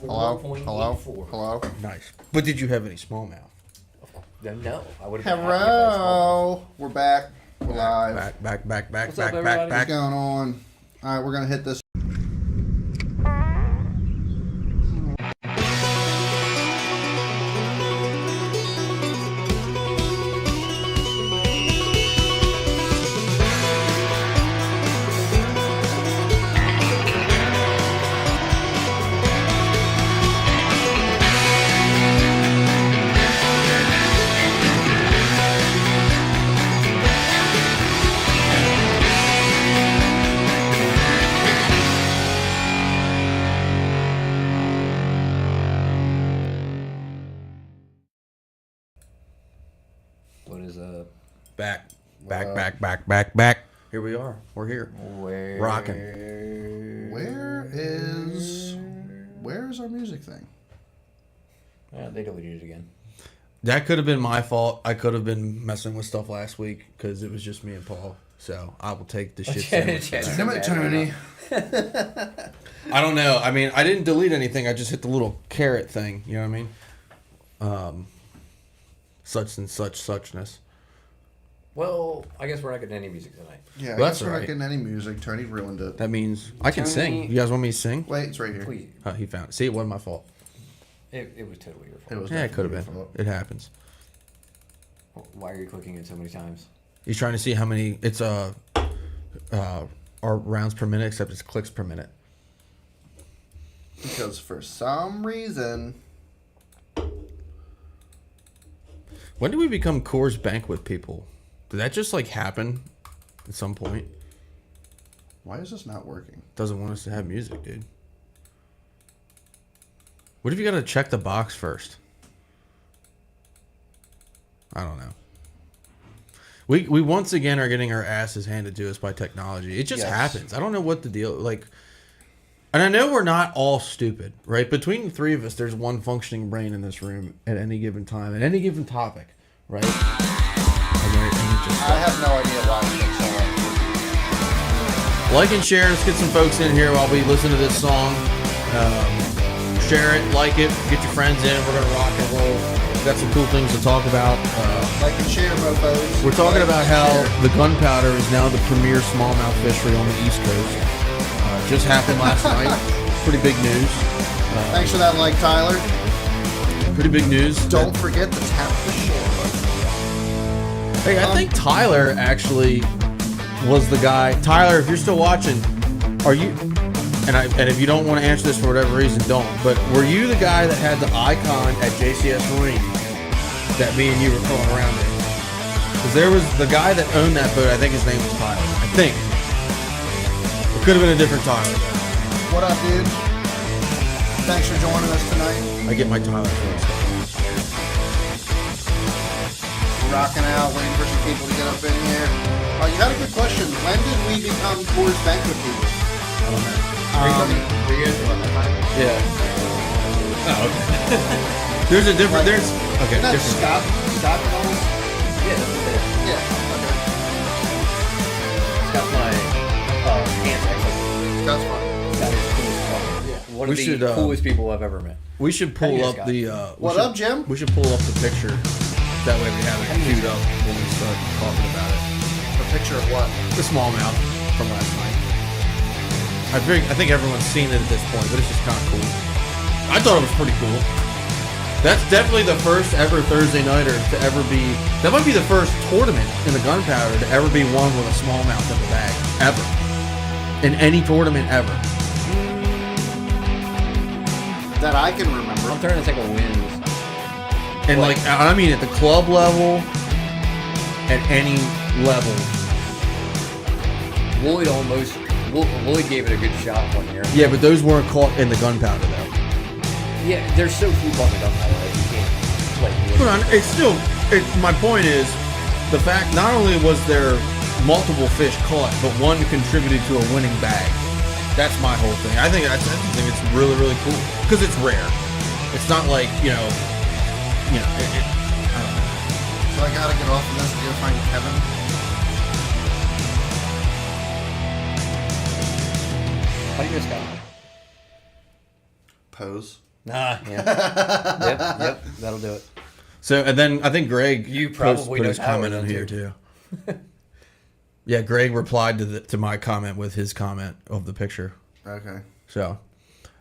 Hello? 4.84. Hello? Nice. But did you have any smallmouth? No, I would have. Hello? We're back. We're live. Back. What's up, everybody? What's going on? Alright, we're going to hit this. What is up? Back. Back. Here we are. We're here. Where? Rocking. Where's our music thing? They deleted it again. That could have been my fault. I could have been messing with stuff last week because it was just me and Paul. So I will take the shit sandwich. Damn it, Tony. I don't know. I mean, I didn't delete anything. I just hit the little carrot thing. You know what I mean? Such and suchness. Well, I guess we're not getting any music tonight. Yeah, Well, I that's guess we're right. not getting any music. Tony ruined it. That means I can Tony- sing. You guys want me to sing? Wait, it's right here. Please. He found it. See, it wasn't my fault. It was totally your fault. It was Yeah, it could have definitely been. your fault. It happens. Why are you clicking it so many times? He's trying to see how many. It's our rounds per minute, except it's clicks per minute. Because for some reason... When did we become Coors Banquet people? Did that just like happen at some point? Why is this not working? Doesn't want us to have music, dude. What if you got to check the box first? I don't know. We once again are getting our asses handed to us by technology. It just Yes. happens. I don't know what the deal like. And I know we're not all stupid, right? Between the three of us, there's one functioning brain in this room at any given time, at any given topic, right? And it just, I have no idea why it's so like and share. Let's get some folks in here while we listen to this song. Share it, like it, get your friends in. We're gonna rock and roll. We've got some cool things to talk about. Like and share, mofos. We're talking Like about and how share. the gunpowder is now the premier smallmouth fishery on the East Coast. Just happened last night. Pretty big news. Thanks for that like, Tyler. Pretty big news. Don't forget to tap the share button. Hey, I think Tyler actually was the guy. Tyler, if you're still watching, are you? And if you don't want to answer this for whatever reason, don't. But were you the guy that had the icon at JCS Marine that me and you were throwing around in? Because there was the guy that owned that boat. I think his name was Tyler. I think it could have been a different Tyler. What up, dude? Thanks for joining us tonight. I get my Tyler mixed up. Rocking out, waiting for some people to get up in here. You had a good question. When did we become Coors Banquet people? I don't know. Yeah. Oh, okay. There's a different. There's okay. Isn't that Different. Scott Knowles? Yeah, that's what it is. Yeah, okay. It's got my aunt's ex-husband. Scott's fine. That is cool as fuck. Yeah. One We of the should, coolest people I've ever met. We should How do pull you up guys the. What up, Jim? We should pull up the picture. That way we have it queued up when we start talking about it. A picture of what? The smallmouth from last night. I think everyone's seen it at this point, but it's just kind of cool. I thought it was pretty cool. That's definitely the first ever Thursday nighter to ever be. That might be the first tournament in the gunpowder to ever be won with a smallmouth in the bag ever. In any tournament ever. That I can remember. I'm trying to think of wins. And like I mean, at the club level, at any level. Lloyd gave it a good shot one year. Yeah, but those weren't caught in the gunpowder though. Yeah, there's so few on the gunpowder that you can't play. Hold on, it's still. My point is, the fact not only was there multiple fish caught, but one contributed to a winning bag. That's my whole thing. I think it's really really cool because it's rare. It's not like I don't know. So I gotta get off of this to go find Kevin. How do you miss Kevin? Pose. Yep, that'll do it. So, and then I think Greg You probably put his know how comment it in is, here too. Yeah, Greg replied to my comment with his comment of the picture. Okay. So,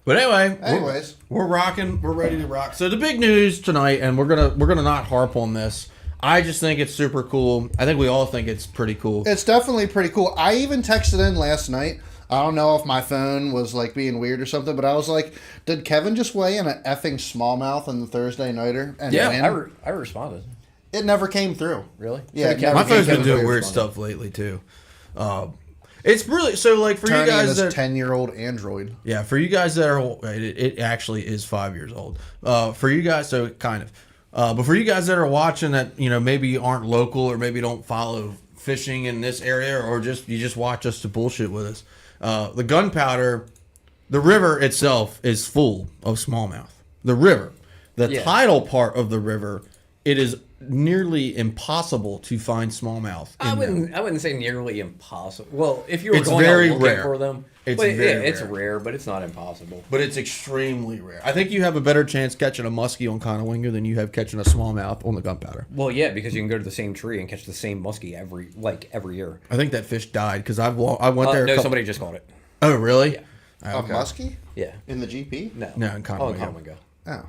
but anyway, Anyways. we're rocking. We're ready to rock. So the big news tonight, and we're gonna not harp on this. I just think it's super cool. I think we all think it's pretty cool. It's definitely pretty cool. I even texted in last night. I don't know if my phone was like being weird or something, but I was like, did Kevin just weigh in an effing smallmouth in the Thursday nighter? And Yeah, win? I responded. It never came through. Really? Yeah, So My phone's been Kevin's doing weird weird stuff lately too. It's really so like for Turning you guys this that 10-year-old Android. yeah, for you guys that are it actually is 5 years old. For you guys, so kind of. But for you guys that are watching that, maybe aren't local or maybe don't follow fishing in this area or you just watch us to bullshit with us. The gunpowder, the river itself is full of smallmouth. The river, the tidal part of the river, it is nearly impossible to find smallmouth. I wouldn't say nearly impossible. Well, if you were It's going very out looking rare. for them, It's but very it's rare. rare, but it's not impossible. But it's extremely rare. I think you have a better chance catching a muskie on Conowingo than you have catching a smallmouth on the gunpowder. Well, yeah, because you can go to the same tree and catch the same muskie every year. I think that fish died because I went there. No, somebody just caught it. Oh, really? Yeah. A muskie? Yeah. In the GP? No. No, in Conowingo. Oh, in Conowingo. Oh.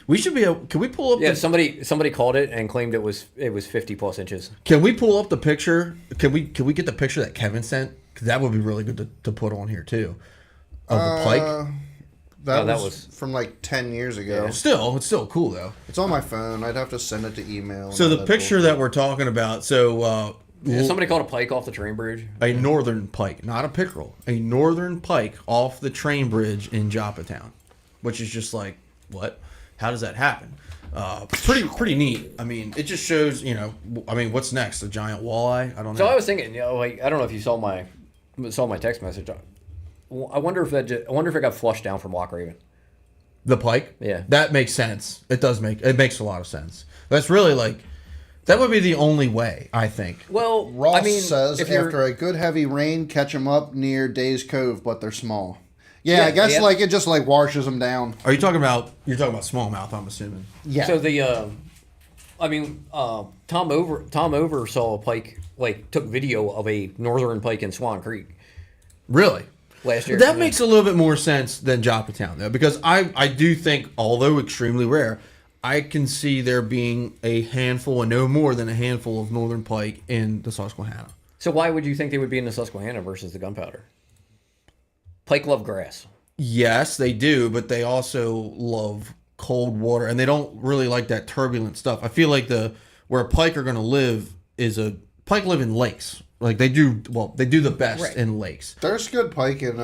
We should be able. Can we pull up? Yeah, somebody called it and claimed it was 50 plus inches. Can we pull up the picture? Can we get the picture that Kevin sent? Because that would be really good to put on here too. Of the pike. That that was was from like 10 years ago. It's still cool though. It's on my phone. I'd have to send it to email. So the picture that we're talking about. So Yeah, somebody caught a pike off the train bridge. a northern pike, not a pickerel, a northern pike off the train bridge in Joppa Town, which is just like what? How does that happen? Pretty neat. I mean, it just shows. What's next? A giant walleye? I don't know. So I was thinking, I don't know if you saw my text message. I wonder if it got flushed down from Loch Raven. The pike? Yeah. That makes sense. It makes a lot of sense. That's really like that would be the only way, I think. Well, Ross I mean, says if you're- after a good heavy rain, catch them up near Days Cove, but they're small. Yeah, Yeah, I guess yeah. like it just like washes them down. Are you talking about smallmouth, I'm assuming. Yeah. So Tom Over saw a pike, took video of a northern pike in Swan Creek Really? last year. That Yeah. makes a little bit more sense than Joppa Town, though, because I do think, although extremely rare, I can see there being a handful and no more than a handful of northern pike in the Susquehanna. So why would you think they would be in the Susquehanna versus the Gunpowder? Pike love grass. Yes, they do, but they also love cold water, and they don't really like that turbulent stuff. I feel like where pike are going to live pike live in lakes. Like they do the best Right. in lakes. There's good pike in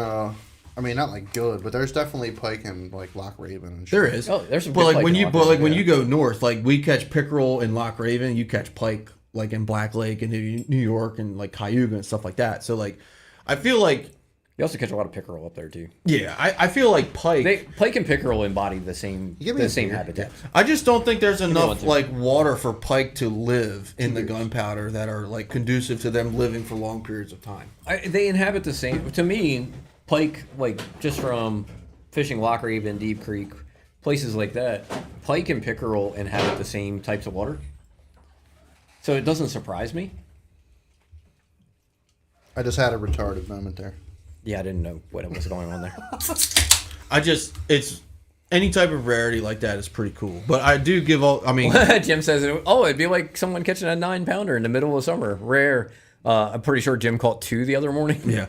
I mean not like good, but there's definitely pike in like Loch Raven and shit. There is. Oh, there's some But good like pike when in you Loch but like Raven, when yeah. you go north, like we catch pickerel in Loch Raven, you catch pike like in Black Lake and New York and like Cayuga and stuff like that. So like I feel like You also catch a lot of pickerel up there too. yeah, I feel like pike Pike and pickerel embody the same Give me a beer. habitat. I just don't think there's one enough too. like water for pike to live in the gunpowder that are like conducive to them living for long periods of time. They inhabit the same. To me, pike, just from fishing Loch Raven, Deep Creek, places like that, pike and pickerel inhabit the same types of water. So it doesn't surprise me. I just had a retarded moment there. Yeah, I didn't know what was going on there. It's any type of rarity like that is pretty cool. But I do give all. I mean, Jim says, it'd be like someone catching a 9-pounder in the middle of summer. Rare. I'm pretty sure Jim caught 2 the other morning. yeah.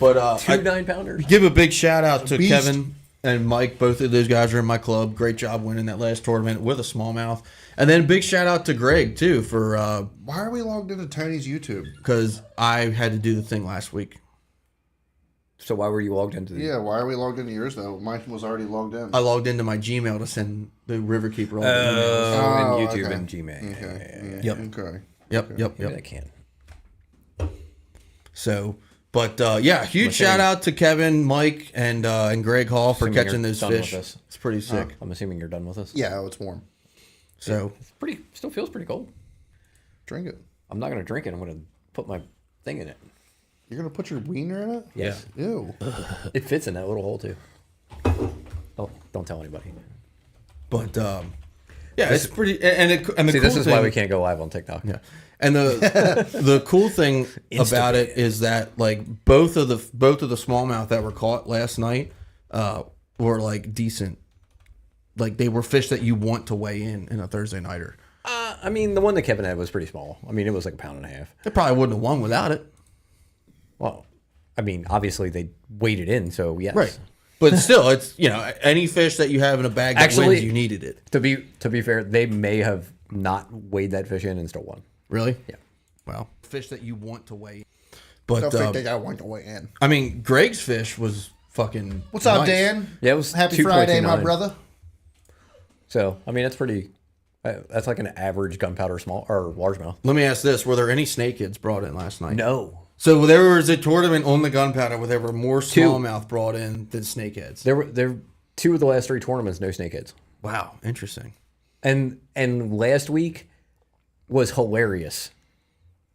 But 2 9-pounders. give a big shout out to Beast. Kevin and Mike. Both of those guys are in my club. Great job winning that last tournament with a smallmouth. And then big shout out to Greg too for Why are we logged into Tony's YouTube? because I had to do the thing last week. So why were you logged into the... Yeah, why are we logged into yours though? Mine was already logged in. I logged into my Gmail to send the Riverkeeper all the emails. Oh, and YouTube okay. and Gmail. Okay. Yep. Okay. Yep. Maybe I can. So, but yeah, huge shout out to Kevin, Mike, and Greg Hall for Assuming catching you're those done with fish. this. It's pretty sick. I'm assuming you're done with this. Yeah, it's warm. So, Still feels pretty cold. Drink it. I'm not going to drink it. I'm going to put my thing in it. You're gonna put your wiener in it? Yes. Ew. It fits in that little hole too. Oh, don't tell anybody. But yeah, it's pretty. And the See, cool this is thing, why we can't go live on TikTok. Yeah, and the cool thing about it is that like both of the smallmouth that were caught last night were like decent. Like they were fish that you want to weigh in a Thursday nighter. I mean, the one that Kevin had was pretty small. I mean, it was like 1.5 pounds. They probably wouldn't have won without it. Well, I mean, obviously they weighed it in, so yes. Right. But still, it's any fish that you have in a bag that wins, you needed it. To be fair, they may have not weighed that fish in and still won. Really? Yeah. Wow. Fish that you want to weigh in. But Don't think they got one to weigh in. I mean, Greg's fish was fucking. What's up, nice. Dan? Yeah, it was Happy Friday, my 2.29. brother. So I mean, that's pretty. That's like an average gunpowder small or largemouth. Let me ask this: were there any snakeheads brought in last night? No. So there was a tournament on the gunpowder where there were more smallmouth brought in than snakeheads. There were 2 of the last 3 tournaments, no snakeheads. Wow, interesting. And last week was hilarious.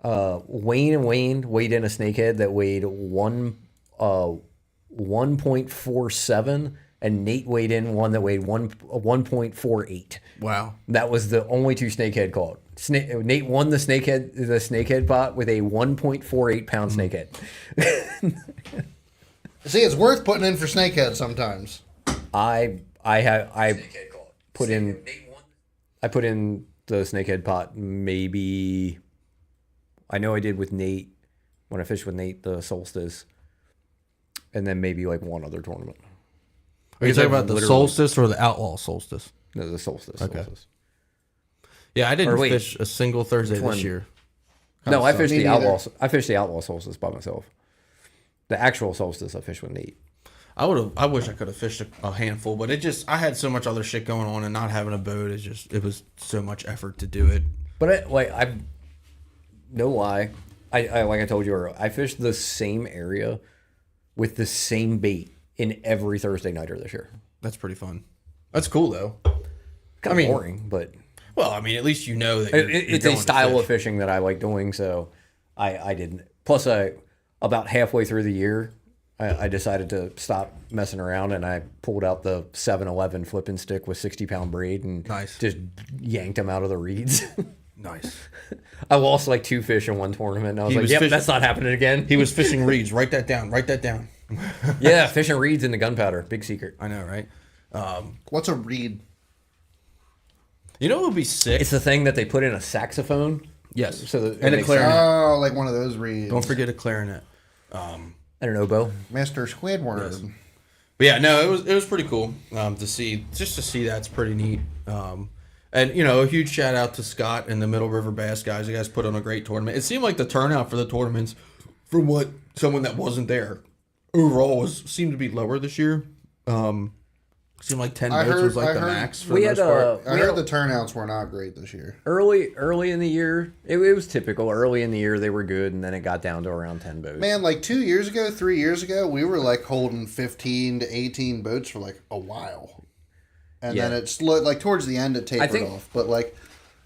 Wayne weighed in a snakehead that weighed 1.47, and Nate weighed in one that weighed 1.48. Wow. That was the only 2 snakehead caught. Nate won the snakehead pot with a 1.48 pound snakehead. See, it's worth putting in for snakehead sometimes. I put in the snakehead pot maybe. I know I did with Nate when I fished with Nate the solstice, and then maybe like one other tournament. Are you talking about the solstice or the outlaw solstice? No, the solstice. Okay. Solstice. Yeah, I didn't wait. fish a single Thursday this year. No, I fished Me the neither. outlaw. I fished the outlaw solstice by myself. The actual solstice I fished with Nate. I wish I could have fished a handful, but I had so much other shit going on, and not having a boat it was so much effort to do it. But I no lie. I like I told you earlier, I fished the same area with the same bait in every Thursday nighter this year. That's pretty fun. That's cool though. Kind of boring, but well, I mean, at least you know that it's a style of fishing that I like doing. So I didn't. Plus, about halfway through the year, I decided to stop messing around, and I pulled out the 7-Eleven flipping stick with 60-pound braid and just yanked them out of the reeds. Nice. I lost like 2 fish in one tournament, and I was like, "Yep, that's not happening again." He was fishing reeds. Write that down. Write that down. Yeah, fishing reeds in the gunpowder. Big secret. I know, right? What's a reed? You know what would be sick? It's the thing that they put in a saxophone. Yes. So that And a clarinet. Oh, like one of those reeds. Don't forget a clarinet. And an oboe. Mr. Squidward. Yes. But yeah, no, it was pretty cool to see. Just to see that's pretty neat. And a huge shout out to Scott and the Middle River Bass guys. You guys put on a great tournament. It seemed like the turnout for the tournaments, for what someone that wasn't there, overall seemed to be lower this year. Seemed like 10 boats was like the max for the most part. I heard the turnouts were not great this year. Early in the year, it was typical. Early in the year, they were good, and then it got down to around 10 boats. Man, like 2 years ago, 3 years ago, we were like holding 15 to 18 boats for like a while. And then it's like towards the end it tapered off. But like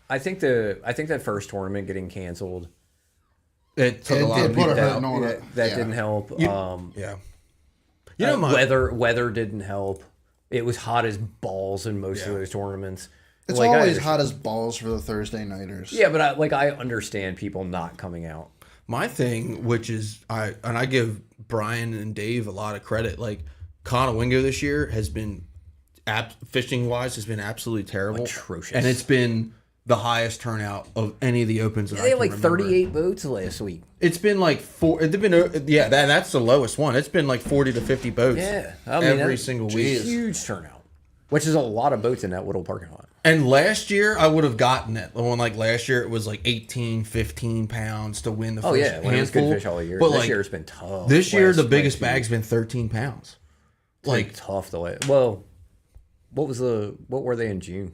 I think that first tournament getting canceled, It took a lot of put people a hurt out. on it. that didn't help. Yeah. You know, weather didn't help. It was hot as balls in most of those tournaments. It's always hot as balls for the Thursday nighters. Yeah, but I understand people not coming out. my thing, which is I give Brian and Dave a lot of credit. Like Conowingo this year has been fishing wise has been absolutely terrible, atrocious, and it's been the highest turnout of any of the opens. That they had I can like remember. 38 boats last week. It's been like that's the lowest one. It's been like 40 to 50 boats. Yeah, I mean, every single week. Huge turnout, which is a lot of boats in that little parking lot. And last year, I would have gotten it. The one like last year, it was like 18, 15 pounds to win the first handful. When it was good fish all year. But this like, year it's been tough. This year, the biggest bag's been 13 pounds. Like tough the way. Well, what were they in June?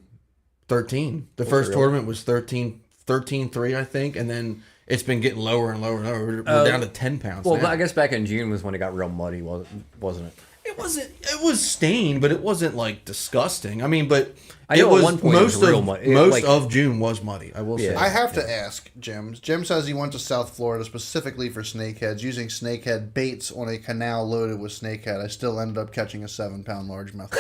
13. The first tournament was 13.3, I think, and then it's been getting lower and lower and lower. We're down to 10 pounds. Well, now. I guess back in June was when it got real muddy, wasn't it? It it was stained, but it wasn't like disgusting. I mean, but I know it was at one point it was most real of muddy. most of June was muddy. I will say. Yeah. I have to ask Jim. Jim says he went to South Florida specifically for snakeheads, using snakehead baits on a canal loaded with snakehead. I still ended up catching a 7-pound largemouth.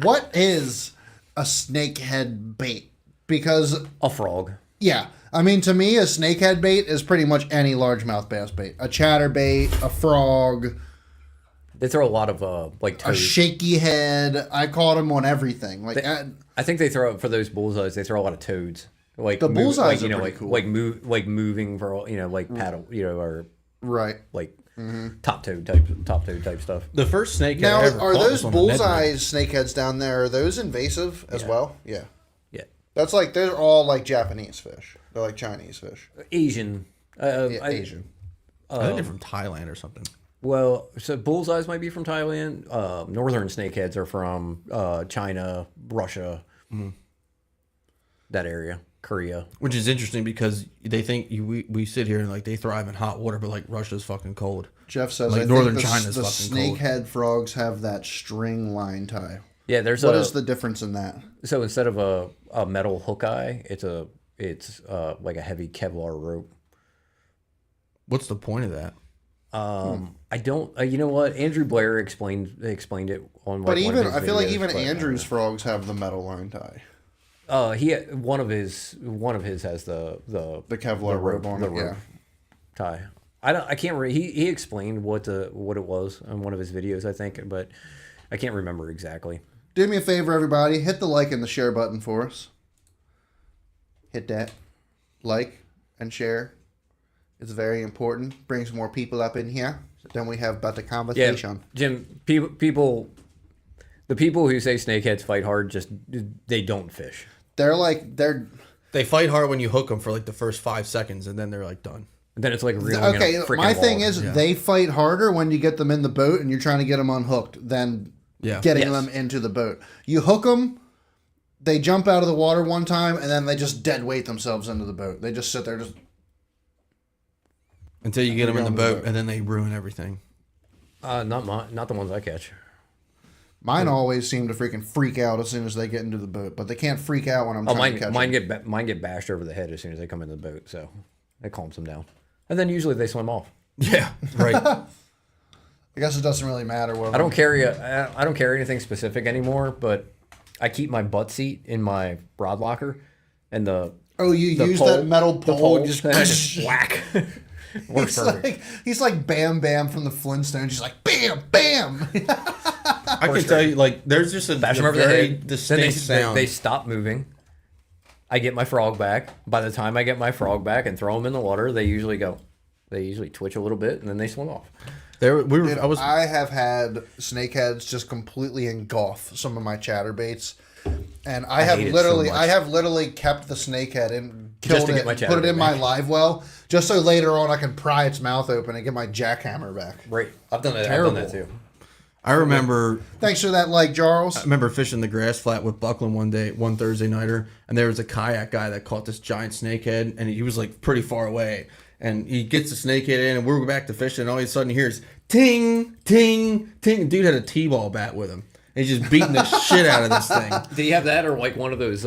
What is a snakehead bait? Because A frog. yeah, I mean, to me, a snakehead bait is pretty much any largemouth bass bait. A chatterbait, a frog, They throw a lot of like a toads. shaky head. I caught them on everything. Like I think they throw for those bullseyes. They throw a lot of toads. Like The bullseyes like, are know, pretty like cool. like moving for like paddle, or right. like top toad type stuff. The first snakehead Now, I ever are caught those was on a Ned bullseyes snakeheads down there? Are those invasive as well? Yeah. Yeah, That's like they're all like Japanese fish. They're like Chinese fish. Asian. Yeah, Asian. I think they're from Thailand or something. Well, so bullseyes might be from Thailand. Northern snakeheads are from China, Russia, that area, Korea. Which is interesting because they think we sit here and like they thrive in hot water, but like Russia's fucking cold. Jeff says Like I northern think China's the fucking cold. snakehead frogs have that string line tie. Yeah, there's What is the difference in that? so instead of a metal hook eye, it's like a heavy Kevlar rope. What's the point of that? I don't. You know what? Andrew Blair explained it on. Like, But one even of his I feel like videos, even but, Andrew's frogs have the metal line tie. he one of his has the Kevlar rope on it. Yeah. tie. I can't he explained what it was on one of his videos, I think, but I can't remember exactly. Do me a favor, everybody. Hit the like and the share button for us. Hit that. Like and share. It's very important. Brings more people up in here. Then we have better Yeah, conversation. Jim. The people who say snakeheads fight hard they don't fish. They're They fight hard when you hook them for like the first 5 seconds, and then they're like done. And then it's like reeling okay. in a freaking My thing log. is, they fight harder when you get them in the boat and you're trying to get them unhooked than getting Yes. them into the boat. You hook them, they jump out of the water one time, and then they just dead weight themselves into the boat. They just sit there, just Until you get them in the You're on the boat, and then they ruin everything. not the ones I catch. mine always seem to freaking freak out as soon as they get into the boat, but they can't freak out when I'm trying to catch them. Mine get bashed over the head as soon as they come into the boat, so it calms them down. And then usually they swim off. Yeah, right. I guess it doesn't really matter what. I don't carry anything specific anymore, but I keep my butt seat in my rod locker, and the Oh, you the use pole- that metal the pole, and I just whack. Works perfect. he's like Bam Bam from the Flintstones. He's like Bam Bam. I can tell you, like, there's just a Bash them over the very head. Then distinct sound. they stop moving. I get my frog back. By the time I get my frog back and throw them in the water, they usually twitch a little bit and then they swim off. I have had snakeheads just completely engulf some of my chatterbaits, and I have hate it so literally much. kept the snakehead and Just killed to it, get my and put it in chatterbait my back. live well, just so later on I can pry its mouth open and get my jackhammer back. Right. I've done that. Terrible. I've done that too. I remember Thanks for that, like Charles. I remember fishing the grass flat with Buckland one Thursday nighter, and there was a kayak guy that caught this giant snakehead, and he was like pretty far away, and he gets the snakehead in, and we're back to fishing, and all of a sudden he hears ting, ting, ting. Dude had a t-ball bat with him, and he's just beating the shit out of this thing. Did you have that or like one of those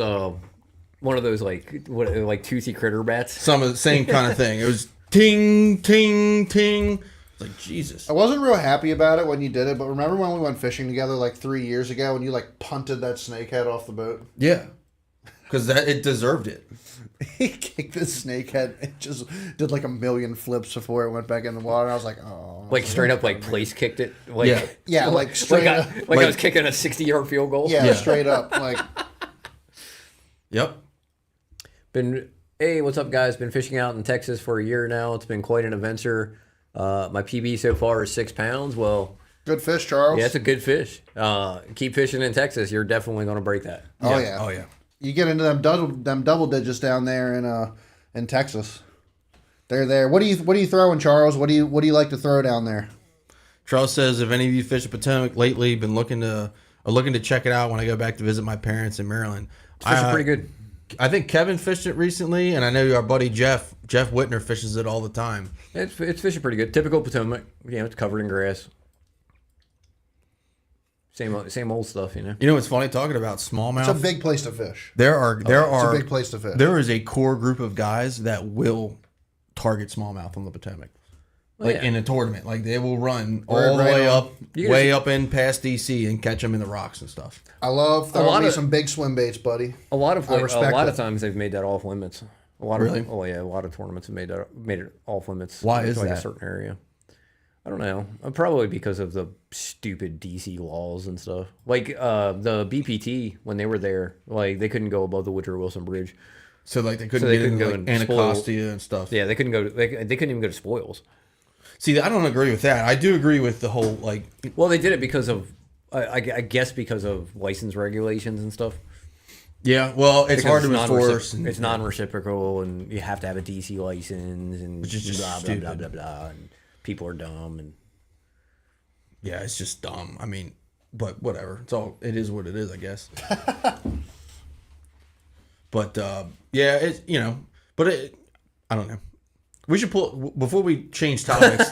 like toothy critter bats? Some of the same kind of thing. It was ting, ting, ting. It's like, Jesus. I wasn't real happy about it when you did it, but remember when we went fishing together like 3 years ago and you like punted that snakehead off the boat? Yeah. Because it deserved it. He kicked the snakehead and just did like a million flips before it went back in the water. I was like, oh. Like straight up like place kicked it. Like, Yeah. Yeah, like straight up. like I was kicking a 60-yard field goal. Yeah, straight up. Like, Yep. Hey, what's up, guys? Been fishing out in Texas for a year now. It's been quite an adventure. My PB so far is 6 pounds. Well, good fish, Charles. yeah, it's a good fish. Keep fishing in Texas. You're definitely going to break that. Oh, yeah. Oh, yeah. You get into them double digits down there in Texas. They're there. What are you throwing, Charles? What do you like to throw down there? Charles says, if any of you fish the Potomac lately, been looking to check it out when I go back to visit my parents in Maryland. It's fishing pretty good. I think Kevin fished it recently, and I know our buddy Jeff Whitner fishes it all the time. It's fishing pretty good. Typical Potomac. You know, it's covered in grass. Same old stuff, you know. You know what's funny? Talking about smallmouth. It's a big place to fish. There are It's a big place to fish. There is a core group of guys that will target smallmouth on the Potomac. Like in a tournament, like they will run all the way up, up in past DC and catch them in the rocks and stuff. I love throwing me some big swim baits, buddy. A lot of times they've made that off limits. A lot of tournaments have made it off limits. Why is like that? A certain area. I don't know. Probably because of the stupid DC laws and stuff. Like the BPT when they were there, like they couldn't go above the Woodrow Wilson Bridge. So like they couldn't go like Anacostia and stuff. Yeah, they couldn't go. They couldn't even go to spoils. See, I don't agree with that. I do agree with the whole like. Well, they did it because of, I guess, because of license regulations and stuff. Yeah, well, it's hard to enforce. It's non-reciprocal, and you have to have a DC license, and just blah stupid. blah blah blah blah. And people are dumb, and yeah, it's just dumb. I mean, but whatever. It is what it is, I guess. But yeah, it's but I don't know. We should pull before we change topics.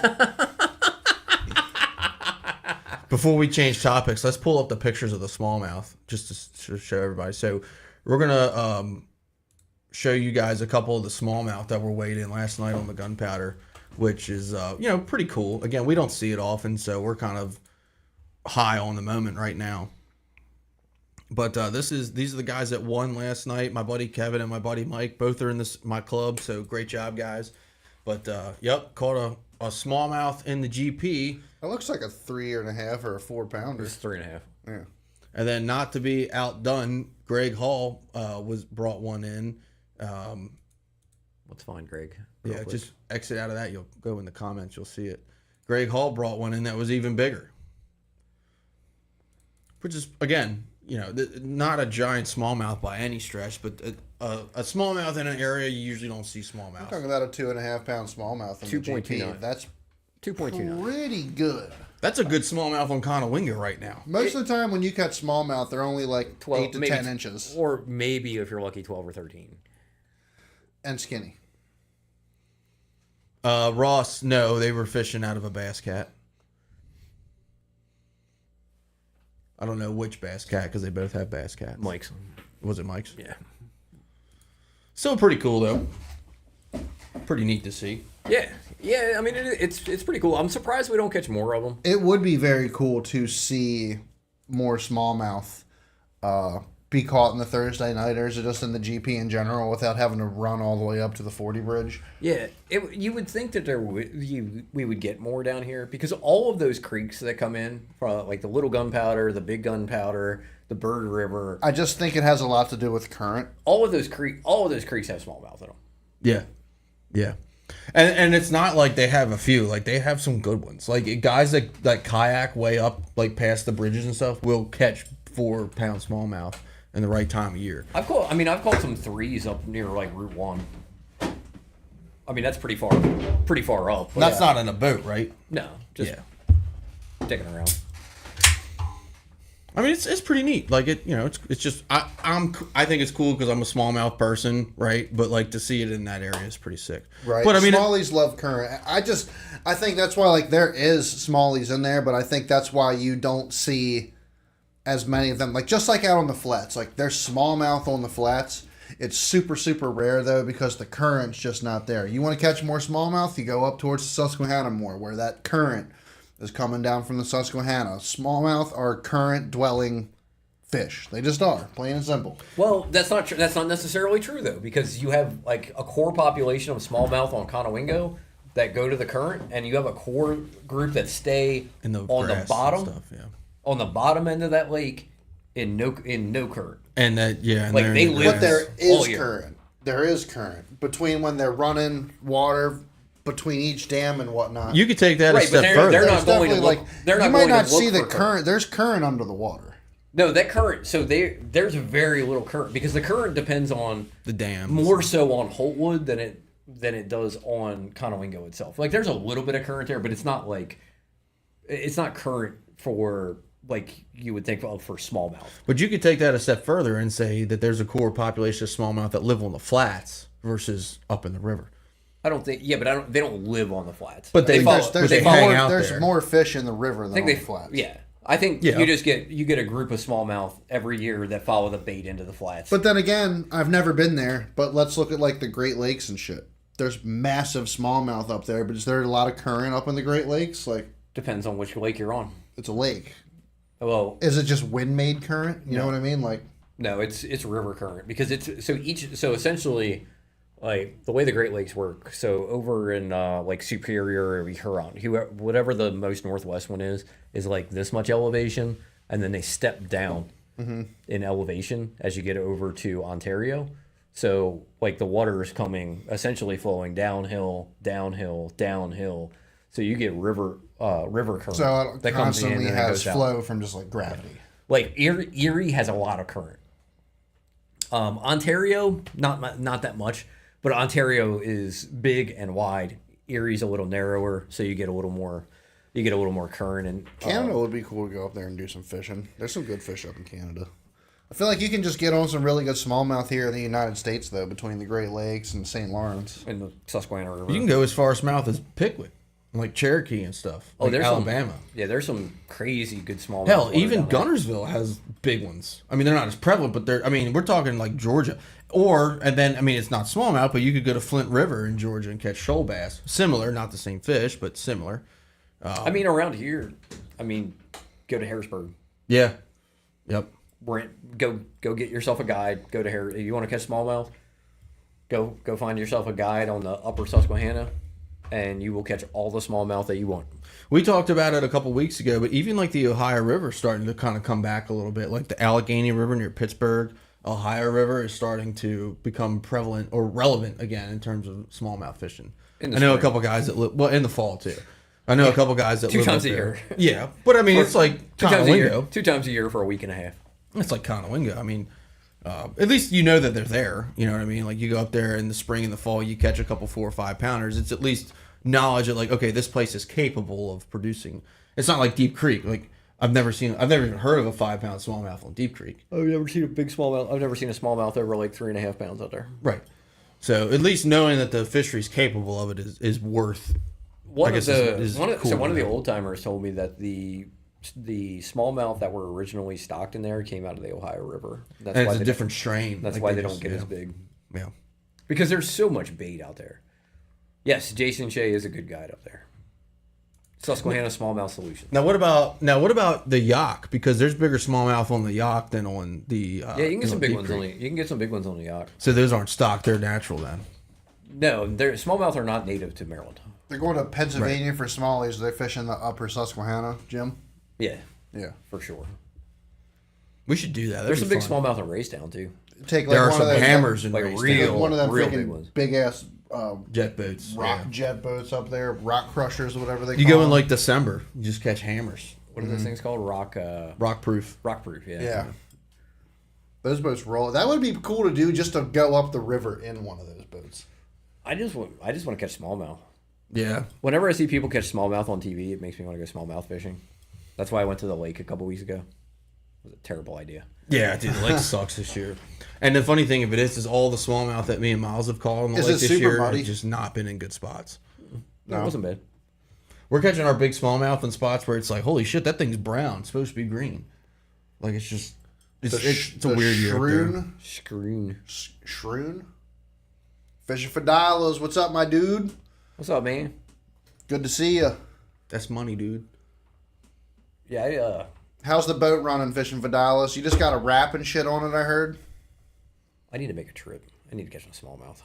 Before we change topics, let's pull up the pictures of the smallmouth just to show everybody. So we're gonna show you guys a couple of the smallmouth that were weighed in last night on the gunpowder, which is pretty cool. Again, we don't see it often, so we're kind of high on the moment right now. But these are the guys that won last night. My buddy Kevin and my buddy Mike, both are in my club, so great job, guys. But yep, caught a smallmouth in the GP. It looks like a 3.5 or a 4 pounder. it's 3.5. Yeah. And then, not to be outdone, Greg Hall brought one in. Let's find Greg. Yeah, just exit out of that. You'll go in the comments. You'll see it. Greg Hall brought one in that was even bigger. Which is, again, not a giant smallmouth by any stretch, but a smallmouth in an area you usually don't see smallmouth. I'm talking about a 2.5 pound smallmouth in the GP. That's 2.29. pretty good. That's a good smallmouth on Conowinga right now. Most of the time when you catch smallmouth, they're only like 8 to 10 inches. Or maybe, if you're lucky, 12 or 13. And skinny. Ross, no, they were fishing out of a bass cat. I don't know which bass cat because they both have bass cats. Mike's. Was it Mike's? Yeah. Still pretty cool though. Pretty neat to see. Yeah. I mean, it's pretty cool. I'm surprised we don't catch more of them. It would be very cool to see more smallmouth be caught in the Thursday nighters or just in the GP in general without having to run all the way up to the 40 bridge. Yeah, you would think that we would get more down here because all of those creeks that come in, like the Little Gunpowder, the Big Gunpowder, the Bird River. I just think it has a lot to do with current. All of those creeks have smallmouth in them. Yeah. And it's not like they have a few. Like, they have some good ones. Like, guys that kayak way up, like, past the bridges and stuff will catch 4 pound smallmouth in the right time of year. I've caught some 3s up near, like, Route 1. I mean, that's pretty far up. That's not in a boat, right? No, just sticking around. I mean, it's pretty neat. Like, it's just I think it's cool because I'm a smallmouth person, right? But like to see it in that area is pretty sick, right? But I mean, smallies love current. I think that's why like there is smallies in there, but I think that's why you don't see as many of them. Like just like out on the flats, like there's smallmouth on the flats. It's super super rare though because the current's just not there. You want to catch more smallmouth, you go up towards the Susquehanna more, where that current is coming down from the Susquehanna. Smallmouth are current dwelling fish. They just are, plain and simple. Well, that's not true. That's not necessarily true though, because you have like a core population of smallmouth on Conowingo that go to the current, and you have a core group that stay in the on the bottom, on the bottom end of that lake in no current. And that and like they live. But there is current. There is current between when they're running water between each dam and whatnot. You could take that a step further. They're not going to look. They're not. You might going not to look see the for current. There's current under the water. No, that current. So there's very little current because the current depends on the dams more so on Holtwood than it does on Conowingo itself. Like there's a little bit of current there, but it's not current for like you would think of for smallmouth. But you could take that a step further and say that there's a core population of smallmouth that live on the flats versus up in the river. I don't think. Yeah, but they don't live on the flats. But There's hang out more, there. more fish in the river than on the flats. Yeah, I think Yeah. you get a group of smallmouth every year that follow the bait into the flats. But then again, I've never been there. But let's look at like the Great Lakes and shit. There's massive smallmouth up there, but is there a lot of current up in the Great Lakes? Like, Depends on which lake you're on. it's a lake. Well, Is it just wind-made current? You know what I mean? Like, no, it's river current because so essentially, like the way the Great Lakes work. So over in like Superior or Huron, whatever the most northwest one is like this much elevation, and then they step down in elevation as you get over to Ontario. So like the water is coming essentially flowing downhill, downhill, downhill. So you get river current so it that comes in constantly and has goes out. flow from just like gravity. Like Erie has a lot of current. Ontario, not that much, but Ontario is big and wide. Erie's a little narrower, so you get a little more current. And Canada would be cool to go up there and do some fishing. There's some good fish up in Canada. I feel like you can just get on some really good smallmouth here in the United States, though, between the Great Lakes and St. Lawrence. in the Susquehanna River. You can go as far south as Pickwick, like Cherokee and stuff. Oh, Like there's Alabama. there's some crazy good smallmouth. Hell, water even down there. Gunnersville has big ones. I mean, they're not as prevalent, but they're. I mean, we're talking like Georgia, it's not smallmouth, but you could go to Flint River in Georgia and catch shoal bass. Similar, not the same fish, but similar. I mean, around here, go to Harrisburg. Yeah. Yep. Go get yourself a guide. Go to You want to catch smallmouth? Go find yourself a guide on the Upper Susquehanna, and you will catch all the smallmouth that you want. We talked about it a couple weeks ago, but even like the Ohio River is starting to kind of come back a little bit. Like the Allegheny River near Pittsburgh, Ohio River is starting to become prevalent or relevant again in terms of smallmouth fishing. I know a spring. couple guys that live, well, in the fall too. I know a couple guys that Two live times up a there. year. Yeah, but I mean, it's like Two times a year. Conowingo. 2 times a year for a week and a half. It's like Conowingo. I mean, at least you know that they're there. You know what I mean? Like you go up there in the spring and the fall, you catch a couple 4 or 5 pounders. It's at least knowledge that like, okay, this place is capable of producing. It's not like Deep Creek. Like I've never even heard of a 5-pound smallmouth on Deep Creek. I've never seen a big smallmouth. I've never seen a smallmouth over like 3.5 pounds out there. Right. So at least knowing that the fishery's capable of it is worth. One of the cool. old timers told me that the smallmouth that were originally stocked in there came out of the Ohio River. That's And why it's a they different strain. That's Like why they just- don't get as big. Yeah. Because there's so much bait out there. Yes, Jason Shea is a good guide up there. Susquehanna Smallmouth Solution. Now what about the Yacht? Because there's bigger smallmouth on the Yacht than on the. Yeah, you can get some big Deep ones Creek. on the. You can get some big ones on the yacht. So those aren't stocked; they're natural then. No, smallmouth are not native to Maryland. They're going to Pennsylvania for smallies. They fish in the Upper Susquehanna, Jim. Yeah, Yeah. for sure. We should do that. There's some big fun. smallmouth in Raystown too. Take like There are one some of those, hammers in like Raystown. real- one of them real big freaking ones. big ass Jet boats. rock yeah. jet boats up there, rock crushers or whatever they You call go in them. like December, you just catch hammers. What are those things called? Rock Rock-proof. proof. Yeah. Yeah. Those boats roll. That would be cool to do, just to go up the river in one of those boats. I just want to catch smallmouth. Yeah. Whenever I see people catch smallmouth on TV, it makes me want to go smallmouth fishing. That's why I went to the lake a couple weeks ago. It was a terrible idea. Yeah, dude, the lake sucks this year. And the funny thing of it is all the smallmouth that me and Miles have caught on the Is lake it this super year muddy? have just not been in good spots. No, it wasn't bad. We're catching our big smallmouth in spots where it's like, holy shit, that thing's brown. It's supposed to be green. Like it's just, it's a weird year. Up there. Scroon. Shroon? Fishing for dollars. What's up, my dude? What's up, man? Good to see you. That's money, dude. Yeah, How's the boat running fishing for dollars? You just got a wrap and shit on it, I heard. I need to make a trip. I need to catch a smallmouth.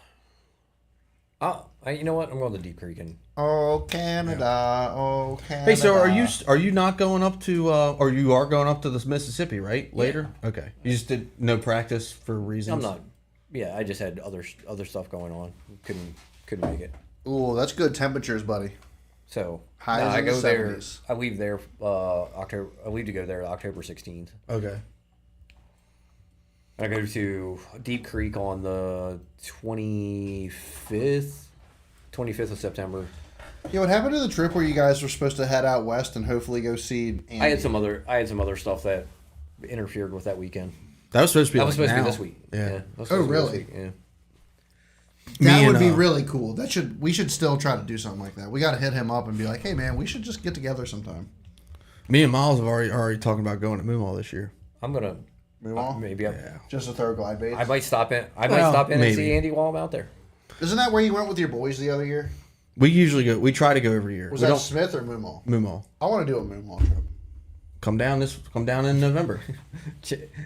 You know what? I'm going to Deep Creek and Oh, Canada. Oh, Canada. Hey, so are you not going up to or you are going up to the Mississippi, right? Later? Okay. You just did no practice for reasons. I'm not. Yeah, I just had other stuff going on. Couldn't make it. Ooh, that's good temperatures, buddy. So Highs I in the go there. 70s. I leave there October. I leave to go there October 16th. Okay. I go to Deep Creek on the 25th of September. Yeah, what happened to the trip where you guys were supposed to head out west and hopefully go see Andy? I had some other stuff that interfered with that weekend. That was supposed to be That like was supposed to now. be this week. Yeah. that was Oh, supposed to be this really? week, Yeah. That Me would and, be really cool. We should still try to do something like that. We got to hit him up and be like, hey, man, we should just get together sometime. Me and Miles have already talking about going to Moomaw this year. I'm gonna Moomaw? maybe. Just to throw glide baits. I might stop in. Well, And maybe. see Andy while I'm out there. Isn't that where you went with your boys the other year? We usually go. We try to go every year. Was We that don't Smith or Moomaw? Moomaw. I want to do a Moomaw trip. Come down in November.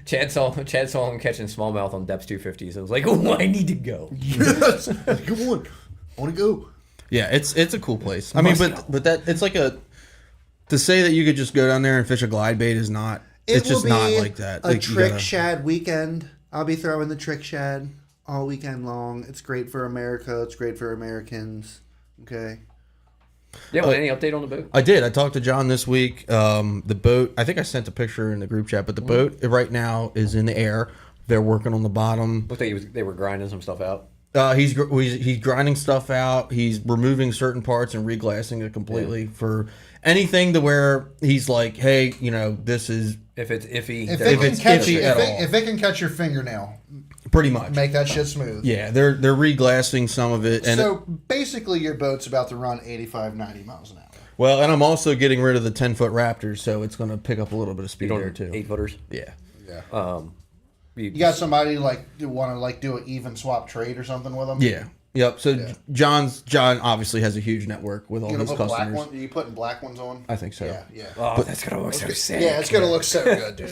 Chad saw him catching smallmouth on depths 250s. I was like, oh, I need to go. Yes, come on, I want to go. Yeah, it's a cool place. I mean, but that it's like to say that you could just go down there and fish a glide bait is not. It's just not like that. A Like, you trick gotta- shad weekend. I'll be throwing the trick shad all weekend long. It's great for America. It's great for Americans. Okay. Yeah, well, any update on the boat? I did. I talked to John this week. The boat. I think I sent a picture in the group chat, but the boat right now is in the air. They're working on the bottom. Looked like they were grinding some stuff out. He's grinding stuff out. He's removing certain parts and reglassing it completely for anything to where he's like, hey, this is If it's iffy, If then it can it's catch, iffy at all. if it can catch your fingernail, pretty much. make that shit smooth. Yeah, they're reglassing some of it, and So basically, your boat's about to run 85, 90 miles an hour. and I'm also getting rid of the 10-foot Raptors, so it's going to pick up a little bit of speed there too. 8-footers. Yeah. Yeah. You got somebody want to do an even swap trade or something with them? Yeah. Yep. So John obviously has a huge network with all You gonna his put black customers. one? Are you putting black ones on? I think so. Yeah, yeah. Oh, that's gonna look so sick. Yeah, it's gonna look so good, dude.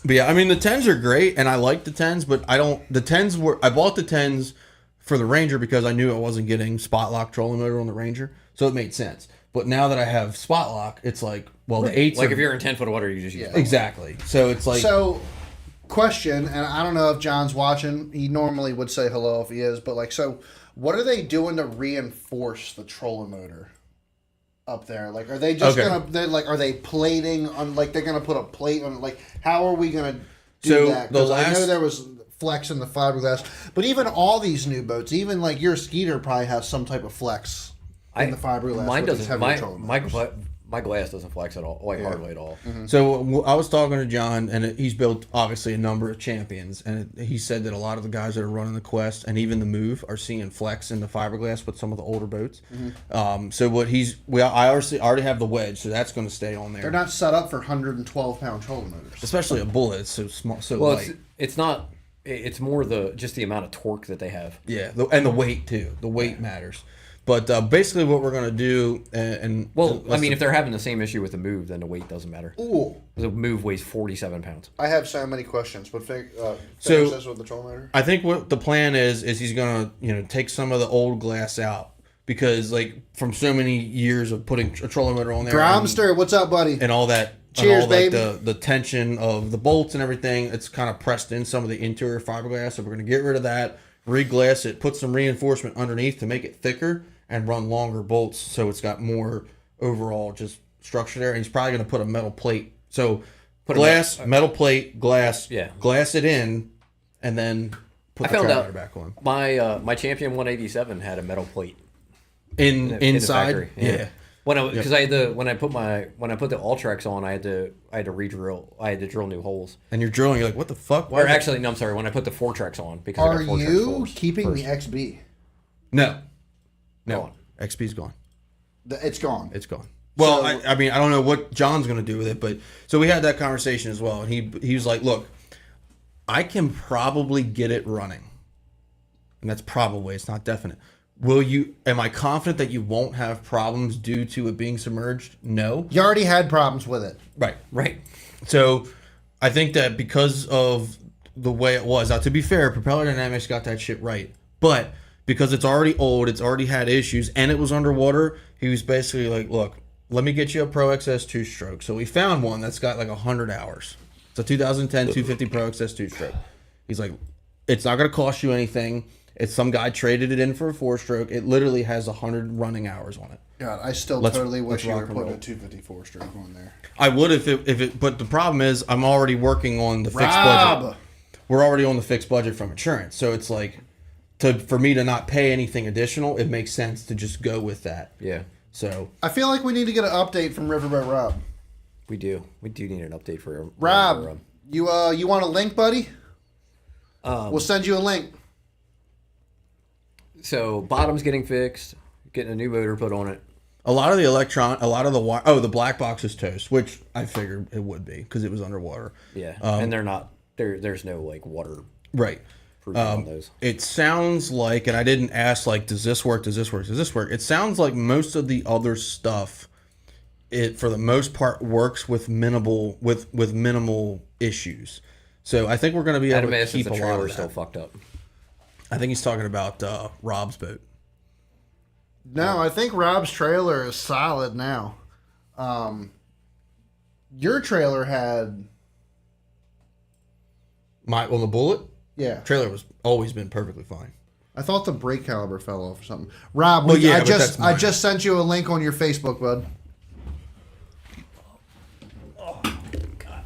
But yeah, I mean the 10s are great, and I like the 10s, but I don't. The 10s were. I bought the 10s for the Ranger because I knew I wasn't getting spot lock trolling motor on the Ranger, so it made sense. But now that I have spot lock, it's like, well, the 8s. Like are, if you're in 10-foot water, you just use. exactly. So it's like. So, question, and I don't know if John's watching. He normally would say hello if he is, but what are they doing to reinforce the trolling motor up there? Like, are they just are they plating on? Like, they're gonna put a plate on? Like, how are we gonna do So that? the Because I know last- there was flex in the fiberglass, but even all these new boats, even like your Skeeter, probably has some type of flex in the fiberglass. Mine with these doesn't. heavier trolling motors. My glass doesn't flex at all, like hardly at all. So I was talking to John, and he's built obviously a number of champions, and he said that a lot of the guys that are running the Quest and even the Move are seeing flex in the fiberglass with some of the older boats. So what I already have the wedge, so that's going to stay on there. They're not set up for 112-pound trolling motors. Especially a bullet, it's so small, so Well, light. it's not. It's more just the amount of torque that they have. Yeah, and the weight too. The weight matters. But basically, what we're going to do, If they're having the same issue with the Move, then the weight doesn't matter. Ooh. The Move weighs 47 pounds. I have so many questions, but finish So- this with the trolling motor. I think what the plan is he's going to take some of the old glass out because from so many years of putting a trolling motor on there, Gromster, what's up, buddy? and all that. Cheers, and all, like, baby. the tension of the bolts and everything, it's kind of pressed in some of the interior fiberglass. So we're going to get rid of that, reglass it, put some reinforcement underneath to make it thicker, and run longer bolts so it's got more overall just structure there. And he's probably going to put a metal plate. So metal plate, glass, glass it in, and then put the trolling motor back on. My Champion 187 had a metal plate In the inside, factory. Yeah. When I put the Ultrex on, I had to re-drill. I had to drill new holes. and you're drilling, you're like, what the fuck? Why Or is it- actually, no, I'm sorry. When I put the Fortrex on, because I Are got Fortrex you first. keeping the XB? No. Gone. XP's gone. It's gone. It's gone. Well, I mean, I don't know what John's going to do with it, but so we had that conversation as well, and he was like, "Look, I can probably get it running, and that's probably, it's not definite. Am I confident that you won't have problems due to it being submerged? No. You already had problems with it. Right. So I think that because of the way it was, now to be fair, Propeller Dynamics got that shit right, but because it's already old, it's already had issues, and it was underwater, he was basically like, look, let me get you a Pro XS 2-stroke. So we found one that's got like 100 hours. It's a 2010 250 Pro XS 2-stroke. He's like, it's not going to cost you anything. It's some guy traded it in for a 4-stroke. It literally has 100 running hours on it. God, I still totally wish you were putting a 254 stroke on there. I would if it, but the problem is I'm already working on the fixed budget. We're already on the fixed budget from insurance, so it's like, for me to not pay anything additional, it makes sense to just go with that. Yeah. So I feel like we need to get an update from Riverboat Rob. We do need an update for Rob. You want a link, buddy? We'll send you a link. So bottom's getting fixed, getting a new motor put on it. A lot of the the black box is toast, which I figured it would be because it was underwater. Yeah, and they're not. There's no like water. Right. On those. It sounds like, and I didn't ask like, does this work? Does this work? Does this work? It sounds like most of the other stuff, it for the most part works with minimal issues. So I think we're going to be able to keep a lot of that. Still fucked up. I think he's talking about Rob's boat. No, I think Rob's trailer is solid now. Your trailer had the Bullet. Yeah. Trailer was always been perfectly fine. I thought the brake caliber fell off or something. Rob, I just sent you a link on your Facebook, bud. Oh God.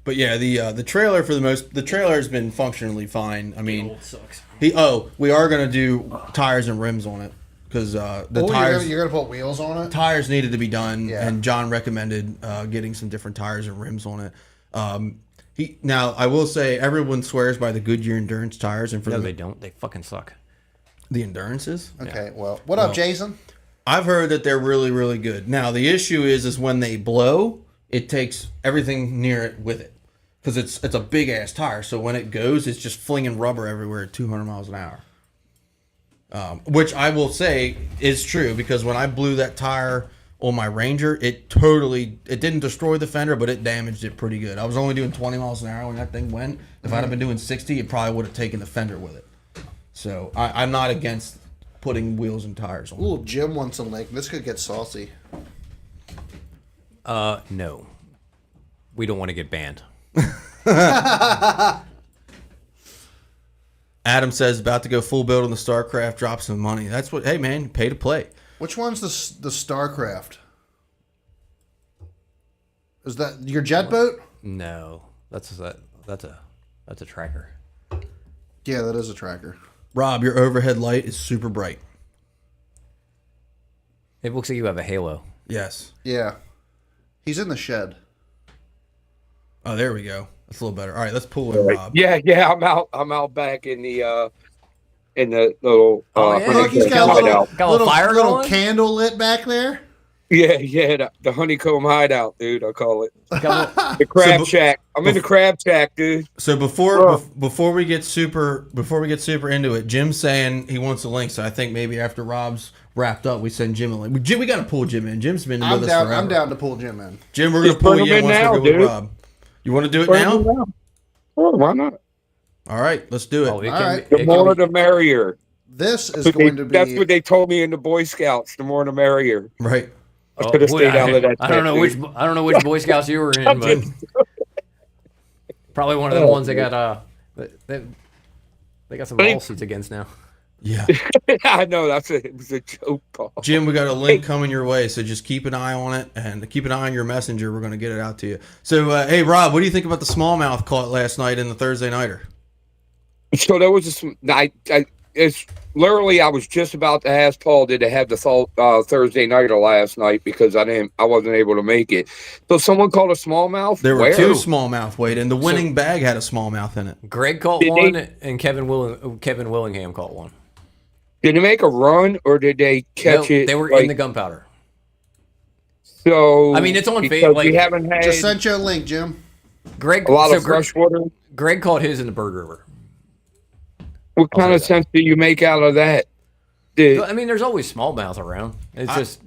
But yeah, the trailer the trailer has been functionally fine. I mean, Old sucks. we are gonna do tires and rims on it because tires you're gonna put wheels on it. Tires needed to be done, Yeah. and John recommended getting some different tires and rims on it. Now, I will say, everyone swears by the Goodyear Endurance tires, and No, they don't. They fucking suck. the Endurances. Okay, well, what up, Jason? I've heard that they're really, really good. Now, the issue is when they blow, it takes everything near it with it, because it's a big ass tire. So when it goes, it's just flinging rubber everywhere at 200 miles an hour. Which I will say is true, because when I blew that tire on my Ranger, it didn't destroy the fender, but it damaged it pretty good. I was only doing 20 miles an hour when that thing went. If I'd have been doing 60, it probably would have taken the fender with it. So I'm not against putting wheels and tires on. Ooh, Jim wants a link. This could get saucy. No. We don't want to get banned. Adam says about to go full build on the StarCraft, drop some money. That's what. Hey man, pay to play. Which one's the StarCraft? Is that your jet boat? No, that's a tracker. Yeah, that is a tracker. Rob, your overhead light is super bright. It looks like you have a halo. Yes. Yeah. He's in the shed. Oh, there we go. That's a little better. All right, let's pull in Rob. Yeah, I'm out back in the little Look, he's got a hideout. little candle lit back there. Yeah, the honeycomb hideout, dude. I call it the crab shack. I'm in the crab shack, dude. So before we get super into it, Jim's saying he wants a link. So I think maybe after Rob's wrapped up, we send Jim a link. We got to pull Jim in. Jim's been with us forever. I'm down to pull Jim in. Jim, we're gonna pull you in once we're good with Rob. You want to do it now? Oh, why not? All right, let's do it. All right. The more the merrier. This is going to be. That's what they told me in the Boy Scouts. The more the merrier. Right. I could have stayed out of that. I don't know which Boy Scouts you were in, but probably one of the ones they got they got some lawsuits against now. Yeah. I know it was a joke, Paul. Jim, we got a link coming your way, so just keep an eye on it and keep an eye on your messenger. We're going to get it out to you. So, hey, Rob, what do you think about the smallmouth caught last night in the Thursday Nighter? So there was it's literally, I was just about to ask Paul, did they have the Thursday Nighter last night, because I wasn't able to make it. So someone called a smallmouth. There were two smallmouth, Wade, and the winning bag had a smallmouth in it. Greg caught one, and Kevin Willingham caught one. Did they make a run, or did they catch it? They were in the gunpowder. So I mean, it's on Facebook. We haven't had Just sent you a link, Jim. Greg a lot of freshwater. Greg caught his in the Bird River. What kind of sense do you make out of that? I mean, there's always smallmouth around. It's just.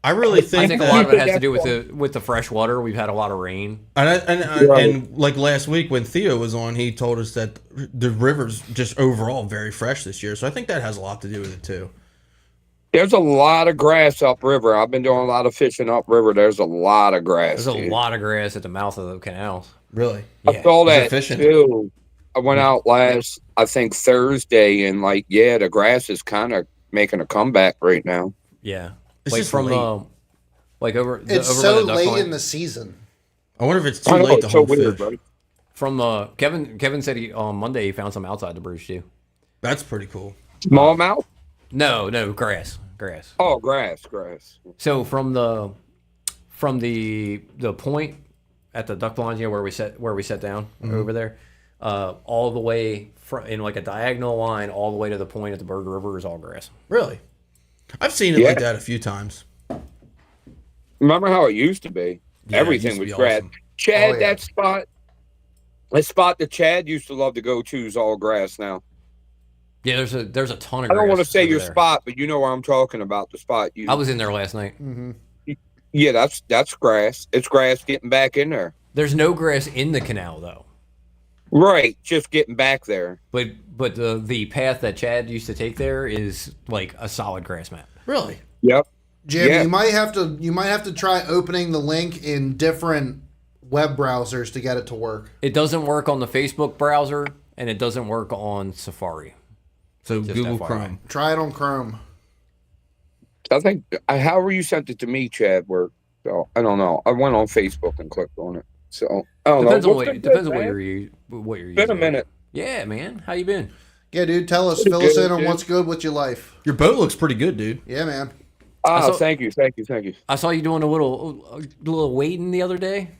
I really think a lot of it has to do with the fresh water. We've had a lot of rain. And like last week when Theo was on, he told us that the river's just overall very fresh this year. So I think that has a lot to do with it too. There's a lot of grass upriver. I've been doing a lot of fishing upriver. There's a lot of grass. There's a lot of grass at the mouth of the canals. Really? I saw that fishing too. I went out last, I think Thursday, and the grass is kind of making a comeback right now. Yeah. It's just from late. It's so late in the season. I wonder if it's too late to hold fish. Right? From Kevin said on Monday he found some outside the bridge too. That's pretty cool. Smallmouth? No, grass. Oh, grass. So from the point at the duck lines, where we set down over there, all the way in like a diagonal line, all the way to the point at the Bird River is all grass. Really? I've seen it like that a few times. Remember how it used to be? Yeah, Everything it was used to be grass. awesome. Chad, Oh, yeah. that spot that Chad used to love to go to is all grass now. Yeah, there's a ton of I don't want to grass say over your there. spot, but you know what I'm talking about. The spot you. I was in there last night. Yeah, that's grass. It's grass getting back in there. There's no grass in the canal though. Right, just getting back there. But the path that Chad used to take there is like a solid grass mat. Really? Yep. Jim, Yeah. you might have to try opening the link in different web browsers to get it to work. It doesn't work on the Facebook browser and it doesn't work on Safari. So Just Google FYI. Chrome. Try it on Chrome. I think however you sent it to me, Chad, worked. So I don't know. I went on Facebook and clicked on it. So I don't Depends know. on What's depends on been what good, you're man? using. Been a minute. Yeah, man. How you been? Yeah, dude, tell us, Pretty fill us good, in on dude. what's good with your life. Your boat looks pretty good, dude. Yeah, man. Ah, saw- thank you. I saw you doing a little wading the other day.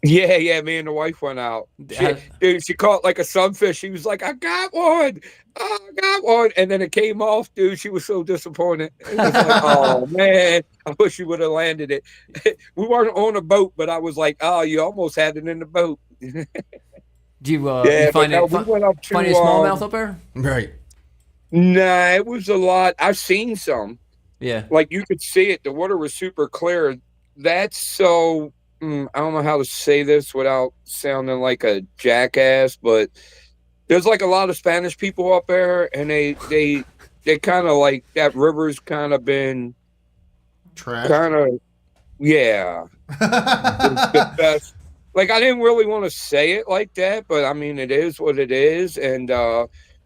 Yeah. Me and the wife went out. Dude, she caught like a sunfish. She was like, "I got one. Oh, I got one," and then it came off. Dude, she was so disappointed. It was like, "Oh man, I wish you would have landed it." We weren't on a boat, but I was like, "Oh, you almost had it in the boat." Do you Yeah, you find but no, it we went up to, find a smallmouth up there? Right. Nah, it was a lot. I've seen some. Yeah. Like you could see it. The water was super clear. That's so. I don't know how to say this without sounding like a jackass, but there's like a lot of Spanish people up there, and they kind of like that river's kind of been Trash. kind of yeah. It's the best. Like I didn't really want to say it like that, but I mean it is what it is, and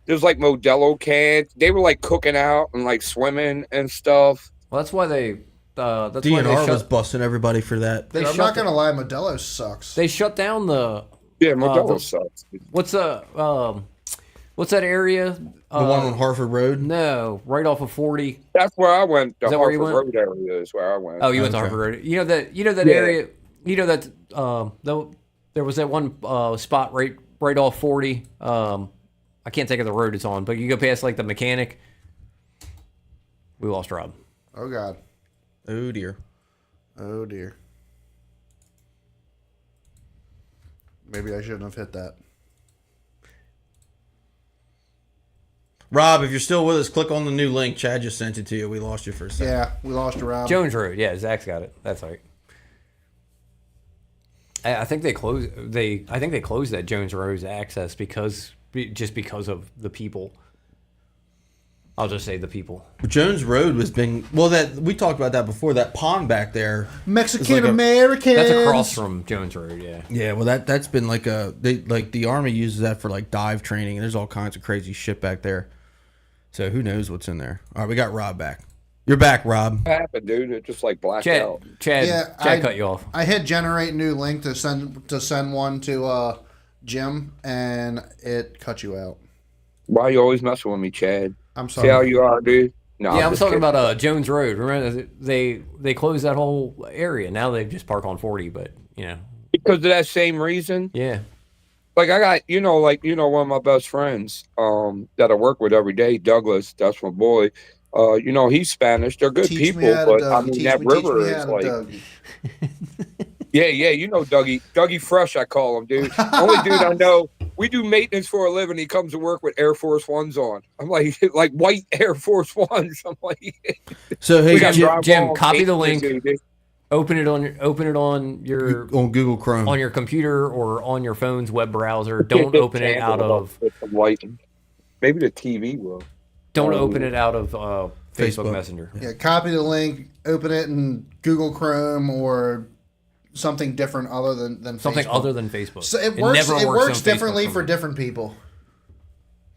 there's like Modelo cans. They were like cooking out and like swimming and stuff. Well, that's why they. That's why they DNR was shut. busting everybody for that. They Dude, I'm shut not gonna lie, Modelo sucks. They shut down the. Yeah, Modelo the- sucks. What's that area? The one on Harford Road. No, right off of 40. That's where I went. The Is that where you Harford went? Road area is where I went. Oh, you went to Okay. Harvard Road. You know that Yeah. area. You know that there was that one spot right off 40. I can't think of the road it's on, but you go past like the mechanic. We lost Rob. Oh god. Oh dear. Oh dear. Maybe I shouldn't have hit that. Rob, if you're still with us, click on the new link. Chad just sent it to you. We lost you for a second. Yeah, we lost a Rob. Jones Road. Yeah, Zach's got it. That's right. I think they closed. I think they closed that Jones Road access because of the people. I'll just say the people. Jones Road was being that we talked about that before. That pond back there, Mexican a- Americans. That's across from Jones Road. Yeah. yeah. Well, that's been like the Army uses that for like dive training. There's all kinds of crazy shit back there. So who knows what's in there? All right, we got Rob back. You're back, Rob. What happened, dude? It just like blacked Chad, out. Yeah, Chad cut you off. I hit generate new link to send one to Jim, and it cut you out. Why you always messing with me, Chad? I'm See how sorry. you are, dude? No, Yeah, I'm just talking kidding. about Jones Road. Remember, they closed that whole area. Now they just park on 40. But because of that same reason. yeah. Like I got, one of my best friends that I work with every day, Douglas. That's my boy. He's Spanish. They're good Teach people, me how to but Doug. I mean Teach that me river how is to like, Doug. yeah, you know Dougie Fresh. I call him, dude. Only dude I know. We do maintenance for a living. He comes to work with Air Force Ones on. I'm like white Air Force Ones. I'm like, So hey, we got Jim, Jim, copy the maintenance, link. dude. Open it on your on Google Chrome. on your computer or on your phone's web browser. Don't open it out of Maybe the TV will. don't open it out of Facebook Facebook. Messenger. Yeah, copy the link, open it in Google Chrome or something different other than Something Facebook. other than Facebook. So it works. never It works on differently Facebook for me. different people.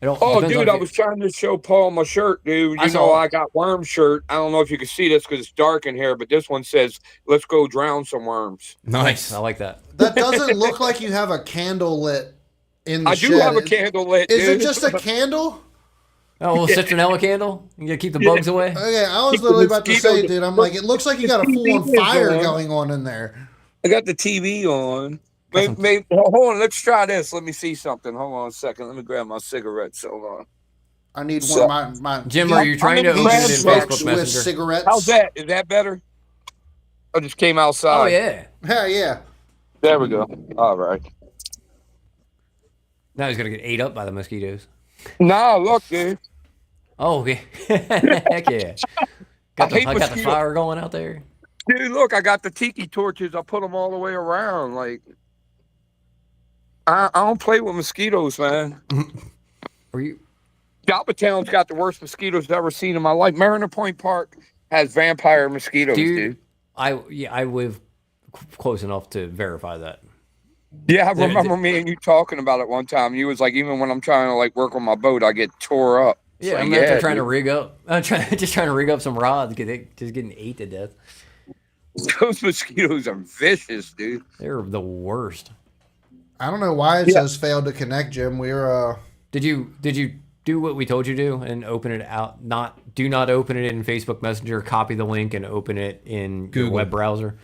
Oh, dude, I was trying to show Paul my shirt, dude. I saw it. I got worm shirt. I don't know if you can see this because it's dark in here, but this one says, "Let's go drown some worms." Nice. I like that. That doesn't look like you have a candle lit in the I shed. do have a candle lit, Is dude. it just a candle? Oh, a little citronella candle. You gotta keep the bugs away. Okay, I was Keep the literally about to mosquitoes- say, dude. I'm like, it looks like you got a full on fire going on in there. I got the TV on. Got Maybe, hold on, let's try this. Let me see something. Hold on a second. Let me grab my cigarettes. Hold on. I need So- my Jim, are you trying to I'm in open it in Brad's Facebook with Messenger? cigarettes. How's that? Is that better? I just came outside. Oh yeah. Yeah, yeah. There we go. All right. Now he's gonna get ate up by the mosquitoes. Nah, look, dude. Oh, okay. Heck yeah. Got I hate the mosquitoes. fire going out there. Dude, look, I got the tiki torches. I put them all the way around. Like, I don't play with mosquitoes, man. Were you? Town's got the worst mosquitoes I've ever seen in my life. Mariner Point Park has vampire mosquitoes, dude. I live close enough to verify that. Yeah, I remember me and you talking about it one time. You was like, even when I'm trying to like work on my boat, I get tore up. It's Yeah, like, I'm out there trying dude. to rig up. I'm just trying to rig up some rods because they just getting ate to death. Those mosquitoes are vicious, dude. They're the worst. I don't know why it Yeah. says failed to connect, Jim. We're Did you do what we told you to do and open it out? Do not open it in Facebook Messenger. Copy the link and open it in your Google. web browser.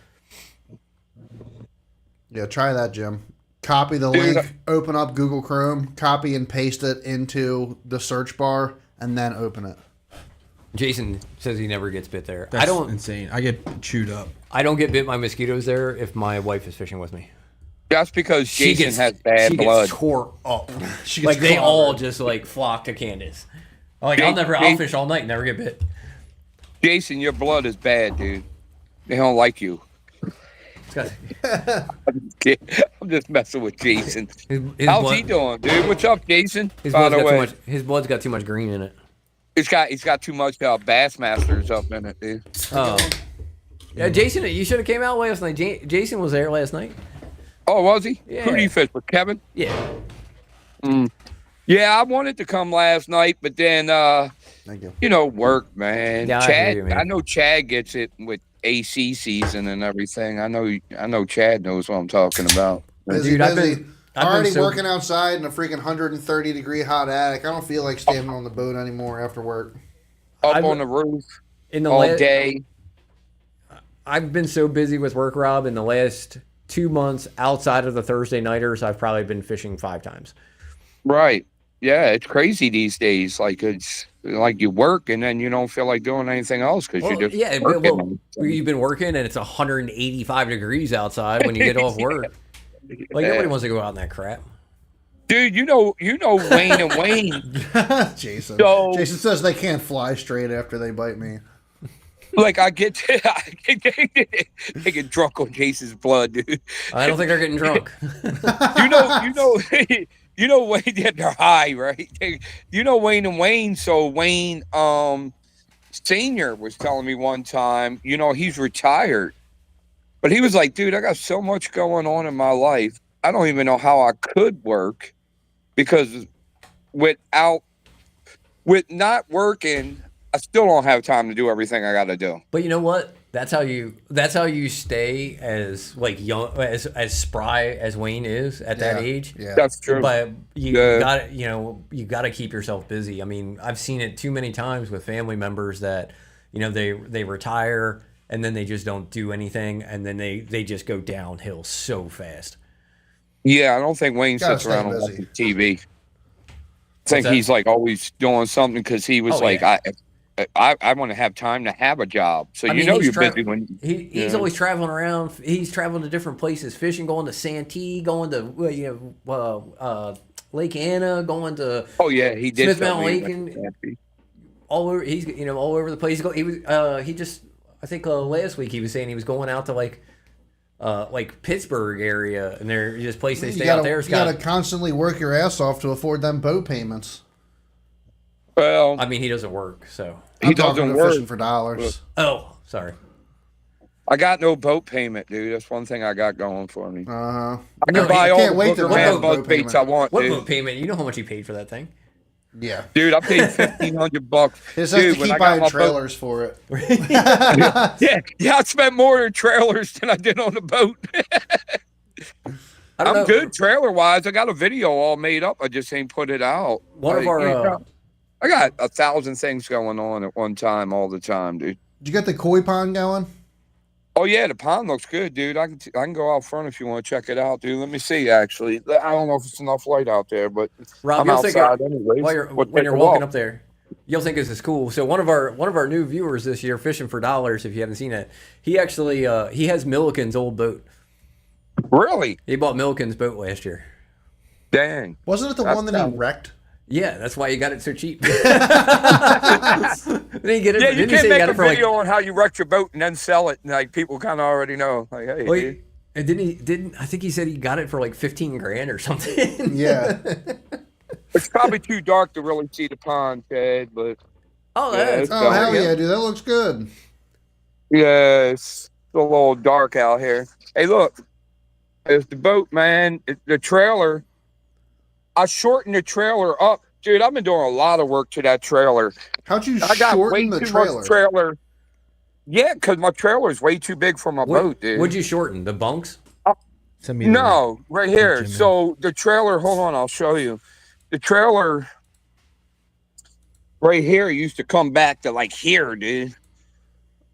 yeah, try that, Jim. Copy the Dude, link, open up Google Chrome, copy and paste it into the search bar, and then open it. Jason says he never gets bit there. That's I don't. insane. I get chewed up. I don't get bit by mosquitoes there if my wife is fishing with me. That's because She Jason gets has bad she blood. gets tore up. She Like gets they all clobbered. just like flock to Candace. Like I'll fish all night and never get bit. Jason, your blood is bad, dude. They don't like you. It's got- I'm just messing with Jason. his How's blood, he doing, dude? What's up, Jason? His By blood's the got too way, much. His blood's got too much green in it. he's got too much Bassmasters up in it, dude. Oh. Yeah, Jason, you should have came out last night. Jason was there last night. Oh, was he? Yeah. Who do you fish with, Kevin? Yeah. Yeah, I wanted to come last night, but then Thank you. you know, work, man. Yeah, I Chad, hear you, man. I know Chad gets it with AC season and everything. I know Chad knows what I'm talking about. Busy, Dude, I've busy. been- I've been Already so- working outside in a freaking 130-degree hot attic. I don't feel like standing on the boat anymore after work. Up I've- on the roof In the all last, day. I've been so busy with work, Rob. In the last 2 months, outside of the Thursday nighters, I've probably been fishing 5 times. Right. Yeah, it's crazy these days. Like it's like you work and then you don't feel like doing anything else because Well, you're just yeah, but, working. you've been working and it's 185 degrees outside when you get off work. Like nobody wants to go out in that crap. Dude, you know Wayne and Wayne. Jason. So- Jason says they can't fly straight after they bite me. Like I get they get drunk on Jason's blood, dude. I don't think they're getting drunk. You know Wayne, yeah, they're high, right? You know Wayne and Wayne. So Wayne Senior was telling me one time, you know, he's retired. But he was like, dude, I got so much going on in my life. I don't even know how I could work because with not working, I still don't have time to do everything I got to do. But you know what? That's how you stay as like young as spry as Wayne is at that Yeah, age. Yeah. That's true. But you Yeah. got you got to keep yourself busy. I mean, I've seen it too many times with family members that they retire and then they just don't do anything and then they just go downhill so fast. Yeah, I don't think Wayne Gotta sits around stay and busy. watches TV. I think that? he's like always doing something because he was Oh, like, yeah. I want to have time to have a job. So I mean, you're he's busy when he's yeah. always traveling around. He's traveling to different places, fishing, going to Santee, going to Lake Anna, going to Oh yeah, he did. Smith tell Mountain me he Lake went to Stampede. all over. He's all over the place. I think last week he was saying he was going out to like Pittsburgh area, and they're just place they You stay gotta, out there. you gotta constantly work your ass off to afford them boat payments. Well, I mean, he doesn't work, so. he I'm talking doesn't to work. fishing for dollars. Oh, sorry. I got no boat payment, dude. That's one thing I got going for me. Uh-huh. I No, can buy you all can't the wait to Booger buy Man a bug boat baits payment. I want, What dude. boat payment? You know how much he paid for that thing? Yeah. Dude, I paid $1,500. He just has Dude, to when keep I got buying my boat, trailers for it. yeah, I spent more on trailers than I did on the boat. I don't know. I'm good trailer wise. I got a video all made up. I just ain't put it out. One of our I got 1,000 things going on at one time, all the time, dude. Did you get the koi pond going? Oh yeah, the pond looks good, dude. I can go out front if you want to check it out, dude. Let me see. Actually, I don't know if it's enough light out there, but Rob, I'm you'll think outside it, anyways. when you're walking up there, you'll think this is cool. So one of our new viewers this year, Fishing for Dollars, if you haven't seen it, he actually he has Milliken's old boat. Really? He bought Milliken's boat last year. Dang. Wasn't it the one that he wrecked? Yeah, that's why you got it so cheap. Didn't he get it? Yeah, you Didn't he can't say he make got a it for video on how you wrecked your boat and then sell it, and like people kind of already know. Like, hey, dude. And didn't I think he said he got it for like 15 grand or something? Yeah. It's probably too dark to really see the pond, Ted, but Oh, Yeah, that's it's Oh, hell yeah, dude. That looks good. yeah, it's a little dark out here. Hey, look, it's the boat, man. The trailer. I shortened the trailer up. Dude, I've been doing a lot of work to that trailer. How'd you I got way shorten the too trailer? much trailer. Yeah, because my trailer is way too big for my boat, dude. What'd you shorten? The bunks? Send me the No, right here. Jimmy. So the trailer, hold on, I'll show you. The trailer right here used to come back to like here, dude.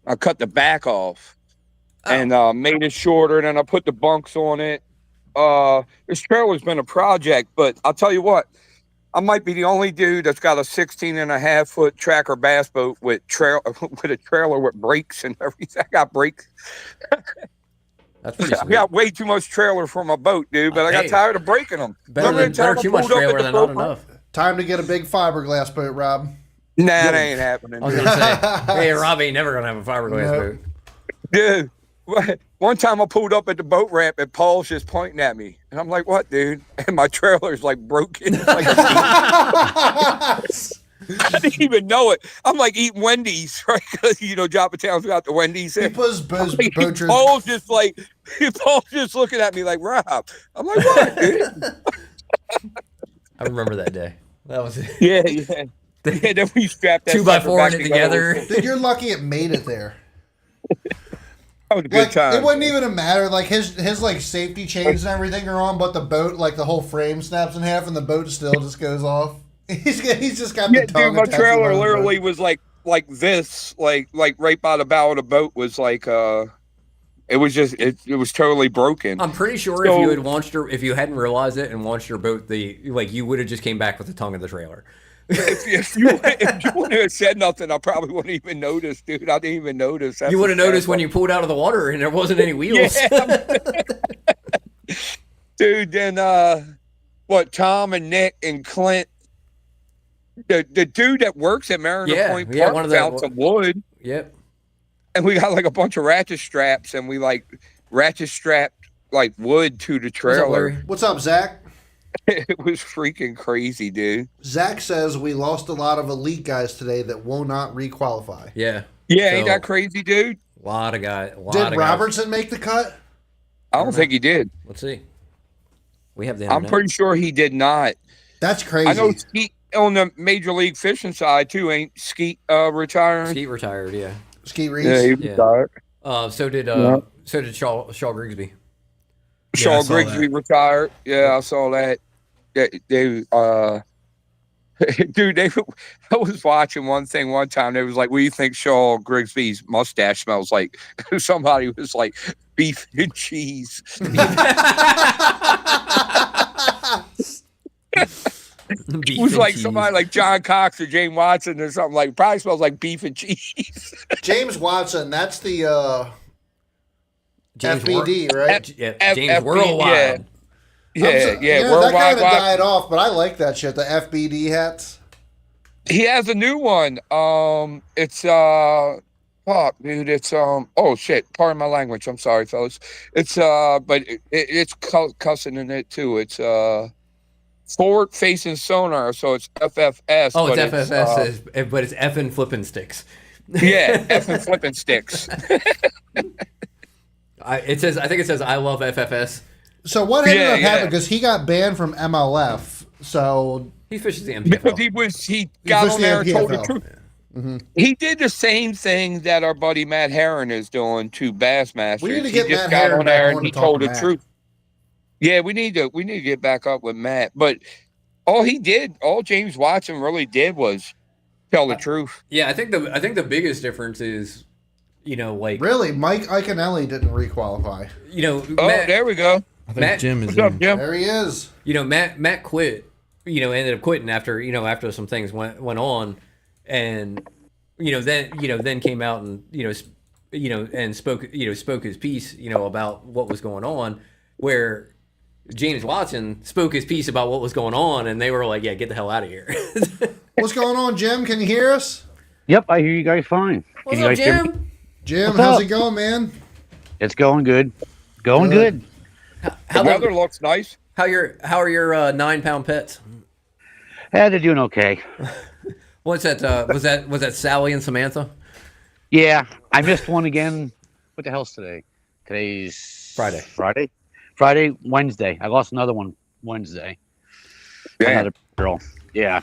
I cut the back off and made it shorter, and then I put the bunks on it. This trailer's been a project, but I'll tell you what, I might be the only dude that's got a 16.5-foot tracker bass boat with a trailer with brakes and everything. I got brakes. That's pretty I sweet. got way too much trailer for my boat, dude, but I got Hey. tired of breaking them. Better too much trailer than not enough. Time to get a big fiberglass boat, Rob. Nah, that ain't happening. I was gonna say, hey, Rob ain't never gonna have a fiberglass No. boat. Dude, one time I pulled up at the boat ramp and Paul's just pointing at me. And I'm like, what, dude? And my trailer's like broken. It's like I didn't even know it. I'm like eating Wendy's, right? Because, Joppatown's got the Wendy's He there. put his boat Paul's just looking at me like, Rob. I'm like, what, dude? I remember that day. That was it. Yeah. Yeah, then we strapped that 2x4 back in it together. Dude, you're lucky it made it there. That was a good Like, time. it wouldn't even matter. Like, his like safety chains and everything are on, but the boat, like the whole frame snaps in half and the boat still just goes off. He's just got the tongue dude, my attached to the trailer boat. literally was like this, like right by the bow of the boat was like it was just it was totally broken. I'm pretty sure So- if you hadn't realized it and launched your boat, you would have just came back with the tongue of the trailer. if you wouldn't have said nothing, I probably wouldn't even notice, dude. I didn't even notice. That's You would have the sad noticed when part. you pulled out of the water and there wasn't any wheels. Yeah. Dude, then Tom and Nick and Clint, the dude that works at Mariner Point Park one of found some wood. Yep. And we got like a bunch of ratchet straps, and we like ratchet strapped like wood to the What's up, trailer. Larry? What's up, Zach? It was freaking crazy, dude. Zach says we lost a lot of elite guys today that will not requalify. Yeah. Yeah, ain't So- that crazy, dude? A lot of guys. Did Robertson make the cut? I don't think he did. Let's see. We have the I'm internet. pretty sure he did not. That's crazy. I know Skeet on the Major League Fishing side too. Ain't Skeet retiring? Skeet retired, yeah. Skeet Reese. Yeah, he Yeah. retired. So did Yeah. Shaw Grigsby. Shaw I saw Grigsby that. retired. Yeah, I saw that. They dude, I was watching one thing one time. They was like, "What do you think Shaw Grigsby's mustache smells like?" Somebody was like, "Beef and cheese." It was like somebody like John Cox or James Watson or something like. Probably smells like beef and cheese. James Watson. That's the James FBD, right? James FBD, Worldwide. Yeah, That kind Worldwide of died off, but I like that shit. The FBD hats. He has a new one. It's fuck, dude. It's oh shit. Pardon my language. I'm sorry, fellas. It's but it's cussing in it too. It's forward facing sonar, so it's FFS. Oh, it's but FFS, but it's effing flipping sticks. Yeah, F and flipping sticks. I think it says I love FFS. So what ended Yeah, up yeah. happening? Because he got banned from MLF. So He fishes the Because MPFL. he got pushed on the there and told the MPFL. truth. He did the same thing that our buddy Matt Herron is doing to Bassmasters. We need to He get just Matt got Herron on there back and on he to talk told to the Matt. truth. Yeah, we need to get back up with Matt. But all James Watson really did was tell the truth. Yeah, I think the biggest difference is, You know, like Really, Mike Iconelli didn't requalify. you know, Oh, Matt, there we go. I think Matt- Jim is What's up, in. Jim? There he is. you know, Matt quit. You know, ended up quitting after after some things went on, and then came out and and spoke his piece about what was going on, where James Watson spoke his piece about what was going on, and they were like, "Yeah, get the hell out of here." What's going on, Jim? Can you hear us? Yep, I hear you guys fine. What's Can you up, guys hear me? Jim? Jim, What's how's up? it going, man? It's going good. Going Good. good. How The weather looks nice. how are your 9-pound pets? They're doing okay. What's that? Was that Sally and Samantha? Yeah, I missed one again. What the hell's today? Today's Friday. Wednesday. I lost another one Wednesday. Yeah. Another girl. Yeah.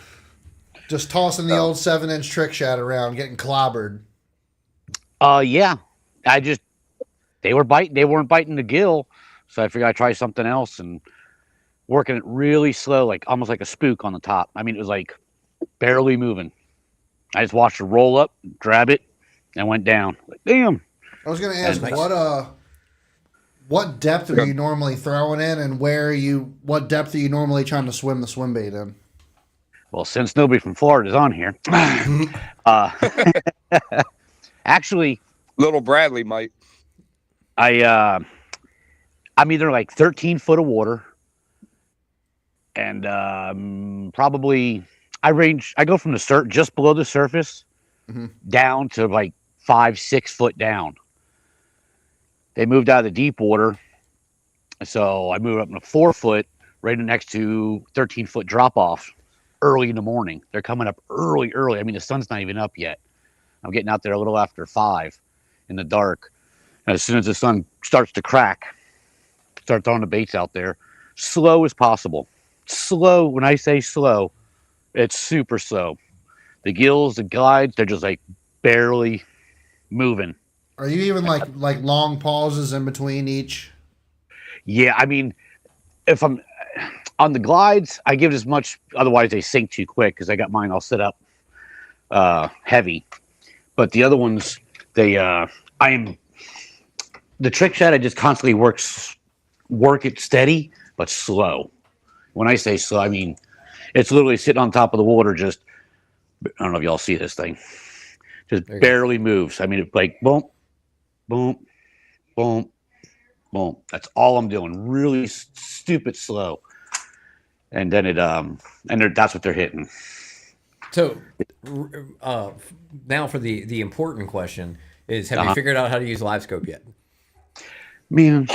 Just tossing the old 7-inch trick shot around, getting clobbered. Yeah. They weren't biting the gill, so I figured I'd try something else and working it really slow, like almost like a spook on the top. I mean, it was like barely moving. I just watched it roll up, grab it, and went down. Like, damn. I was going to ask, Nice. what depth are you normally throwing in, and what depth are you normally trying to swim the swim bait in? Well, since nobody from Florida is on here, actually, Little Bradley might. I'm either like 13 foot of water, and probably I go from the just below the surface down to like 5-6 foot down. They moved out of the deep water, so I moved up to 4 foot, right next to 13-foot drop off. Early in the morning, they're coming up early. I mean, the sun's not even up yet. I'm getting out there a little after 5 in the dark, and as soon as the sun starts to crack, start throwing the baits out there, slow as possible. Slow. When I say slow, it's super slow. The gills, the glides, they're just like barely moving. Are you even like long pauses in between each? Yeah, I mean, if I'm on the glides, I give it as much. Otherwise, they sink too quick because I got mine all set up heavy. But the other ones, the trick shot. I just constantly work it steady but slow. When I say slow, I mean it's literally sitting on top of the water. Just I don't know if y'all see this thing. Just barely moves. I mean, it's like boom, boom, boom, boom. That's all I'm doing. Really stupid slow. And then that's what they're hitting. So, now for the important question is: have you figured out how to use live scope yet? Man,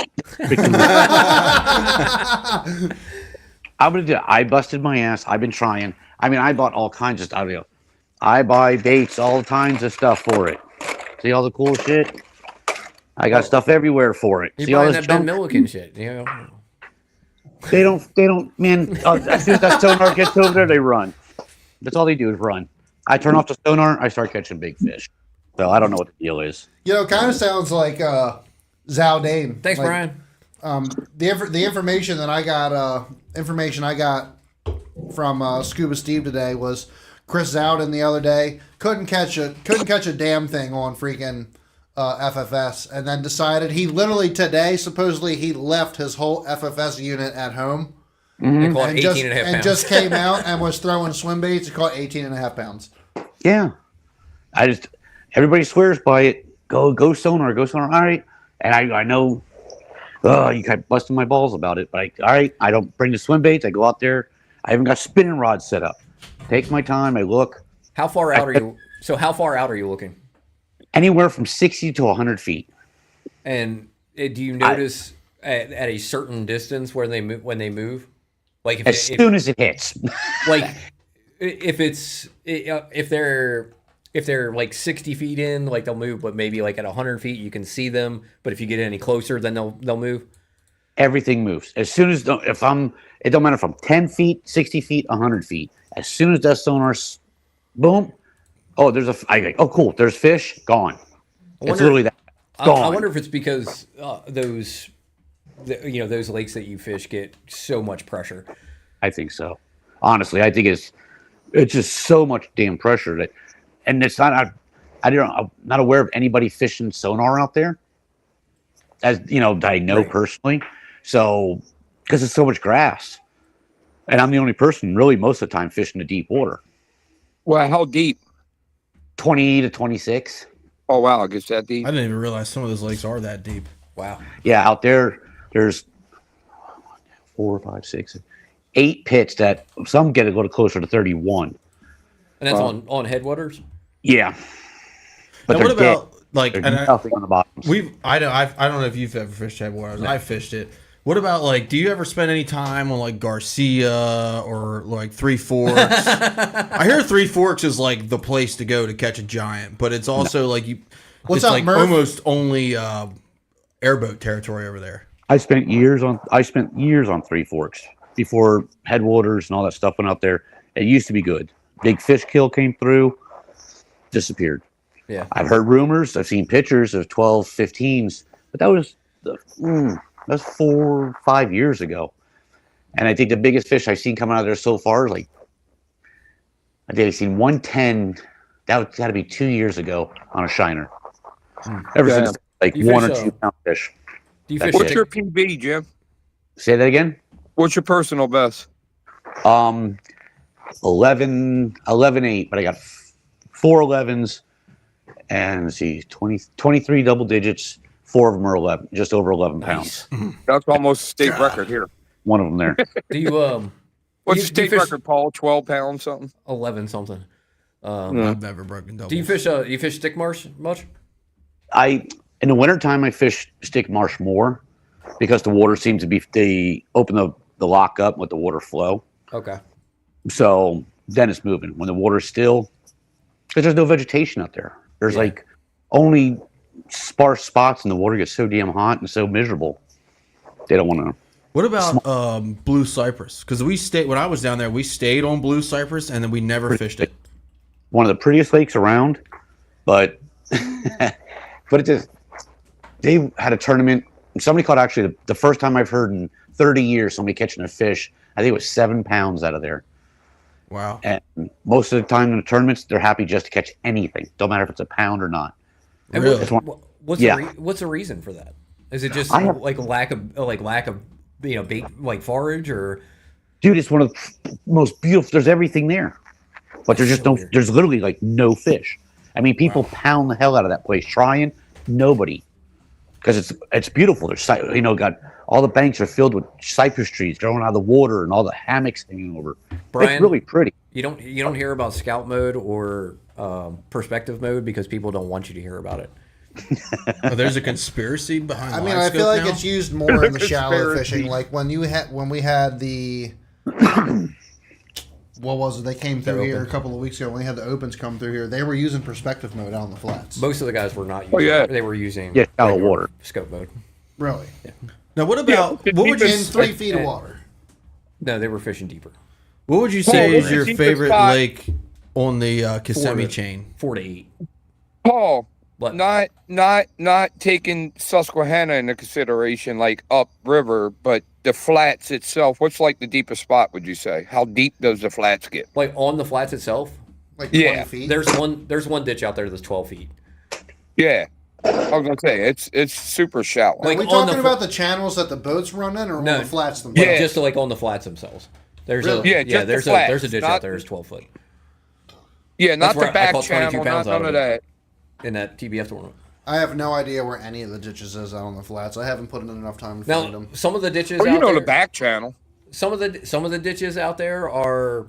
I busted my ass. I've been trying. I mean, I bought all kinds of stuff. I buy baits, all kinds of stuff for it. See all the cool shit? I got stuff everywhere for it. You See all buying this that Ben junk? Milliken shit? You know? They don't, man. As soon as that sonar gets over there, they run. That's all they do is run. I turn off the sonar, I start catching big fish. So I don't know what the deal is. Kind of sounds like Zaldane. Thanks, like, Brian. The information that I got from Scuba Steve today was Chris Zaldin the other day couldn't catch a damn thing on freaking FFS, and then decided he literally today supposedly he left his whole FFS unit at home They caught and 18 and a half pounds. just came out and was throwing swim baits and caught 18 and a half pounds. Yeah. Everybody swears by it. Go sonar. All right. And I know, you kept busting my balls about it, but all right, I don't bring the swim baits. I go out there. I haven't got spinning rods set up. Take my time. I look. How far out are you? So how far out are you looking? Anywhere from 60 to 100 feet. And do you notice at a certain distance when they move? Like As soon as it hits. like if they're like 60 feet in, like they'll move, but maybe like at 100 feet you can see them. But if you get any closer, then they'll move. Everything moves. As soon as it don't matter if I'm 10 feet, 60 feet, 100 feet. As soon as that sonar's boom. Oh, cool. There's fish gone. It's literally that. Gone. I wonder if it's because those lakes that you fish get so much pressure. I think so. Honestly, I think it's just so much damn pressure and it's not. I'm not aware of anybody fishing sonar out there, as that I know personally. So, because it's so much grass, and I'm the only person really most of the time fishing the deep water. Well, how deep? 20 to 26. Oh wow, I guess that deep. I didn't even realize some of those lakes are that deep. Wow. Yeah, out there's 4, 5, 6, 8 pits that some get to go to closer to 31. And that's on headwaters? Yeah. But Now, what they're about like There's and nothing on the bottom. I don't know if you've ever fished headwaters. I fished it. What about like? Do you ever spend any time on like Garcia or like Three Forks? I hear Three Forks is like the place to go to catch a giant, but it's also like you. What's it's up, like Murph? almost only airboat territory over there. I spent years on Three Forks before headwaters and all that stuff went out there. It used to be good. Big fish kill came through, disappeared. Yeah. I've heard rumors. I've seen pictures of 12, 15s, but that was 4 or 5 years ago. And I think the biggest fish I've seen coming out of there so far is like, I think I've seen 110. That got to be 2 years ago on a shiner. Ever since like You 1 or fish, 2 pound fish. Do you That's fish it. What's stick? your PB, Jim? Say that again. What's your personal best? 11-8, but I got 4 11s and let's see, 23 double digits. 4 of them are 11, just over 11 pounds. That's almost state record here. One of them there. Do you What's you the state fish- record, Paul? 12 pounds something? 11 something? I've never broken doubles. Do you fish? You fish stick marsh much? In the wintertime, I fish stick marsh more because the water seems to be, they open the lock up, let the water flow. Okay. So then it's moving. When the water's still, because there's no vegetation out there. There's like only sparse spots, and the water gets so damn hot and so miserable. They don't want to. What about Blue Cypress? Because when I was down there, we stayed on Blue Cypress and then we never fished it. One of the prettiest lakes around, but it just, they had a tournament. Somebody caught, actually the first time I've heard in 30 years somebody catching a fish. I think it was 7 pounds out of there. Wow. And most of the time in the tournaments, they're happy just to catch anything. Don't matter if it's a pound or not. And Really? what's the reason for that? Is it just like a lack of bait, like forage, or? Dude, it's one of the most beautiful. There's everything there, but there's just weird. there's literally like no fish. I mean, people pound the hell out of that place trying. Nobody, because it's beautiful. There's got all the banks are filled with cypress trees growing out of the water and all the hammocks hanging over. Brian, it's really pretty. You don't hear about scout mode or perspective mode because people don't want you to hear about it. Oh, there's a conspiracy behind. I mean, live I feel scope like now? it's used more in the shallow Conspiracy. fishing. Like when we had the what was it? They came through here a couple of weeks ago when we had the opens come through here. They were using perspective mode out on the flats. Most of the guys were not using. yeah. They were using Shallow regular water. scope mode. Really, Now, what about what would you in 3 feet of water. No, they were fishing deeper. what would you say is your Deepest favorite spot. lake on the Kissimmee chain? 4 to 8. Paul, What? not taking Susquehanna into consideration, like upriver, but the flats itself. What's like the deepest spot? Would you say? How deep does the flats get? Like on the flats itself, Like 20 Yeah. feet. there's one ditch out there that's 12 feet. Yeah, I was gonna say it's super shallow. Are Like we on talking the about the channels that the boats run in, or No. on the flats themselves? Yeah. Just like on the flats themselves. There's Really? a just the there's flats, a ditch not- out there that's 12 foot yeah, not that's where the I back caught 22 channel, pounds not out none of of it. that. in that TBF tournament. I have no idea where any of the ditches is out on the flats. I haven't put in enough time to find Now, them. some of the ditches Well, you out know there, the back channel. some of the ditches out there are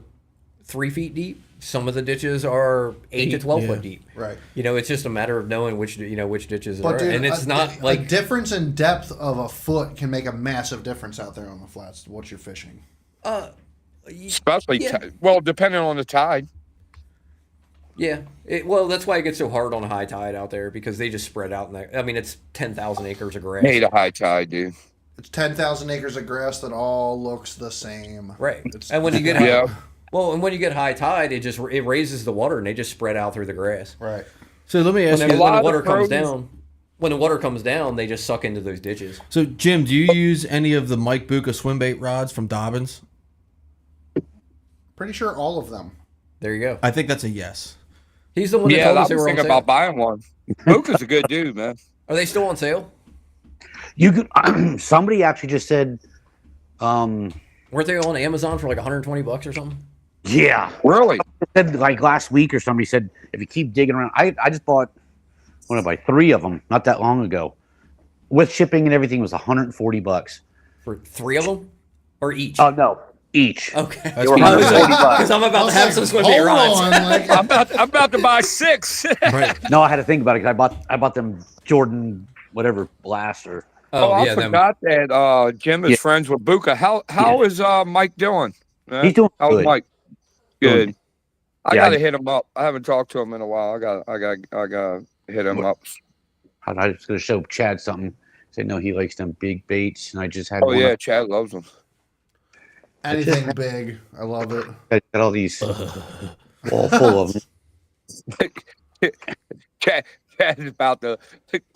3 feet deep. Some of the ditches are 8 to 12 foot deep. Right. It's just a matter of knowing which ditches But are, dude, and it's not a like difference in depth of a foot can make a massive difference out there on the flats. What you're fishing. Especially, Yeah. depending on the tide. yeah. Well, that's why it gets so hard on a high tide out there because they just spread out. It's 10,000 acres of grass. Hate a high tide, dude. It's 10,000 acres of grass that all looks the same. Right. It's- And when you get Yeah. and when you get high tide, it raises the water and they just spread out through the grass. Right. So let me ask When you. the lot of water the comes pros- down, they just suck into those ditches. So Jim, do you use any of the Mike Bucca swim bait rods from Dobbins? Pretty sure all of them. There you go. I think that's a yes. He's the one that Yeah, told I us they was were on thinking sale. about buying one. Luca's a good dude, man. Are they still on sale? You could. Somebody actually just said, Weren't they on Amazon for like $120 or something? yeah. Really? Said like last week or somebody said if you keep digging around. I just bought what did I buy? 3 of them not that long ago. With shipping and everything, it was $140 For 3 of them? Or each? Oh no, each. Okay. They were That's $140. Because I'm about to have some swim bait Hold rods. on, like, I'm about to buy 6. Right. No, I had to think about it because I bought them Jordan whatever Blast or Oh, I yeah, them. forgot that Jim is Yeah. friends with Buka. How is Mike doing? He's doing How's good. Mike? Doing Good. I Yeah, gotta hit him up. I haven't talked to him in a while. I gotta hit him up. I was going to show Chad something. Said no, he likes them big baits, and I just had Oh one. yeah, Chad loves them. anything big. I love it. I got all these all full of them. Chad is about to.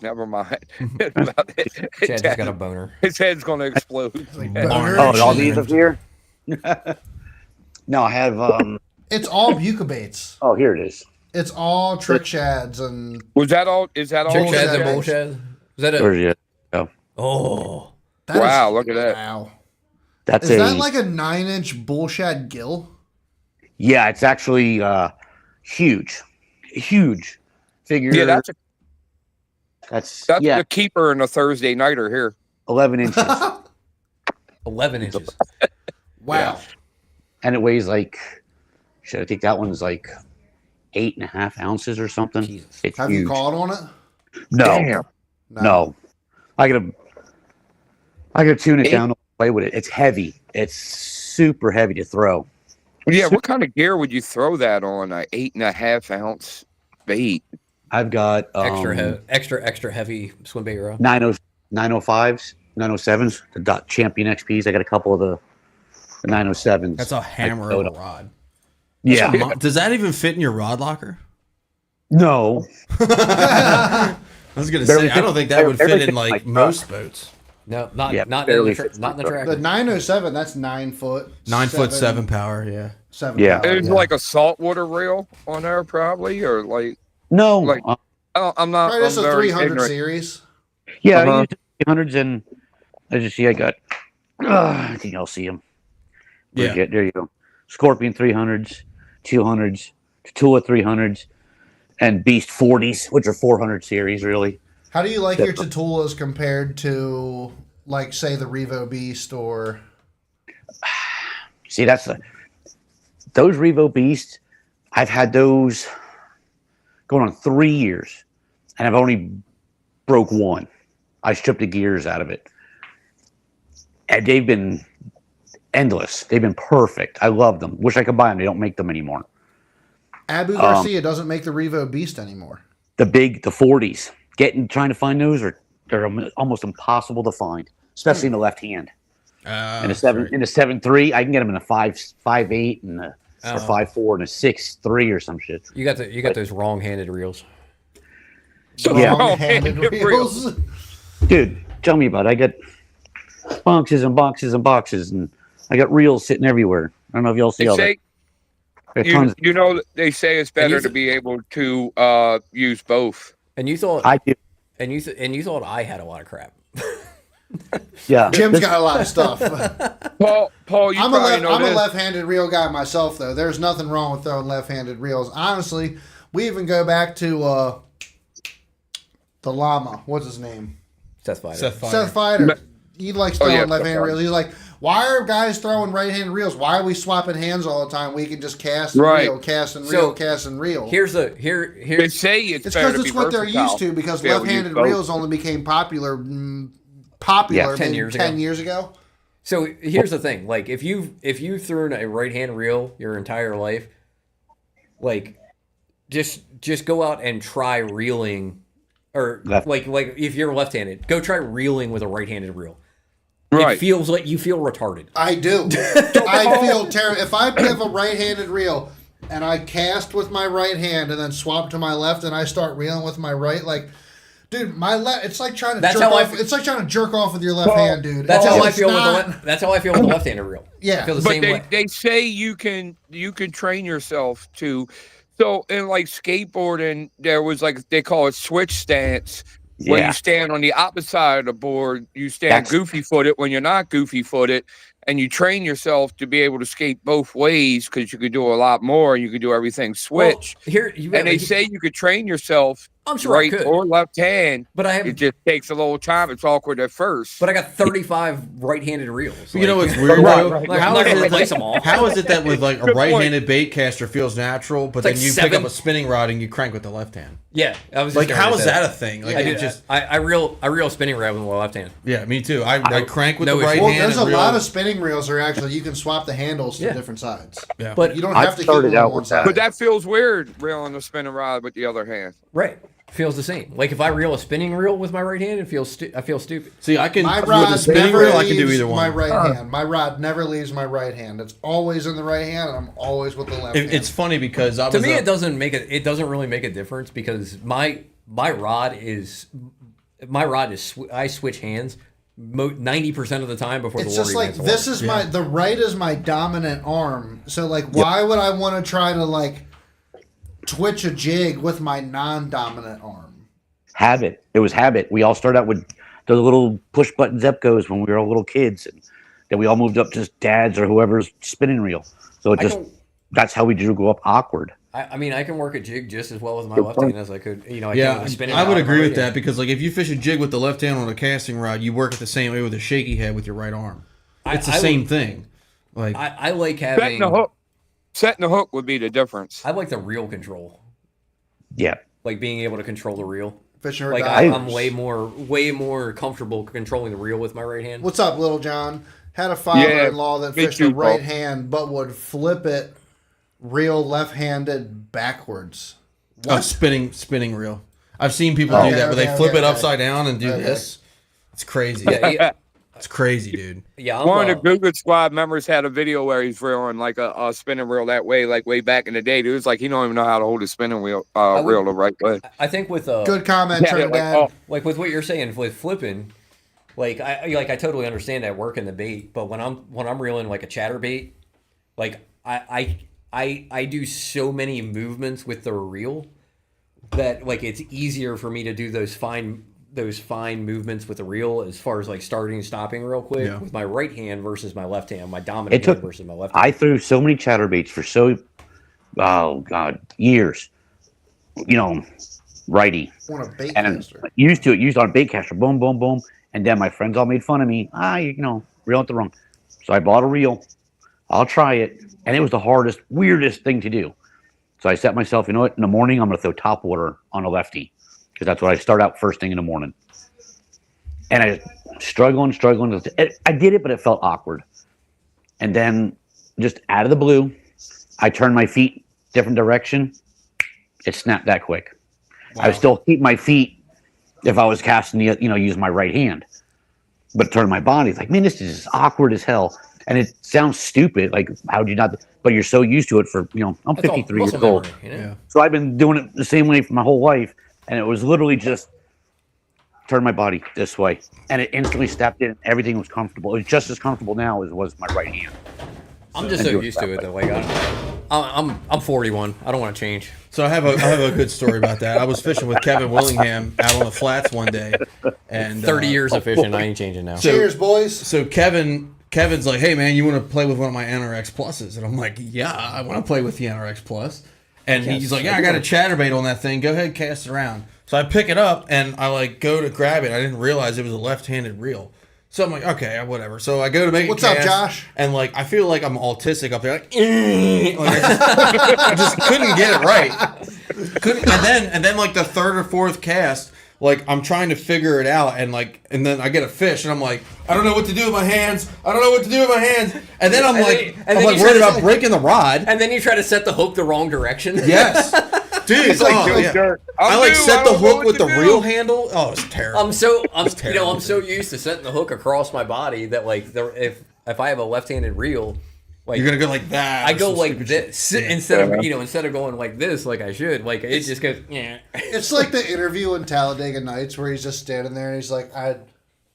Never mind. Chad just got a boner. His head's gonna explode. Boner. Oh, and all these up here. No, I have. It's all Buka baits. Oh, here it is. It's all trick shads and Was that all? Is that all? Chick Bullshit. shads and bull shads? Is that Where's it? it? Oh, Oh. that Wow, is- look at that. Wow. that's Is a. that like a 9-inch bullshad gill? Yeah, it's actually huge, huge figure. Yeah, that's that's the keeper in a Thursday nighter here. 11 inches, 11 inches. Wow. and it weighs like. Should I think that one's like 8.5 ounces or something? Jesus. It's Have huge. you caught on it? No, no. I gotta tune it down to play with it. It's heavy. It's super heavy to throw. Yeah, what kind of gear would you throw that on? An 8.5 ounce bait? I've got Extra heavy swim bait rod. 905s, 907s, the Dot Champion XPs. I got a couple of the 907s. That's a hammer of a rod. Yeah. Does that even fit in your rod locker? No. I was gonna say I don't think that would fit in like most boats. No, not Yeah, not in barely the fits not in the my track. The 907, that's 9 foot. 9'7" power, yeah. 7 Yeah. power, There's like a saltwater reel on there, probably, or like No. Like- I'm not. Probably just I'm a very 300 ignorant. series. yeah, Uh-huh. I used 300s and I just see I got. I think I'll see them. Yeah. There you go. Scorpion 300s, 200s, Tula 300s, and Beast 40s, which are 400 series, really. How do you like your Tatulas compared to, like, say, the Revo Beast or... See, those Revo Beasts. I've had those going on 3 years, and I've only broke one. I stripped the gears out of it, and they've been endless. They've been perfect. I love them. Wish I could buy them. They don't make them anymore. Abu Garcia doesn't make the Revo Beast anymore. The 40s. Trying to find those they're almost impossible to find, especially in the left hand. In a 7.3, I can get them in a 5.8 and a 5.4 and a 6.3 or some shit. You got those wrong-handed reels. Yeah. Long-handed reels. Dude, tell me about it. I got boxes and boxes and boxes, and I got reels sitting everywhere. I don't know if y'all see They all say that. Tons. you know they say it's better to be able to use both. And you thought I do. and you thought I had a lot of crap. Yeah. Jim's got a lot of stuff. Paul, you I'm probably know a this. left-handed reel guy myself, though. There's nothing wrong with throwing left-handed reels. Honestly, we even go back to the llama. What's his name? Seth Fighter. Seth Fighter. He likes throwing yeah, left-handed Seth reels. He's like, why are guys throwing right-handed reels? Why are we swapping hands all the time? We can just cast and Right. reel, cast and So, reel, cast and reel. Here's They say it's It's better because to it's be what they're versatile. used to. Because Be able to use left-handed both. reels only became popular Yeah, 10 maybe years 10 ago. years ago. So here's the thing: like if you've thrown a right hand reel your entire life, like just go out and try reeling, or Left. like if you're left-handed, go try reeling with a right-handed reel. Right. It feels like you feel retarded. I do. I feel terrible. If I have a right-handed reel and I cast with my right hand and then swap to my left and I start reeling with my right, like, dude, my left. It's like trying to That's jerk how I off. feel. It's like trying to jerk off with your left hand, dude. That's how I It's feel not- that's how I feel with the left-handed reel. Yeah. I feel the But same way. they say you can train yourself to So in like skateboarding, there was like they call it switch stance, where Yeah. you stand on the opposite side of the board. You stand That's- goofy footed when you're not goofy footed, and you train yourself to be able to skate both ways because you could do a lot more and you could do everything switch. Well, here you And they say you could train yourself I'm sure I right could. or left hand. But I It have, just takes a little time. It's awkward at first. but I got 35 right-handed reels. You know Like, what's weird, Right, though? right. I'm How not is gonna it replace that- them all. How is it that with like a Good point. right-handed bait caster feels natural, but It's like then you pick 7. up a spinning rod and you crank with the left hand? Yeah, I was just Like, gonna how say is that a thing? Like, I do. it just I reel spinning rod with my left hand. yeah, me too. I crank with no the issue. right Well, hand. there's a and reel- lot of spinning reels are actually you can swap the handles to Yeah. different sides. yeah. But You don't I have to keep started them on out one with that. side. But that feels weird, reeling the spinning rod with the other hand. right feels the same. Like if I reel a spinning reel with my right hand, it feels I feel stupid. See, I can My with rod a spinning never reel. I leaves can do either my one. right hand. My rod never leaves my right hand. It's always in the right hand, and I'm always with the left hand. It's funny because I To was me, it doesn't make it. It doesn't really make a difference because my rod is I switch hands 90% of the time before It's the water just even like hits the this water. is the right is my dominant arm. So like, why would I want to try to like twitch a jig with my non-dominant arm? Habit. It was habit. We all started out with those little push button Zepcos when we were all little kids, and then we all moved up to dad's or whoever's spinning reel. So it I just don't- that's how we grew up awkward. I mean, I can work a jig just as well with my left hand as I could. You know, I can Yeah, with a spinning I rod would with my agree right with that hand. because like if you fish a jig with the left hand on a casting rod, you work it the same way with a shaky head with your right arm. It's the I same would- thing. Like I like Setting having. the hook. Setting the hook would be the difference. I like the reel control, Yeah. like being able to control the reel. Fishing or Like divers. I'm way more comfortable controlling the reel with my right hand. What's up, Little John? Had a father-in-law that me fished too, a right bro. hand, but would flip it real left-handed backwards. a spinning reel. I've seen people Okay, do that where they okay, flip okay, it okay. upside down and do Okay. this. It's crazy. Yeah, It's crazy, dude. yeah. One of the Google Squad members had a video where he's reeling like a spinning reel that way, like way back in the day. Dude, it's like he don't even know how to hold a spinning wheel would- reel the right way. I think with Good comment, Yeah, Trinidad. like, like with what you're saying with flipping, like I totally understand that work in the bait, but when I'm reeling like a chatterbait, like I do so many movements with the reel that like it's easier for me to do those fine movements with the reel as far as like starting and stopping real quick Yeah. with my right hand versus my left hand, my dominant It took- hand versus my left hand. I threw so many chatterbaits for years. You know, righty. On a bait And caster. used on a bait caster, boom, boom, boom. And then my friends all made fun of me. Reel it the wrong. So I bought a reel. I'll try it. And it was the hardest, weirdest thing to do. So I set myself, you know what, in the morning, I'm going to throw top water on a lefty. Because that's what I start out first thing in the morning. And I struggling. I did it, but it felt awkward. And then just out of the blue, I turned my feet different direction. It snapped that quick. I would still keep my feet if I was casting use my right hand. But turn my body, like, man, this is awkward as hell. And it sounds stupid. Like, how do you not? But you're so used to it I'm That's all 53 years muscle old. memory, you know? Yeah. So I've been doing it the same way for my whole life. And it was literally just turn my body this way. And it instantly stepped in. Everything was comfortable. It's just as comfortable now as it was my right hand. I'm just so used to it that like I'm 41. I don't want to change. So I have a good story about that. I was fishing with Kevin Willingham out on the flats one day, and 30 years of fishing, I ain't changing now. So- Cheers, boys. So Kevin's like, "Hey man, you want to play with one of my NRX pluses?" And I'm like, "Yeah, I want to play with the NRX plus." And he's like, "Yeah, I got a chatterbait on that thing. Go ahead, cast it around." So I pick it up and I like go to grab it. I didn't realize it was a left-handed reel. So I'm like, okay, whatever. So I go to make What's a up, cast, Josh? and like I feel like I'm autistic up there, like, I just couldn't get it right. And then like the third or fourth cast, like I'm trying to figure it out, and then I get a fish, and I'm like, I don't know what to do with my hands. And then I'm And like, then- and then you worried try to- about breaking the rod. And then you try to set the hook the wrong direction. Yes, dude. It's like oh, doing yeah. dirt. I I'm like new, set I the don't know hook what with to the do. reel handle. Oh, it's terrible. I'm so terrible, used to setting the hook across my body that like if I have a left-handed reel, like You're gonna go like that. I or go some like stupid this shit. Yeah. instead of going like this like I should, like it just goes yeah. It's like the interview in Talladega Nights where he's just standing there and he's like, I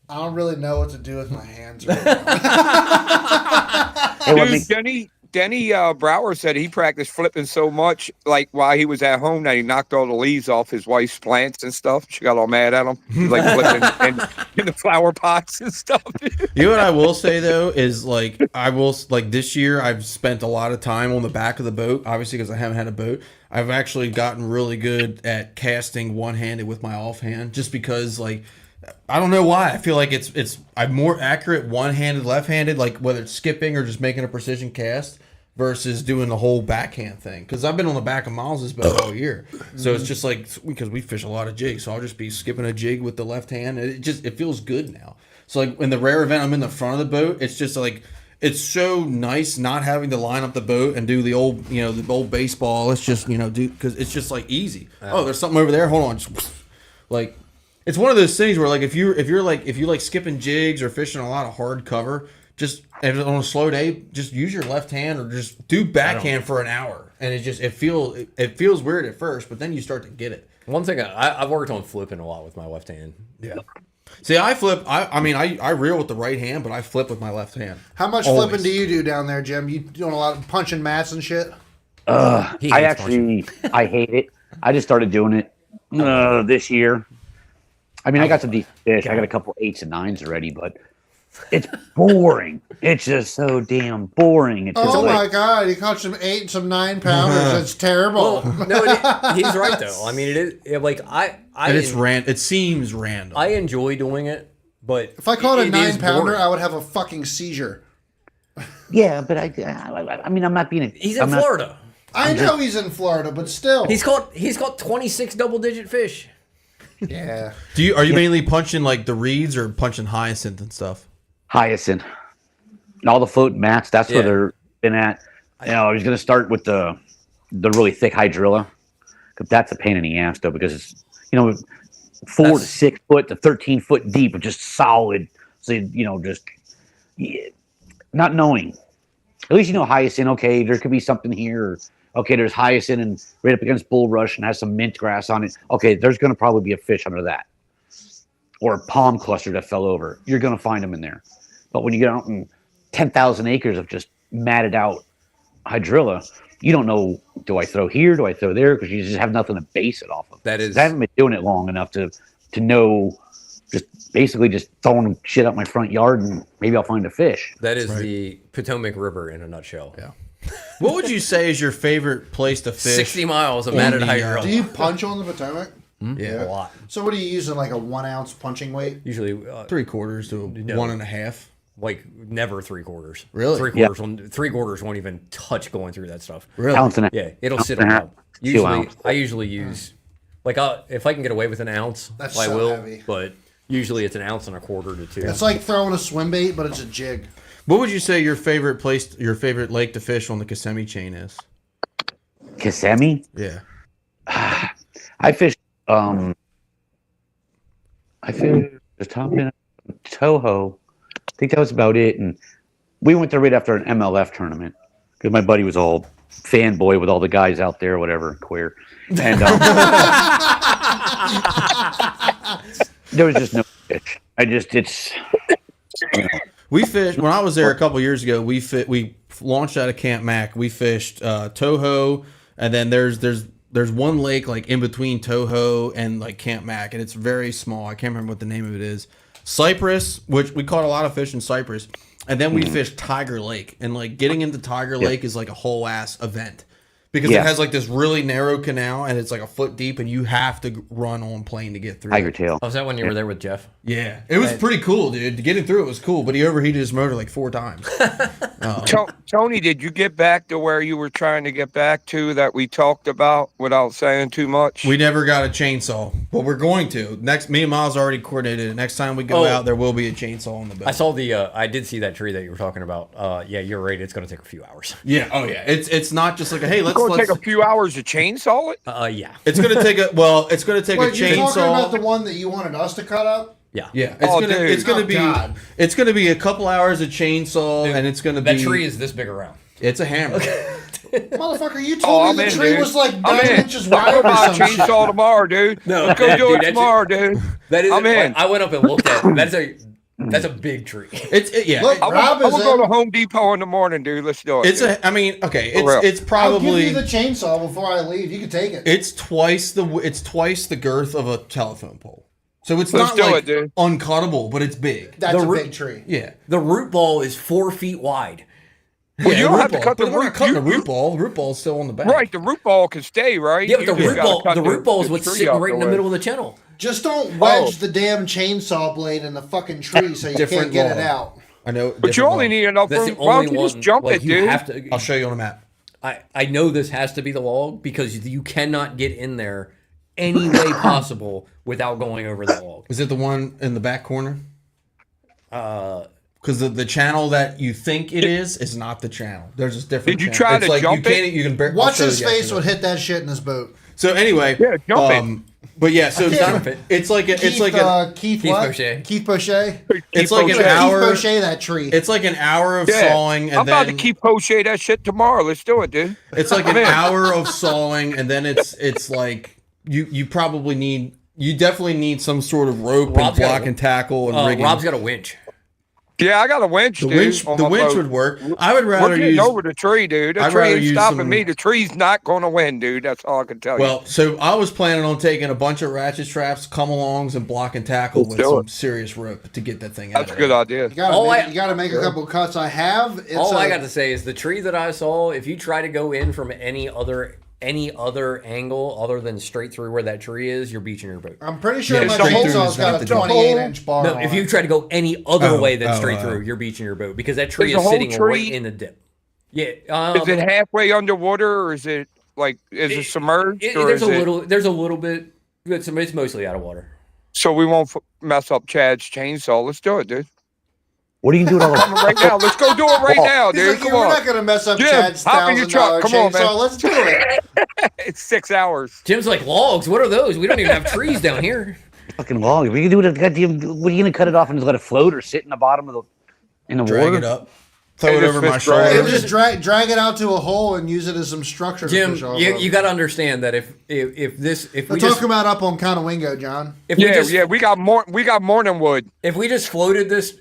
don't really know what to do with my hands right now. Hey, what Dude, makes- Denny Brower said he practiced flipping so much, like while he was at home, that he knocked all the leaves off his wife's plants and stuff. She got all mad at him, like flipping in the flower pots and stuff. You know what I will say though is like this year I've spent a lot of time on the back of the boat, obviously because I haven't had a boat. I've actually gotten really good at casting one-handed with my offhand, just because like I don't know why. I feel like I'm more accurate one-handed, left-handed, like whether it's skipping or just making a precision cast versus doing the whole backhand thing. Because I've been on the back of Miles's boat all year, so it's just like because we fish a lot of jigs, so I'll just be skipping a jig with the left hand. And it feels good now. So like in the rare event I'm in the front of the boat, it's just like it's so nice not having to line up the boat and do the old baseball. It's just do because it's just like easy. Oh, there's something over there. Hold on, just, like. It's one of those things where, like, if you like skipping jigs or fishing a lot of hard cover, just on a slow day, just use your left hand or just do backhand for an hour, and it feels weird at first, but then you start to get it. One thing I've worked on flipping a lot with my left hand. Yeah. See, I flip. I reel with the right hand, but I flip with my left hand. How much flipping do you do down there, Jim? You doing a lot of punching mats and shit? I hate it. I just started doing it this year. I mean, I got some decent fish. I got a couple 8s and 9s already, but it's boring. It's just so damn boring. It's just my God. He caught some 8 and some 9 pounders. It's terrible. Well, no, he's right, though. I mean, it is like It seems random. I enjoy doing it, but if I caught a 9 pounder, I would have a fucking seizure. Yeah, but I mean, I'm not being. He's in Florida. I know he's in Florida, but still. He's caught 26 double-digit fish. Yeah. Are you mainly punching like the reeds or punching hyacinth and stuff? Hyacinth. And all the float mats, that's where they're been at. I was going to start with the really thick hydrilla, because that's a pain in the ass though, because it's 4 to 6 foot to 13 foot deep, but just solid. So not knowing. At least hyacinth. Okay, there could be something here. Or, okay, there's hyacinth and right up against bulrush and has some mint grass on it. Okay, there's going to probably be a fish under that. Or a palm cluster that fell over. You're going to find them in there. But when you get out in 10,000 acres of just matted out hydrilla, you don't know, do I throw here? Do I throw there? Because you just have nothing to base it off of. That is. I haven't been doing it long enough to know, just throwing shit up my front yard and maybe I'll find a fish. That is the Potomac River in a nutshell. Yeah. What would you say is your favorite place to fish? 60 miles of matted hydrilla. Do you punch on the Potomac? Yeah, a lot. So what are you using, like a 1 ounce punching weight? Usually 3/4 to 1.5. Like never 3/4. Really? 3/4. 3/4 won't even touch going through that stuff. Really? Ounce and a Yeah, it'll sit on top. I usually use if I can get away with an ounce, That's I so will. heavy. But usually it's 1.25 ounces to 2. It's like throwing a swim bait, but it's a jig. What would you say your favorite lake to fish on the Kissimmee chain is? Kissimmee? Yeah. I fished the top in Toho. I think that was about it. And we went there right after an MLF tournament because my buddy was all fanboy with all the guys out there, whatever, queer. And there was just no fish. We fished when I was there a couple years ago. We launched out of Camp Mac. We fished Toho, and then there's one lake like in between Toho and like Camp Mac, and it's very small. I can't remember what the name of it is. Cypress, which we caught a lot of fish in Cypress, and then we fished Tiger Lake, and like getting into Tiger Lake is like a whole ass event. Because it has like this really narrow canal and it's like a foot deep and you have to run on plane to get through. Tiger tail. Oh, was that when you were there with Jeff? Yeah. It was pretty cool, dude. Getting through it was cool, but he overheated his motor like 4 times. Tony, did you get back to where you were trying to get back to that we talked about without saying too much? We never got a chainsaw, but we're going to. Me and Miles already coordinated it. Next time we go out, there will be a chainsaw on the boat. I did see that tree that you were talking about. Yeah, you're right. It's going to take a few hours. Yeah. Oh yeah. It's not just like, hey, let's take a few hours to chainsaw it. Yeah. It's going to take a Wait, you're chainsaw. talking about the one that you wanted us to cut up? Yeah. Yeah. It's going to be a couple hours of chainsaw, and it's going to be. That tree is this big around. It's a hammer. Motherfucker, you told me the tree was like 9 inches wide I'll or buy a some shit. chainsaw tomorrow, dude. No, Let's go do it that's tomorrow, dude. That is. I'm in. I went up and looked at. That's a big tree. Yeah. Look, I Rob will is go to in. Home Depot in the morning, dude. Let's do it. It's dude. I mean, okay. For real. It's I'll probably give you the chainsaw before I leave. You can take it. it's twice the girth of a telephone pole. So it's Let's not do like it, dude. uncuttable, but it's big. That's The a root- big tree. Yeah. The root ball is 4 feet wide. Well, you don't have to cut the But we're not root. cutting the root ball. The root ball's still on the back. Right, the root ball can stay, right? Yeah, but You just gotta cut the root ball is the what's tree sitting out right in the way. middle of the channel. Just don't wedge the damn chainsaw blade in the fucking tree so you Different can't get law. it out. I know. But you only need enough That's room. the Why only don't you one. just jump like, it, you dude? have to. I'll show you on a map. I know this has to be the log because you cannot get in there any way possible without going over the log. Is it the one in the back corner? Because the channel that you think it is not the channel. There's just different. Did you channel. try It's to like jump you it? can't. You can. Watch I'll show his you face after would this. hit that shit in his boat. So anyway, Yeah, jump but yeah, so Jump it. it's like a, it's Keith, like a, Keith Keith what? Pochet. Keith Pochet. it's like an Keith hour. Pochet that tree. It's like an hour of Yeah. sawing, and I'm about to then keep crochet that shit tomorrow. Let's do it, dude. it's like an hour of sawing, and then it's like you definitely need some sort of rope and Rob's got block a- and tackle and rigging. Rob's got a winch. Yeah, I got a winch, the dude. winch on the my winch boat. would work. I would We're rather getting use. over the tree, dude. The I'd tree rather ain't use stopping some- me. The tree's not going to win, dude. That's all I can tell you. Well, so I was planning on taking a bunch of ratchet straps, come-alongs, and block and tackle with do some it. serious rope to get that thing out. that's a of good there. idea. You gotta make a couple cuts. I have. It's All I got to say is the tree that I saw. If you try to go in from any other angle other than straight through where that tree is, you're beaching your boat. I'm pretty sure Yeah, my straight through chainsaw's is got not a the deal. 28-inch bar. No, on if you it. try to go any other way than oh, straight oh. through, you're beaching your boat because that tree Is is the whole sitting tree- right in the dip. Yeah, Is it halfway underwater, or is it like it submerged? Or there's is a it, little. There's a little bit. It's mostly out of water. so we won't mess up Chad's chainsaw. Let's do it, dude. What are you doing all Come on, right now. Let's go do it right now, He's dude. like, Come yeah, we're on. not gonna mess up Jim, Chad's hop in your truck. $1,000 Come on, chainsaw. man. Let's do it. It's 6 hours. Jim's like logs. What are those? We don't even have trees down here. fucking long? If you can do it, goddamn, what are you gonna cut it off and just let it float or sit in the bottom of the Drag water? it up, throw Hey, it just over my fish drag. shoulder. Just drag it out to a hole and use it as some structure. to Jim, fish off you, of. you got to understand that if We're we just talking about up on Conowingo, John. if we Yeah, just yeah. We got morning wood. if we just floated this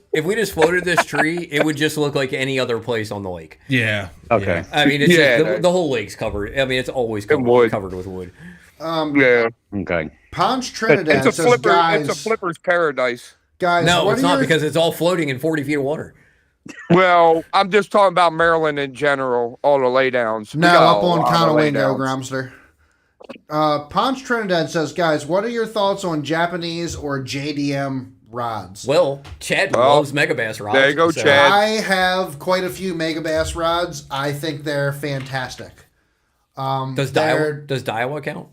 tree, it would just look like any other place on the lake. Yeah. Okay. I mean, it's Yeah, just, the whole lake's covered. I mean, it's always covered, would. covered with wood. Yeah. Okay. Ponch Trinidad It's a says, flipper. guys, It's a flipper's paradise. guys, No, what it's are not your- because it's all floating in 40 feet of water. Well, I'm just talking about Maryland in general. All the laydowns. We No, got up a on lot of Conowingo, laydowns. Gramster. Ponch Trinidad says, guys, what are your thoughts on Japanese or JDM rods? Well, Chad loves megabass rods. there you go, so- Chad. I have quite a few megabass rods. I think they're fantastic. Does they're- Daiwa count?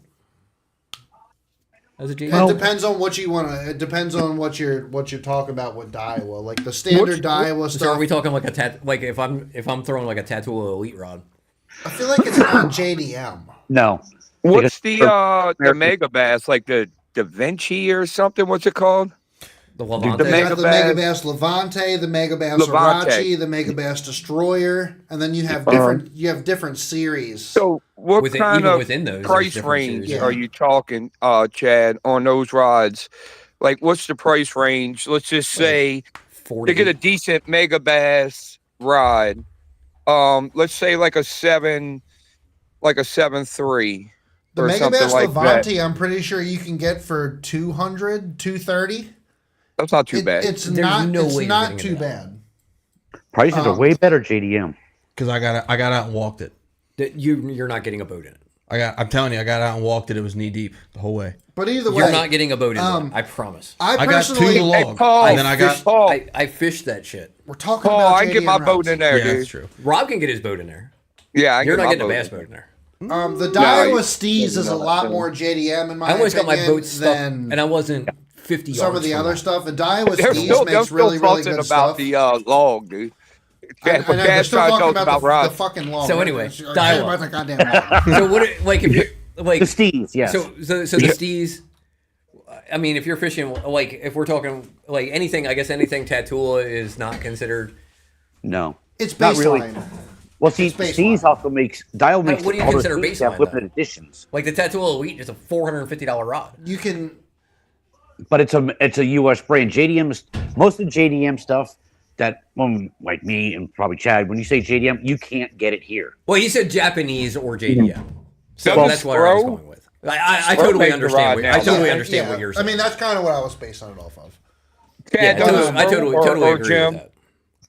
As a G? It depends on what you want to. It depends on what you're talking about with Daiwa. Like the standard Daiwa So stuff. are we talking like like if I'm throwing like a Tattoo Elite rod? I feel like it's not JDM. No. What's Because- the mega bass, like the Da Vinci or something? What's it called? The Levante. They got the Megabass- Megabass Levante, the Megabass Levante. Arachi, the Megabass Destroyer, and then you have different. You have different series. So what Within- kind even of within those, there's price different range series. are you talking, Chad, on those rods? Like, what's the price range? Let's just say 40. to get a decent mega bass rod, let's say like a 7.3 The or something Megabass like Levante, that. I'm pretty sure you can get for 200, 230. That's not too bad. It's There's not. no it's way you're not getting too it that. bad. Prices are way better JDM. Because I got out and walked it. You're not getting a boat in it. I'm telling you, I got out and walked it. It was knee deep the whole way. But either way, You're not getting a boat in it. I promise. I I got two personally, to Hey, log, Paul, and then I got. Paul, I fished that shit. we're talking Paul, about. I can get my JDM boat rods. in there, Yeah, dude. that's true. Rob can get his boat in there. Yeah, I can You're get not my getting a boat bass in there. boat in there. The Daiwa Steez is a lot more JDM in my I always got opinion my boat stuck, than and I wasn't 50 yards some of the from other that. stuff. And Daiwa They're Steez still makes really, really fussing good about stuff. the log, dude. I Yeah, know, but they're Dad's still trying to talking tell us about about the rods. fucking log. So anyway, Talking Daiwa. about the goddamn log. So what? Like if you're like The Steez, yes. So the Steez. I mean, if you're fishing, like if we're talking like anything, I guess anything Tatula is not considered. no. It's Not baseline. really. Well, see, It's baseline. Steez also makes Dial makes what do you all those consider Steez baseline, have limited then? editions. Like the Tatula Elite is a $450 rod. You can. but it's a U.S. brand. Most of the JDM stuff that, like me and probably Chad, when you say JDM, you can't get it here. Well, he said Japanese or JDM, so Does that's what I was Spro- going with. I Spro totally makes the understand. rod now. I totally Yeah, understand yeah. what you're saying. I mean, that's kind of what I was basing it off of. Chad, yeah, does I Spro totally or agree Jim, with that.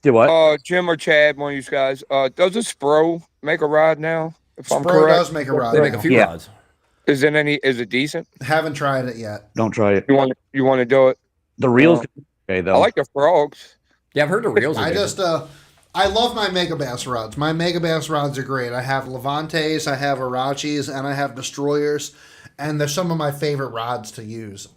Do what? Jim or Chad, one of you guys, does a Spro make a rod now? If I'm Spro correct, does make a rod. They make a now. few Yeah. rods. Is it decent? Haven't tried it yet. Don't try it. You want to do it? The reels, okay though. I like the frogs. Yeah, I've heard the reels. Are I good. just I love my Megabass rods. My Megabass rods are great. I have Levantes, I have Arachis, and I have Destroyers, and they're some of my favorite rods to use.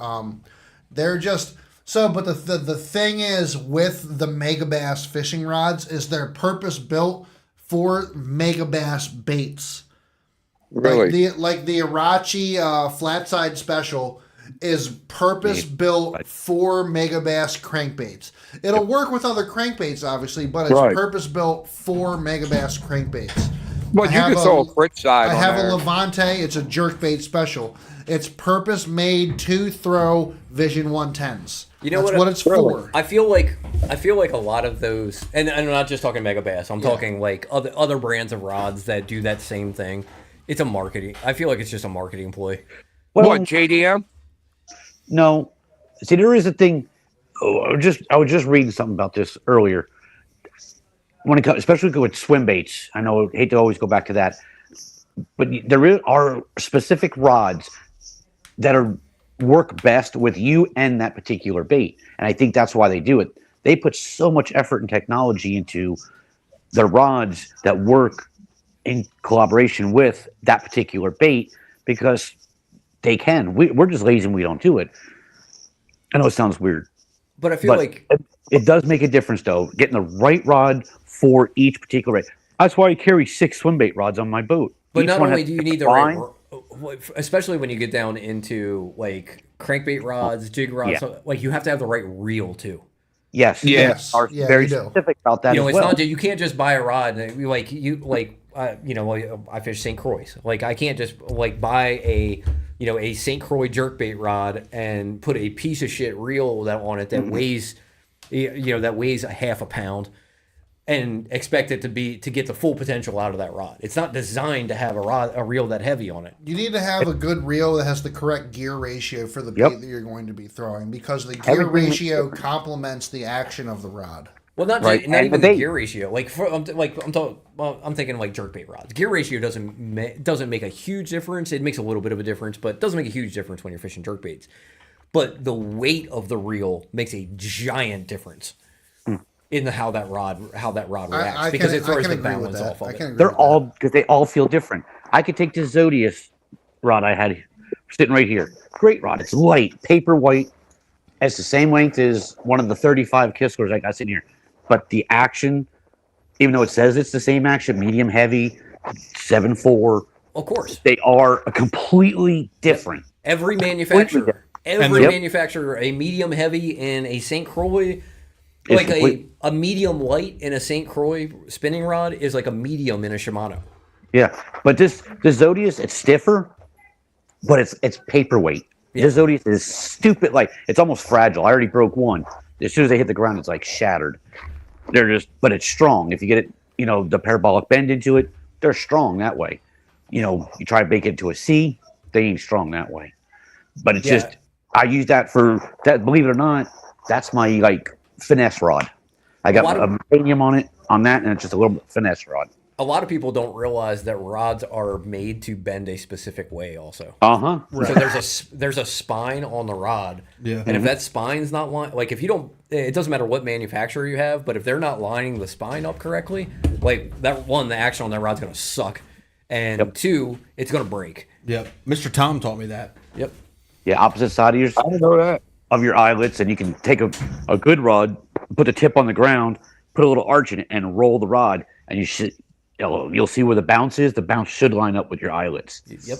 They're just so. But the thing is with the Megabass fishing rods is they're purpose built for Megabass baits. Really? Like the Arachi flat side special is purpose built for Megabass crankbaits. It'll work with other crankbaits, obviously, but it's Right. purpose built for Megabass crankbaits. But you can throw a Fritz side I on have there. a Levante. It's a jerkbait special. It's purpose made to throw Vision 110s. You know That's what? it's for. I feel like a lot of those, and I'm not just talking Megabass. I'm talking like other brands of rods that do that same thing. It's a marketing. I feel like it's just a marketing ploy. Well, What, JDM? no. See, there is a thing. I was just reading something about this earlier. When it comes, especially with swim baits, I know I hate to always go back to that, but are specific rods that work best with you and that particular bait, and I think that's why they do it. They put so much effort and technology into the rods that work in collaboration with that particular bait because they can. We're just lazy and we don't do it. I know it sounds weird, But I feel like it does make a difference, though. Getting the right rod for each particular bait. That's why I carry 6 swim bait rods on my boat. But Each not one only has do you a need the line. right, especially when you get down into like crankbait rods, jig rods, Yeah. so, like you have to have the right reel too. Yes, Yes. they are Yeah, very you do. specific about that You know, as it's well. not you can't just buy a rod and I fish St. Croix. Like I can't just like buy a St. Croix jerkbait rod and put a piece of shit reel on it that weighs a half a pound and expect it to get the full potential out of that rod. It's not designed to have a reel that heavy on it. You need to have a good reel that has the correct gear ratio for the bait Yep. that you're going to be throwing because the gear Everything- ratio complements the action of the rod. Well, not Right, just, not and even the the bait. gear ratio. Like I'm thinking like jerkbait rods. Gear ratio doesn't make a huge difference. It makes a little bit of a difference, but it doesn't make a huge difference when you're fishing jerkbaits. But the weight of the reel makes a giant difference in how that rod reacts I because can- it I throws can the agree with balance that. off of I it. can agree They're with all because they all feel different. I could take the Zodius rod I had sitting right here. Great rod. It's light, paper white. It's the same length as one of the 35 Kisslers I got sitting here. But the action, even though it says it's the same action, medium heavy, 7.4, Of course, they are completely different. every Completely manufacturer, different. Yep. manufacturer, a medium heavy and a St. Croix, Is like complete- a medium light in a St. Croix spinning rod is like a medium in a Shimano. Yeah, but the Zodius, it's stiffer, but it's paperweight. Yeah. The Zodius is stupid, like it's almost fragile. I already broke one. As soon as they hit the ground, it's like shattered. But it's strong. If you get it, the parabolic bend into it, they're strong that way. You try to make it to a C, they ain't strong that way. But it's Yeah. just, I use that for that. Believe it or not, that's my like finesse rod. I got lot a of- medium on that, and it's just a little bit finesse rod. A lot of people don't realize that rods are made to bend a specific way also. So there's a spine on the rod. Yeah. And if that spine's not like if you don't, it doesn't matter what manufacturer you have, but if they're not lining the spine up correctly, like that one, the action on that rod's gonna suck, and two, it's gonna break. Yep. Mr. Tom taught me that. Yep. Yeah, opposite side I didn't know that. of your eyelets, and you can take a good rod, put the tip on the ground, put a little arch in it, and roll the rod, and you'll see where the bounce is. The bounce should line up with your eyelets. Yep.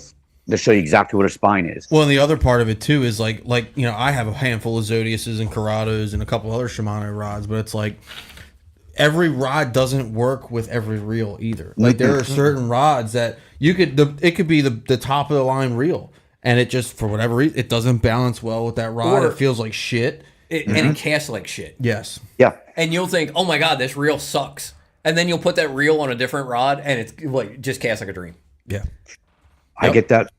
To show you exactly what a spine is. Well, and the other part of it too is like I have a handful of Zodiuses and Corrados and a couple other Shimano rods, but it's like every rod doesn't work with every reel either. Like there are certain rods that it could be the top of the line reel, and it just for whatever reason it doesn't balance well with that rod. Or- It feels like shit. And it casts like shit. Yes. Yeah. And you'll think, oh my God, this reel sucks. And then you'll put that reel on a different rod and it's like just casts like a dream. Yeah. I get that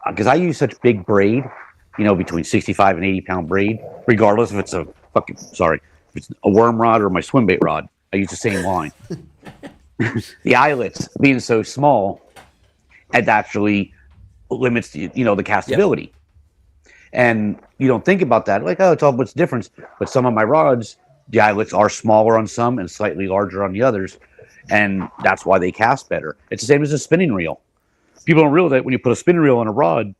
because I use such big braid, between 65 and 80 pound braid, regardless if it's if it's a worm rod or my swim bait rod. I use the same line. The eyelets being so small, it actually limits the castability. Yep. And you don't think about that, like, oh, it's all what's difference. But some of my rods, the eyelets are smaller on some and slightly larger on the others, and that's why they cast better. It's the same as a spinning reel. People don't realize that when you put a spinning reel on a rod,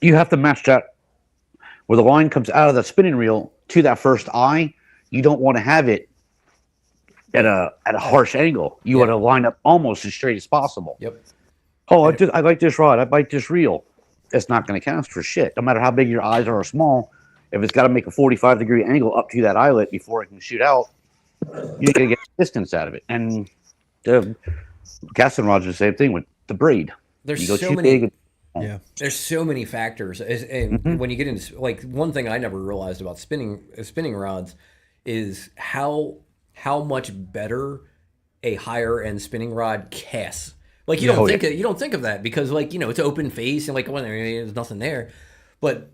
you have to match that where the line comes out of that spinning reel to that first eye. You don't want to have it at a harsh angle. You want to line up almost as straight as possible. Yep. Oh, I like this rod. I like this reel. It's not going to cast for shit. No matter how big your eyes are or small, if it's got to make a 45-degree angle up to that eyelet before it can shoot out, you're going to get distance out of it. And the casting rods are the same thing with the braid. There's you go so too many. big, There's so many factors, and when you get into like one thing I never realized about spinning rods is how much better a higher end spinning rod casts. Like you don't think of that because it's open face and there's nothing there, but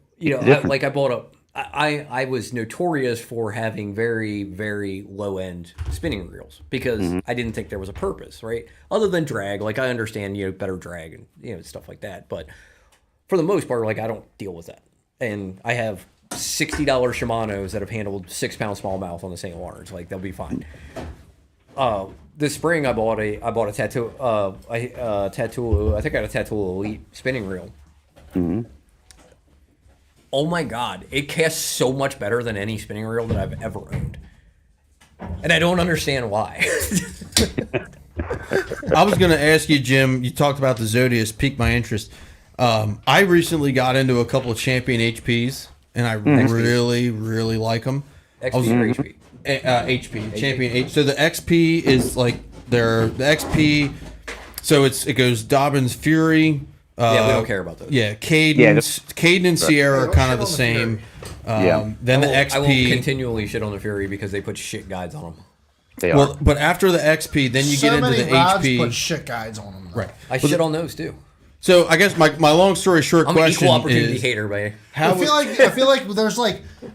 I was notorious for having very, very low end spinning reels because I didn't think there was a purpose, right? Other than drag, I understand, better drag and, stuff like that. But for the most part, I don't deal with that. And I have $60 Shimano's that have handled 6 pound smallmouth on the St. Lawrence. They'll be fine. This spring I bought a tattoo, I think I got a Tattoo Elite spinning reel. Mm-hmm. Oh my God, it casts so much better than any spinning reel that I've ever owned. And I don't understand why. I was going to ask you, Jim, you talked about the Zodius, piqued my interest. I recently got into a couple of Champion HPs, and I really, really like them. XP or HP? HP, Champion H. So the XP is the XP, so it goes Dobbins Fury. We don't care about those. Yeah, Caden and Sierra are kind of the same. Then the XP. I will continually shit on the Fury because they put shit guides on them. They are. But after the XP, then you get into the HP. Put shit guides on them. Right. I shit on those too. So I guess my long story short I'm question an equal opportunity is, hater, man. I feel like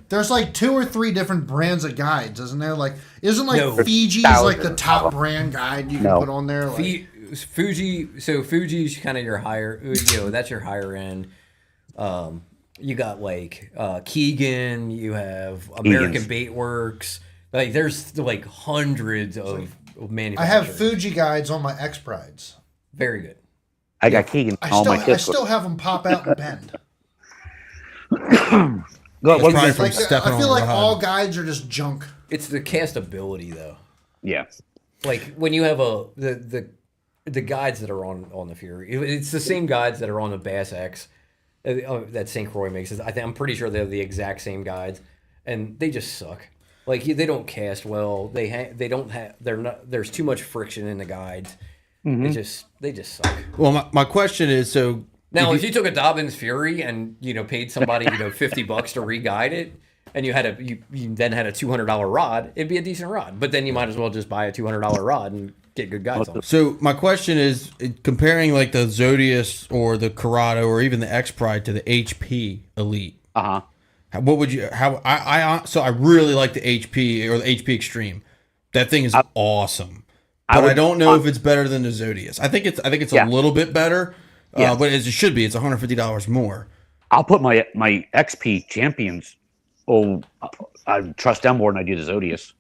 there's 2 or 3 different brands of guides, isn't there? Fiji's the top brand guide you can put on there. Fuji, so Fuji's kind of your higher, that's your higher end. You got Keegan, you have American Bait Works. There's hundreds of manufacturers. I have Fuji guides on my X Prides. Very good. I got Keegan. I still have them pop out and bend. from stepping I feel on like the rod. all guides are just junk. It's the castability though. Yeah. When you have the guides that are on the Fury, it's the same guides that are on the Bass X that St. Croix makes. I'm pretty sure they're the exact same guides, and they just suck. They don't cast well. There's too much friction in the guides. They just suck. Well, my question is, so now if you took a Dobbins Fury and paid somebody $50 to re-guide it, and you then had a $200 rod, it'd be a decent rod. But then you might as well just buy a $200 rod and get good guides on it. So my question is, comparing the Zodius or the Corrado or even the X Pride to the HP Elite. What would you? I really like the HP or the HP Extreme. That thing is awesome. But I don't know if it's better than the Zodius. I think it's a little bit better. But as it should be, it's $150 more. I'll put my XP champions. I trust them more than I do the Zodius.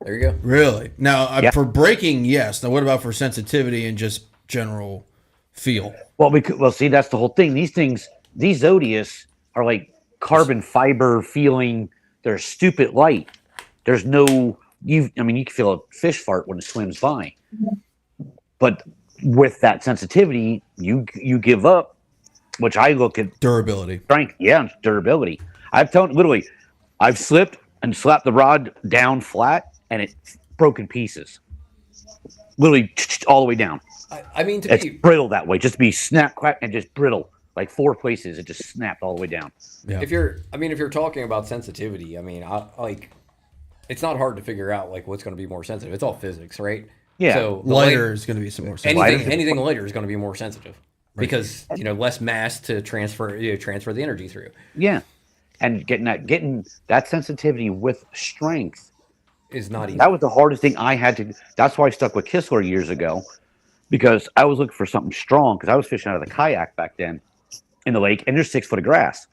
There you go. Really? Now, for braking, yes. Now, what about for sensitivity and just general feel? Well, see, that's the whole thing. These Zodius are like carbon fiber feeling. They're stupid light. There's no. You can feel a fish fart when it swims by. But with that sensitivity, you give up, which I look at Durability. strength. Yeah, durability. I've slipped and slapped the rod down flat, and it broke in pieces. Literally all the way down. I mean, It's brittle that way. Just be snap, crack, and just brittle like 4 places. It just snapped all the way down. Yeah. If you're talking about sensitivity, I mean, it's not hard to figure out like what's going to be more sensitive. It's all physics, right? Yeah. So the Lighter is going to be some more sensitive. anything lighter is going to be more sensitive because less mass to transfer the energy through. Yeah, and getting that sensitivity with strength Is not easy. that was the hardest thing I had to. That's why I stuck with Kistler years ago, because I was looking for something strong. Because I was fishing out of the kayak back then in the lake, and there's 6 foot of grass.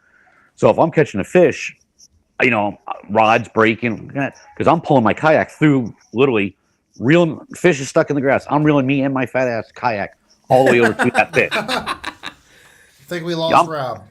So if I'm catching a fish, rods breaking, because I'm pulling my kayak through, literally, reeling fish is stuck in the grass. I'm reeling me and my fat ass kayak all the way over to that fish. I think we lost Rob.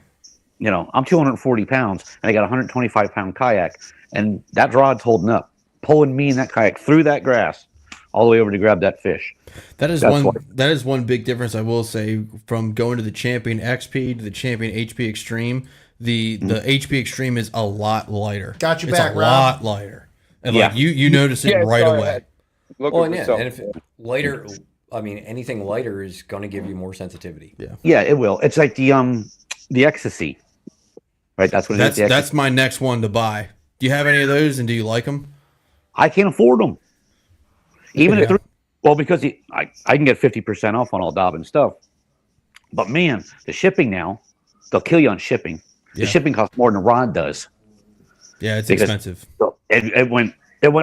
I'm 240 pounds, and I got a 125-pound kayak, and that rod's holding up, pulling me and that kayak through that grass all the way over to grab that fish. That is one big difference I will say from going to the Champion XP to the Champion HP Extreme. The HP Extreme is a lot lighter. Got you it's back, a Rob. lot lighter, and like you notice it right away. And if lighter, I mean, anything lighter is going to give you more sensitivity. Yeah, it will. It's like the ecstasy, right? That's what it is. That's my next one to buy. Do you have any of those, and do you like them? I can't afford them. Even if because I can get 50% off on all Dobbin stuff. But man, the shipping now, they'll kill you on shipping. The shipping costs more than the rod does. Yeah, it's expensive. So it went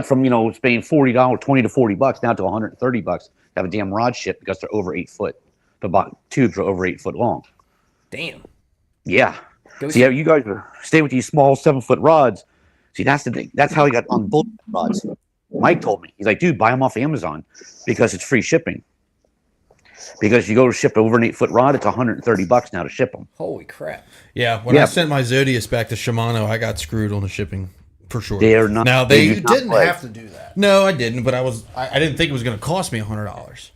from it's paying $40, $20 to $40 now to $130 to have a damn rod shipped because they're over 8 foot. The tubes are over 8 foot long. Damn. Yeah. See, you guys stay with these small 7 foot rods. See, that's the thing. That's how he got on bull rods. Mike told me, he's like, dude, buy them off Amazon because it's free shipping. Because you go to ship over an 8 foot rod, it's $130 now to ship them. Holy crap! Yeah, when I sent my Zodius back to Shimano, I got screwed on the shipping for sure. They are not. Now You didn't have to do that. No, I didn't, but I didn't think it was going to cost me $100.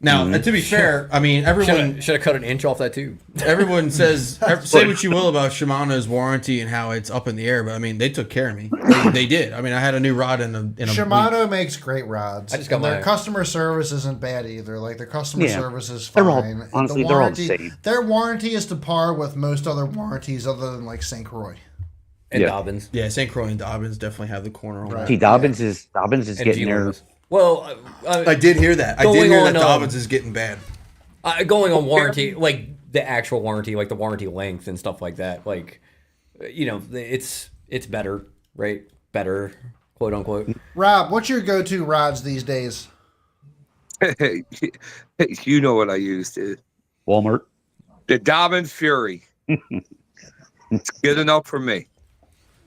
Now, to be fair, I mean, everyone should have cut an inch off that tube. Everyone says, say what you will about Shimano's warranty and how it's up in the air, but I mean, they took care of me. They did. I mean, I had a new rod in a Shimano week. makes great rods. I just got their customer service isn't bad either. Like their customer service is They're fine. all, honestly, they're all the same. Their warranty is to par with most other warranties other than like St. Croix. And Dobbins. Yeah, St. Croix and Dobbins definitely have the corner on that. See, Dobbins is getting there. Well, I did hear that. I did hear that Dobbins is getting bad. Going on warranty, like the actual warranty, like the warranty length and stuff like that. Like, it's better, right? Better, quote unquote. Rob, what's your go-to rods these days? You know what I used to. Walmart. The Dobbins Fury. It's good enough for me.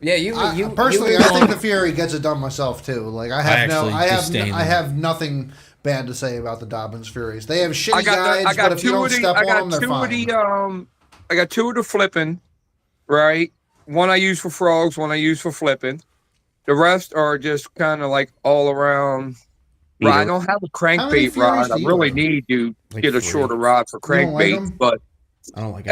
Yeah, you personally, I think the Fury gets it done myself too. Like I have nothing bad to say about the Dobbins Furies. They have shitty guides, but if you don't step on them, they're fine. I got 2 of the flipping, right? One I use for frogs, one I use for flipping. The rest are just kind of like all around. Right, I don't have a crankbait rod. I really need to get a shorter rod for crankbait, but I don't like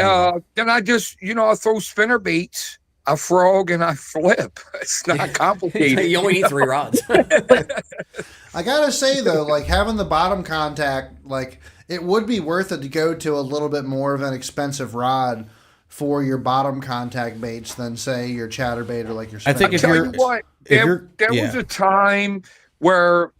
then I just I throw spinner baits. I frog and I flip. It's not complicated. You only need 3 rods. I gotta say though, like having the bottom contact, like it would be worth it to go to a little bit more of an expensive rod for your bottom contact baits than say your chatterbait or like your spinner. I think there was a time where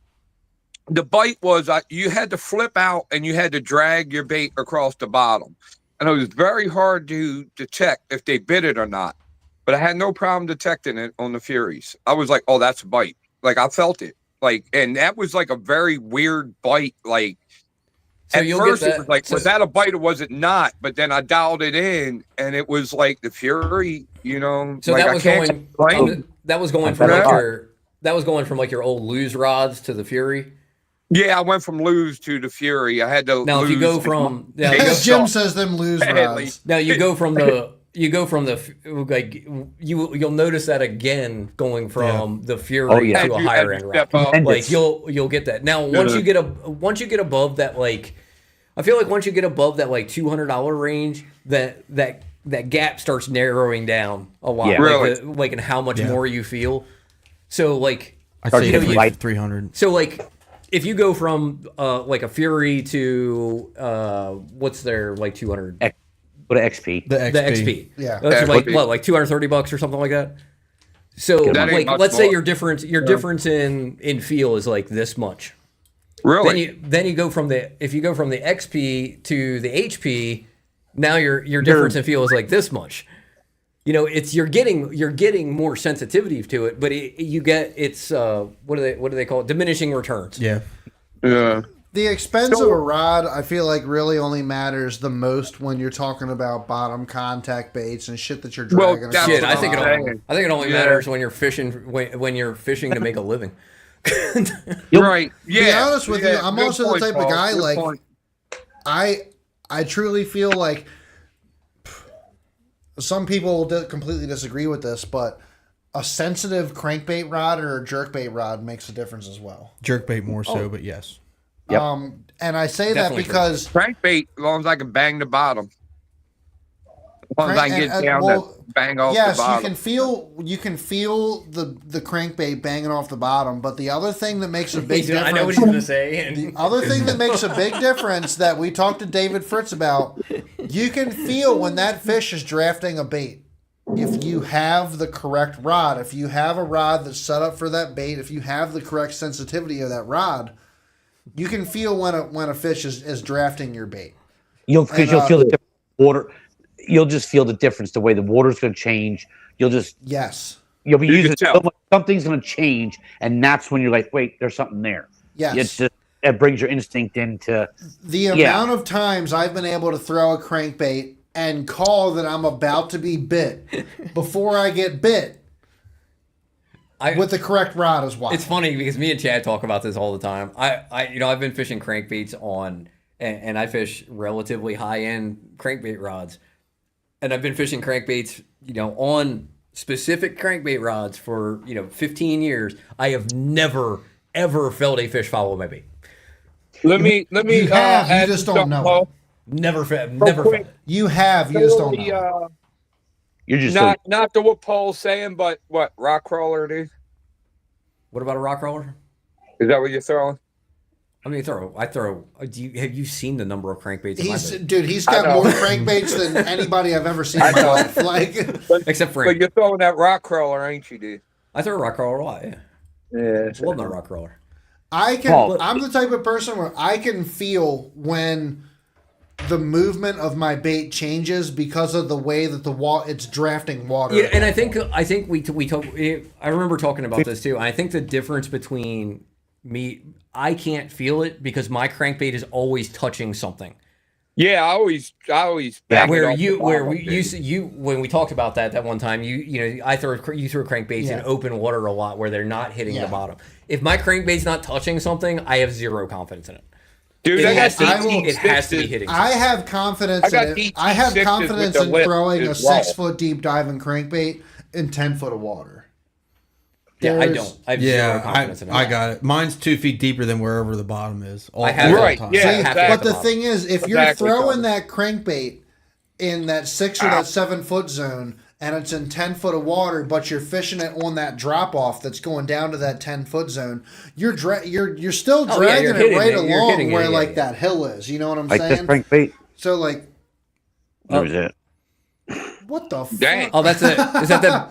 the bite was you had to flip out and you had to drag your bait across the bottom, and it was very hard to detect if they bit it or not. But I had no problem detecting it on the Furies. I was like, oh, that's a bite. Like, I felt it. Like, and that was like a very weird bite. Like, so at first it was like, was that a bite or was it not? But then I dialed it in, and it was like the Fury, So like, that was going from like your old Lose rods to the Fury? Yeah, I went from Lose to the Fury. I had to now, if you go from... As Jim says, them Lose rods. Now, you go from the... like you'll notice that again going from the Fury to a higher end rod. Like you'll get that. Now once you get above that, like I feel like once you get above that like $200 range, that gap starts narrowing down a lot. Yeah. Really? Like in how much more you feel. So like I'd say like 300. So like if you go from like a Fury to what's their like 200. Go to XP. The XP. The XP. Yeah. That's Yeah, like XP. what, like $230 or something like that. So That ain't like, much let's say more. your difference in feel is like this much. Really? Then you go from the XP to the HP. Now your difference in feel is like this much. You know, it's you're getting more sensitivity to it, but it's what do they call it? Diminishing returns. Yeah. Yeah. The expense of a rod, I feel like, really only matters the most when you're talking about bottom contact baits and shit that you're Well, dragging. that's across Shit, the I think bottom. it only Yeah. matters when you're fishing to make a living. Right. Yeah. Be honest with you, Yeah, I'm good also point, the type Paul. of guy Good like point. I truly feel like some people will completely disagree with this, but a sensitive crankbait rod or a jerkbait rod makes a difference as well. Jerkbait more so, but yes. Yep. And I say Definitely that because Crankbait, as long as I can bang the bottom. As long as I can get down to bang off yes, the bottom. you can feel the crankbait banging off the bottom, but the other thing that makes a big I know what difference, he's gonna say. the other thing that makes a big difference that we talked to David Fritz about, you can feel when that fish is drafting a bait. If you have the correct rod, if you have a rod that's set up for that bait, if you have the correct sensitivity of that rod, you can feel when a fish is drafting your bait. You'll feel the difference. Water. You'll just feel the difference. The way the water's going to change. You'll be You using can tell. so much, something's going to change, and that's when you're like, wait, there's something there. Yes. It's just it brings your instinct into. The amount of times I've been able to throw a crankbait and call that I'm about to be bit before I get bit with the correct rod as well. It's funny because me and Chad talk about this all the time. I've been fishing crankbaits and I fish relatively high end crankbait rods, and I've been fishing crankbaits, on specific crankbait rods for 15 years. I have never ever felt a fish follow my bait. Let me You have, you add just don't something, know. Paul. Never felt quick. it. You have, you just don't know. You're just Not to what Paul's saying, but what rock crawler, dude? What about a rock crawler? Is that what you're throwing? I mean, have you seen the number of crankbaits? in my bait? He's got know. more crankbaits than anybody I've ever seen in my life. Like, Except for But you're throwing that rock crawler, ain't you, dude? I throw a rock crawler a lot. Yeah, Yeah. love my rock crawler. I'm the type of person where I can feel when the movement of my bait changes because of the way that it's drafting water. Yeah, and I think we talk. I remember talking about this too. I think the difference between me, I can't feel it because my crankbait is always touching something. Yeah, I always bang it off the bottom, dude. When we talked about that one time, you throw crankbaits in open water a lot where they're not hitting the bottom. If my crankbait's not touching something, I have zero confidence in it. Dude, It I has got to be hitting. I have confidence I got in it. DT I have sixes confidence with the in lip throwing a as well. 6-foot deep diving crankbait in 10 foot of water. Yeah, I There's- don't. I have zero Yeah, confidence in it. I got it. Mine's 2 feet deeper than wherever the bottom is. I have all Right, the time. yeah. See, exactly. but the thing is, if you're Exactly, throwing Tom. that crankbait in that 6 or that 7 foot zone and it's in 10 foot of water, but you're fishing it on that drop off that's going down to that 10 foot zone, you're still Oh, yeah, dragging you're it hitting right it. You're along hitting it, where yeah, like yeah. that hill is. You know what I'm like this saying? crankbait. So like, That was it. what the Dang. fuck? Oh, that's it. Is that the?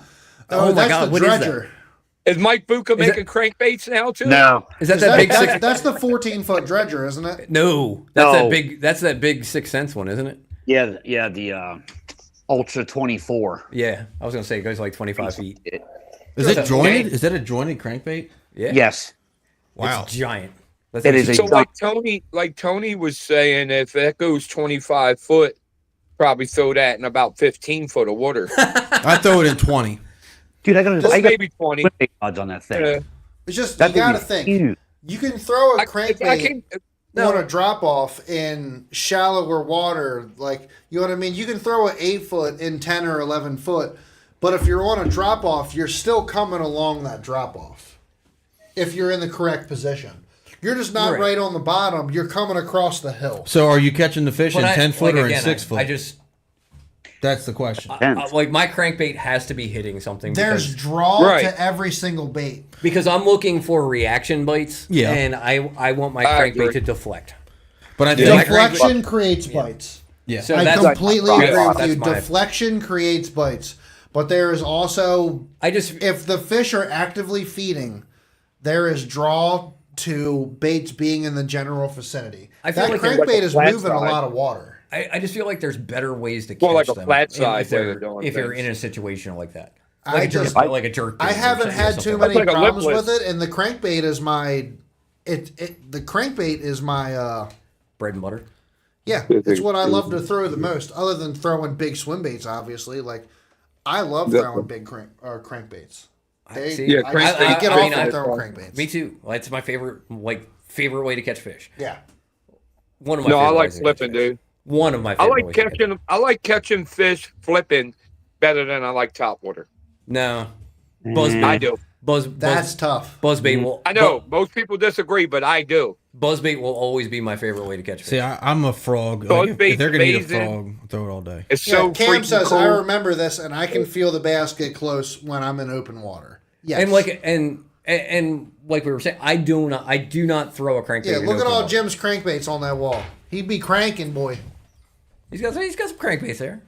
Oh my that's god, the what is that? dredger. Is Mike Buka Is making crankbaits now too? No, Is that that big six? That's the 14 foot dredger, isn't it? No, that's No. that big. That's that big 6 cents one, isn't it? yeah, the Ultra 24. Yeah, I was gonna say it goes like 25 feet. Is it jointed? Okay. Is that a jointed crankbait? Yeah. Yes, Wow. It's giant. That's It is a So giant- like Tony was saying, if that goes 25 foot, probably throw that in about 15 foot of water. I throw it in 20. dude. I got Maybe 20. odds on that thing. Yeah. It's just That you thing gotta is think. huge. You can throw a I crankbait can, on a drop off in shallower water, like, you know what I mean? You can throw an 8 foot in 10 or 11 foot, but if you're on a drop off, you're still coming along that drop off. If you're in the correct position, you're just not Right. right on the bottom. You're coming across the hill. So are you catching the fish in But 10 foot like, or again, in 6 foot? I just That's the question. like my crankbait has to be hitting something. There's because, draw Right. to every single bait. because I'm looking for reaction bites. Yeah. And I want my I crankbait agree. to deflect. But I Yeah. think Deflection creates bites. Yeah. So I that's completely that's- agree with that's you. my- Deflection creates bites, but there is also I just if the fish are actively feeding, there is draw to baits being in the general vicinity. I feel That like they're crankbait like a is flat moving a side. lot of water. I just feel like there's better ways to catch Well, like a them. flat if side they're you're- doing if you're things. in a situation like that. I Like a just- jerk, like a jerk. I bait or haven't something- had something too like many like a problems lipless. with it, and the crankbait is my the crankbait is my that. Bread and butter. yeah, it's what I love to throw the most, other than throwing big swim baits. Obviously, like I love throwing big crankbaits. They, See, Yeah, I crankbait- just can't get I mean, off I- of throwing crankbaits. Me too. That's my favorite way to catch fish. Yeah, One of my No, I favorite like ways to catch flipping, fish. dude. One of my I favorite like ways to catch catching. I like catching fish flipping better than I like topwater. No. Buzzbait. I do. that's tough. Buzzbait will. I know most people disagree, but I do. Buzzbait will always be my favorite way to catch fish. See, I'm a frog. So Like, it's if they're gonna eat a amazing. frog, I'll throw it all day. It's Yeah, so Cam freaking says cool. I remember this, and I can feel the bass get close when I'm in open water. Yes, And like and like we were saying, I do not throw a crankbait. yeah, in look at open all water. Jim's crankbaits on that wall. He'd be cranking, boy. He's got some crankbaits there.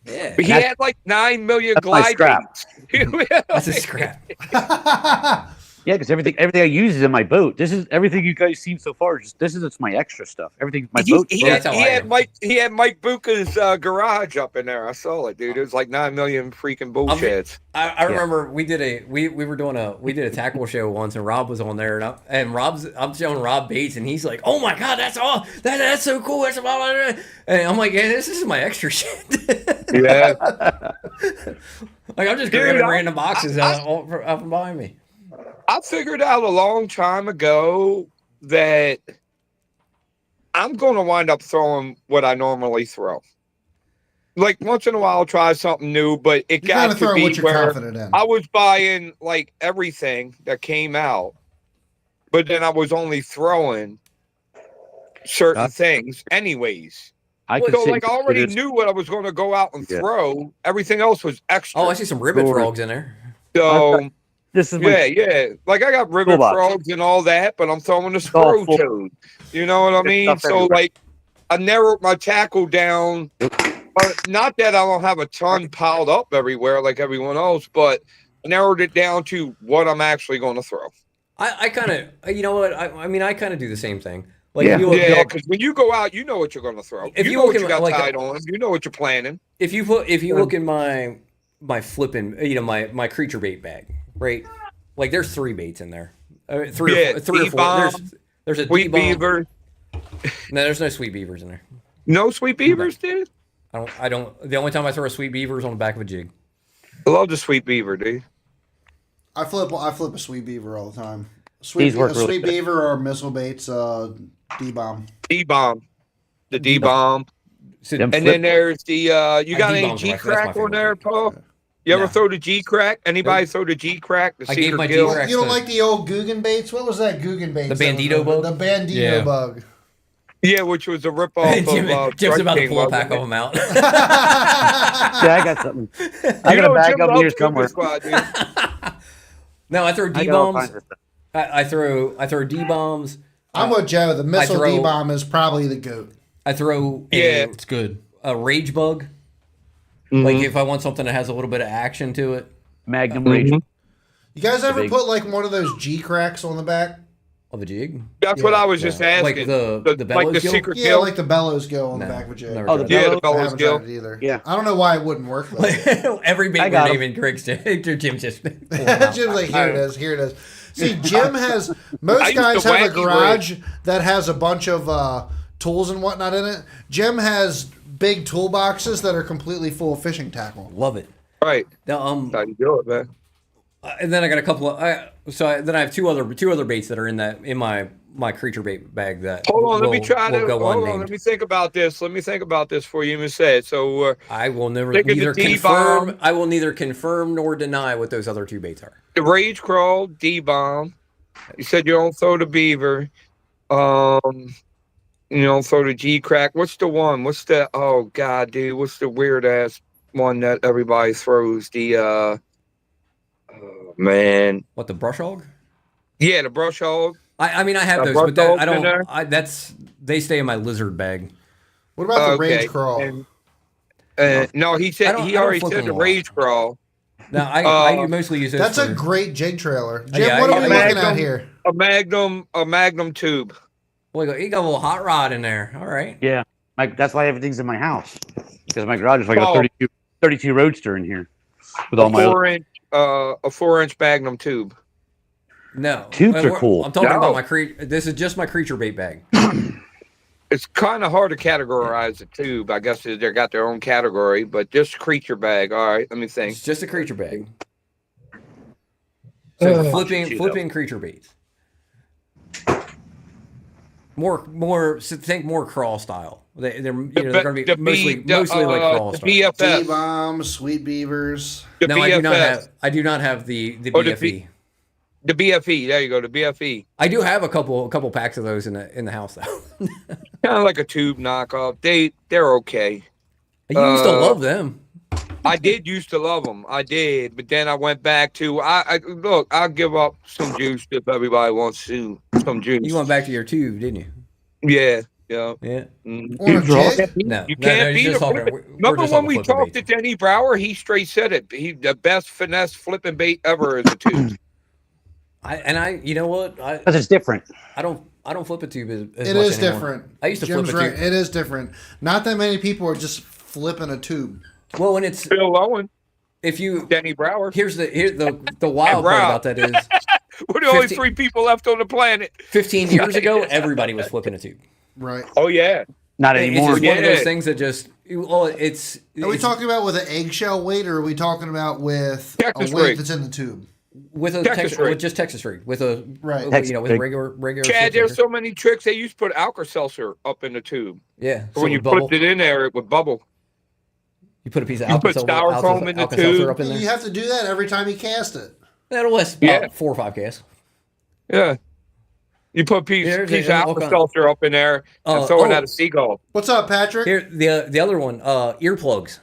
Yeah, But he had like 9 million That's my glide scrap. baits. that's a scrap. Yeah, because everything I use is in my boat. This is everything you guys seen so far. This is my extra stuff. Everything my boat. He That's how I had am. Mike Buca's garage up in there. I saw it, dude. It was like 9 million freaking bullshits. I remember we did a tackle show once, and Rob was on there, and I'm showing Rob baits, and he's like, "Oh my god, that's so cool!" That's blah, blah, blah. And I'm like, "Yeah, this is my extra shit." Yeah. Like I'm just Dude, grabbing I- random boxes out from behind me. I figured out a long time ago that I'm going to wind up throwing what I normally throw. Like once in a while, I'll try something new, but it You gotta got to throw be what you're where confident in. I was buying like everything that came out, but then I was only throwing certain things anyways. I could So sit like I and already consider- knew what I was going to go out and Yeah. throw. Everything else was extra. Oh, I see some ribbit Glory. frogs in there. So This is my yeah. Like I got river Toolbox. frogs and all that, but I'm throwing the all squirrel full. toad. You know what I There's mean? stuff So everywhere. like I narrowed my tackle down. Not that I don't have a ton piled up everywhere like everyone else, but I narrowed it down to what I'm actually going to throw. I kind of, you know what? I mean, I kind of do the same thing. Like Yeah. if you look, Yeah, because when you go out, you know what you're going to throw. If you you know look what you at, got like, tied on. You know what you're planning. if you look in my flipping, my creature bait bag, right? Like there's 3 baits in there, three Yeah, or 4. D-bomb, There's a Sweet D-bomb. beaver. No, there's no sweet beavers in there. No sweet beavers, dude. I don't. The only time I throw a sweet beaver is on the back of a jig. I love the sweet beaver, dude. I flip a sweet beaver all the time. These work really Sweet good. beaver or missile baits, D-bomb. D-bomb. The D-bomb. So, Them And flip- then there's the you got any D-bomb's G my crack on favorite there, bait. Paul? You ever No. throw the G crack? Anybody throw the G crack? The I gave secret my gill? G-crack. You don't the- like the old Guggen baits? What was that Guggen bait? The Bandito bug? The Bandito Yeah. bug. Yeah, which was a rip off Jim, of Jim's Strike about to King, pull a wasn't pack it? of them out. Yeah, I got something. I You got a know bag Jim up loves here Super somewhere. Squad, dude. No, I throw I D got all bombs. kinds of stuff. I throw D bombs. I'm with Joe. The missile throw- D-bomb is probably the goat. I throw Yeah. It's good. a rage bug. Mm-hmm. Like if I want something that has a little bit of action to it. Magnum Rage. You guys ever big- put like one of those G cracks on the back? Of a jig? That's what I was just asking. Like the like bellows the gill? secret Yeah, gill. like the bellows go on the No, back of a jig. never Oh, the tried Yeah, the bellows. I bellows haven't gill. tried it either. Yeah. I don't know why it wouldn't work. Though. Every bait I we're got 'em. naming Greg's Jim just pull 'em out. Jim's like, here it is, here it is. See, Jim has I most used guys to have a wacky garage that has a bunch of tools and whatnot in it. Jim has big toolboxes that are completely full of fishing tackle. Love it. Right. Now, How you do it, man? and then I got a couple of. Then I have two other baits that are in my creature bait bag that. Hold on, let me will- try will to. go Hold on, unnamed. let me think about this. Let me think about this for you, Miss Ed. So I will Think of the neither D-bomb. confirm. I will neither confirm nor deny what those other 2 baits are. the rage crawl, D-bomb. You said you don't throw the beaver. You don't throw the G crack. What's the one? What's the? Oh God, dude. What's the weird ass one that everybody throws? The oh man. What, the brush hog? Yeah, the brush hog. I mean I have The those, brush but that, hogs I in there? don't. They stay in my lizard bag. What about the Okay. rage crawl? No, he said I he don't already flip said them the a lot. rage crawl. No, I mostly use this. That's for, a great jig trailer. Jim, Yeah, what are I- we I- looking at here? A Magnum tube. Well, you got a little hot rod in there. All right. Yeah, that's why everything's in my house because my garage is like Oh. a 32 Roadster in here with all my other. A 4-inch Magnum tube. No. Tubes are we're- cool. I'm talking No. about this is just my creature bait bag. It's kind of hard to categorize the tube. I guess they got their own category, but just creature bag. All right, let me think. It's just a creature bag. So flipping Shoot, flipping creature baits. Think more crawl style. They're they're going to be mostly like crawl the style. BFF. D-bombs, sweet beavers. The No, BFF. I do not have the Oh, the BFE. The BFE. There you go. The BFE. I do have a couple packs of those in the house though. Kind of like a tube knockoff. They're okay. I used to love them. I did used to love them. I did, but then I went back to. Look. I'll give up some juice if everybody wants some juice. You went back to your tube, didn't you? Yeah. Yeah. Yeah. Mhm. On a jig? No, You can't beat just a talking- flipping- we're Remember just when talking we flipping talked baits. to Denny Brower? He straight said it. The best finesse flipping bait ever is a tube. You know what? I Because it's different. don't flip a tube as It much is anymore. different. I used to Jim's flip a right. tube. It is different. Not that many people are just flipping a tube. Well, when it's Phil Owen, if you Denny Brower. here's the wild part Brown. about that is We're the only 50 three people left on the planet. 15 years ago everybody was flipping a tube. Right. Oh yeah. Not It's anymore. just one of Yeah. those things that just it's Are we talking about with an eggshell weight, or are we talking about with Texas a weight rig. that's in the tube? with a Texas rig. with just Texas rig with a Right. with, Texas with rig. regular Chad, slip there's shaker. so many tricks. They used to put Alka-Seltzer up in the tube. Yeah. So When you with bubble, flipped it in there, it would bubble. you put a piece of you put Alka-Seltzer styrofoam in the Alka-Seltzer tube. up in You there. have to do that every time you cast it. That'll last about Yeah. 4 or 5 casts. Yeah. You put a piece There's of all kinds- Alka-Seltzer up in there and throw it at a seagull. What's up, Patrick? Here the other one, earplugs.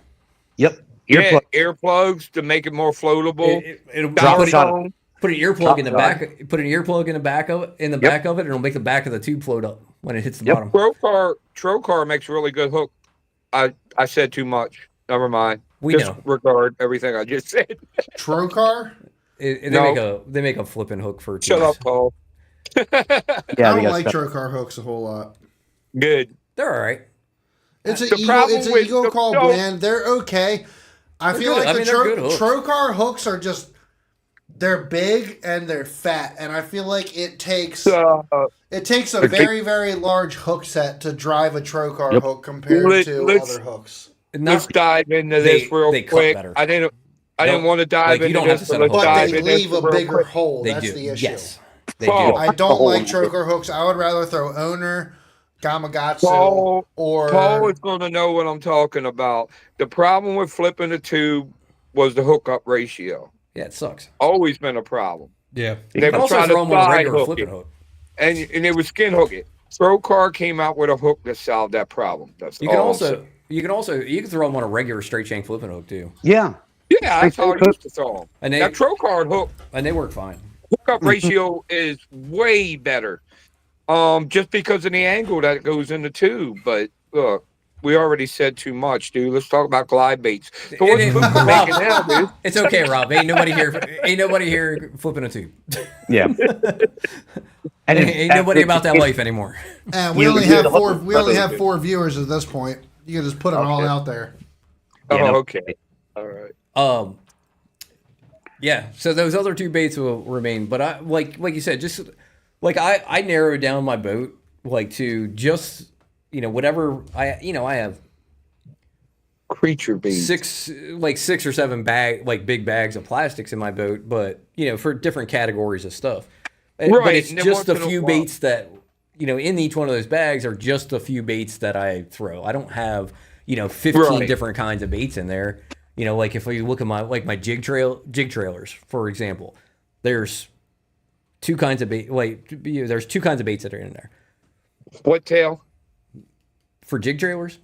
Yep. Yeah, Earplug. earplugs to make it more floatable. It'll Drop put, shot. Styrofoam. put an earplug Drop in the shot. back. Put an earplug in the back of it. Back of it, and it'll make the back of the tube float up when it hits the Yep. bottom. Trocar makes a really good hook. I said too much. Never mind. We know. Disregard everything I just said. Trocar? They make a flipping hook for Shut tubes. up, Paul. Yeah, I they don't got like stuff. Trocar hooks a whole lot. Good. They're all right. It's an The problem Eagle, with Eagle the- Call no. blend. They're okay. I feel good. like I the mean, they're good hooks. Trocar hooks are just they're big and they're fat, and I feel like it takes Uh, a very very large hook set to drive a Trocar Yep. hook compared to Let's- other hooks. let's dive into they- this real they cut quick. better. I didn't Don't- want to dive like, you into don't have this, to but set a let's hook. But dive they into leave this a real bigger quick. hole. They That's do. the issue. Yes, they Paul. do. I don't hole like in the choker hooks. I would rather throw owner, Gamakatsu, Paul- or Paul is going to know what I'm talking about. The problem with flipping a tube was the hookup ratio. Yeah, it sucks. Always been a problem. Yeah. You They can were also trying throw to them on a side regular hook flipping it, hook. and it was skin hook it. Car came out with a hook that solved that problem. That's You can all I'm also saying. you can throw them on a regular straight shank flipping hook too, Yeah. Yeah, that's how I used to throw them. and they That Trocard hook and they work fine. hookup ratio is way better. Just because of the angle that goes in the tube. But look, we already said too much, dude. Let's talk about glide baits. So what's It- Luca Rob, making now, dude? It's okay, Rob. Ain't nobody here flipping a tube. Yeah. And Ain't nobody about that life anymore. and we You- only you have the four. hook- We only have 4 viewers at this point. You can just put it all Okay. out there. Oh, Yeah, no. okay. All right. Yeah. So those other 2 baits will remain, but I like you said, just like I narrowed down my boat like to just whatever I have Creature bait. 6 or 7 big bags of plastics in my boat, but for different categories of stuff. But Right, it's and then just a once in a few while- baits that in each one of those bags are just a few baits that I throw. I don't have 15 Right. different kinds of baits in there. Like if you look at my jig trailers, for example, there's 2 kinds of bait. There's 2 kinds of baits that are in there What tail? for jig trailers.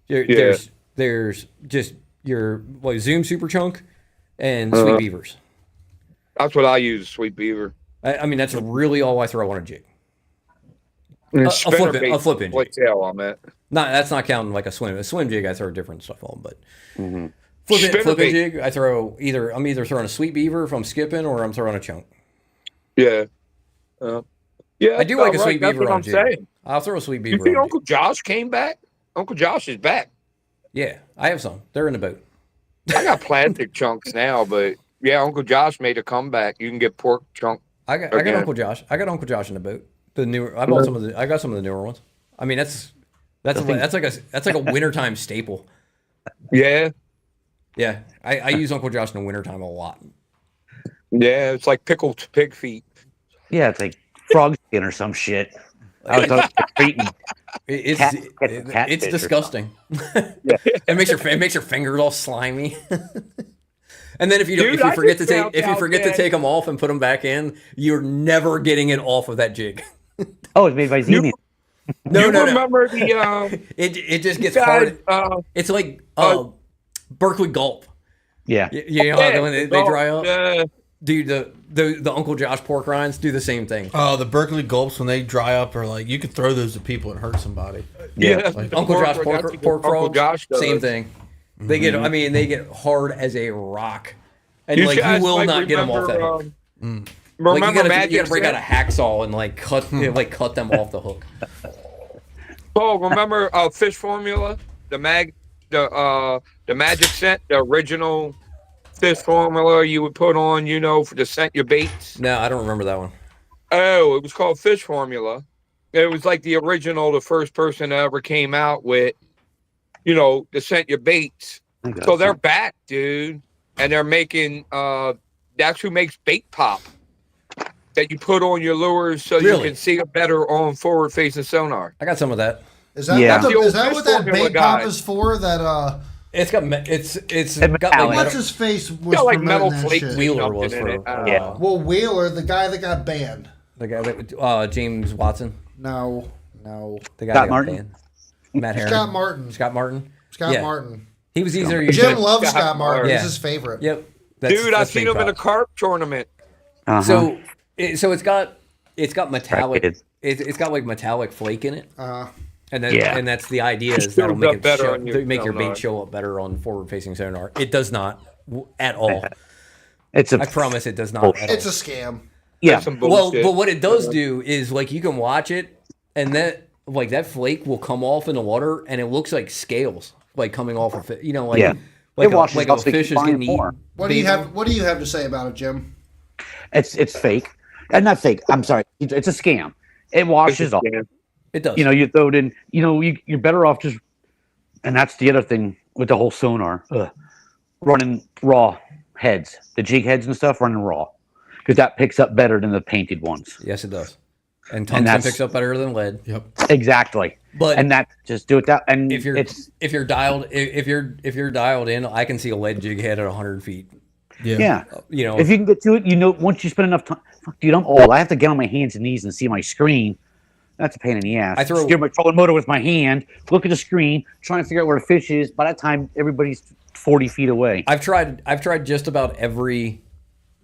Yeah. There's just your Zoom Super Chunk and Sweet Beavers. That's what I use, Sweet Beaver. I mean, that's really all I throw on a jig. And A spinner flipping- bait, a flipping split jig. tail, I meant. That's not counting like a swim. A swim jig, I throw different stuff on, but Spinner flipping bait. jig, I'm either throwing a sweet beaver if I'm skipping, or I'm throwing a chunk. Yeah. Yeah, I do that's like a about sweet right. That's beaver what on I'm jig. saying. I'll throw a sweet You beaver see on Uncle Josh came back? Uncle Josh is back. jig. Yeah, I have some. They're in the boat. I got plastic chunks now, but yeah, Uncle Josh made a comeback. You can get pork chunk. I got Again. Uncle Josh. I got Uncle Josh in the boat. The newer. I bought some of the. I got some of the newer ones. I mean, that's like a wintertime staple. Yeah. Yeah, I use Uncle Josh in the wintertime a lot. Yeah, it's like pickled pig feet. Yeah, it's like frog skin or some shit. I was treating It's catfish it's or disgusting. Yeah. it makes your fingers all slimy. And then if you Dude, I forget to just take found out, take them off and put them back in, you're never getting it off of that jig. Oh, it's made by Xenium. No. Remember the It just gets guys, hard. It's like Berkeley Gulp. Yeah. You know how when they dry up. Yeah. Dude, the Uncle Josh pork rinds do the same thing. Oh, the Berkeley gulps when they dry up are like you could throw those at people and hurt somebody. Yeah. Like, Uncle Josh That's pork what Uncle frogs, Josh does. same thing. They get, they get hard as a rock, and You like you guys, will like, not get them off that remember, hook. Remember Like you Magic gotta break out a Set? hacksaw and like cut them off the hook. Oh, remember Fish Formula? The magic scent, the original fish formula you would put on, to scent your baits. No, I don't remember that one. Oh, it was called Fish Formula. It was like the original, the first person that ever came out with, to scent your baits. So they're back, dude. And they're making, that's who makes bait pop that you put on your lures so Really? you can see it better on forward facing sonar. I got some of that. Is that Yeah. is that what that Fish bait formula pop guy. is for? That It's got it's And got metallic. like what's his face was Got like promoting metal that flakes. shit. Wheeler was in it. for Yeah. Well, Wheeler, the guy that got banned. the guy that James Watson, No. the guy Scott that got Martin? banned. Matt Herron. Scott Martin. Scott Martin. Scott Yeah. Martin. He was easier. Jim loves Scott Scott Martin. Yeah. He's his favorite. Yep. Dude, I that's seen big him in a props. carp tournament. Uh-huh. So it's got metallic. Crackhead. It's got like metallic flake in it, and Yeah. and that's the idea It is that'll shows make up it better show, on your make your sonar. bait show up better on forward facing sonar. It does not at all. It's a I promise it does not. Bullshit. At all. It's a scam. yeah. That's some Well, bullshit. but what it does do is like you can watch it, and that flake will come off in the water, and it looks like scales like coming off of it. Like Yeah. like It a, washes like off a so you fish can is find getting more. eaten. What do you have? What do you have to say about it, Jim? It's fake. And not fake. I'm sorry. It's a scam. It washes off. Yeah. It does. You throw it in. You're better off just. And that's the other thing with the whole sonar. Running raw heads, the jig heads and stuff, running raw, because that picks up better than the painted ones. Yes, it does. And tungsten that's- picks up better than lead. Yep. Exactly. But And that just do it that. And if you're dialed in, I can see a lead jig head at 100 feet. yeah. If If you can get to it, once you spend enough time. Fuck, dude, I'm old. I have to get on my hands and knees and see my screen. That's a pain in the ass. I throw- steer my trolling motor with my hand, look at the screen, trying to figure out where the fish is. By that time, everybody's 40 feet away. I've tried just about every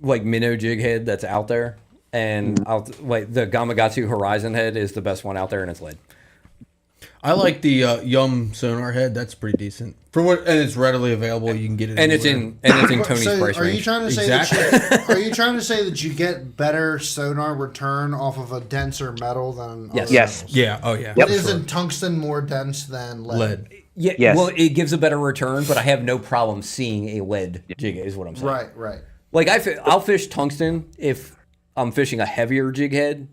like minnow jig head that's out there, and the Gamakatsu Horizon head is the best one out there, and it's lead. I like the Yum sonar head. That's pretty decent. And it's readily available. You can get it And it's anywhere. in Tony's So, price are you range. trying to say Exactly. are you trying to say that you get better sonar return off of a denser metal than Yes. other Yes. metals? Yeah. Oh yeah. But for isn't sure. tungsten more dense than lead? Lead. Yeah, Yes. well, it gives a better return, but I have no problem seeing a lead jig. Is what I'm saying. Right. Like I'll fish tungsten if I'm fishing a heavier jig head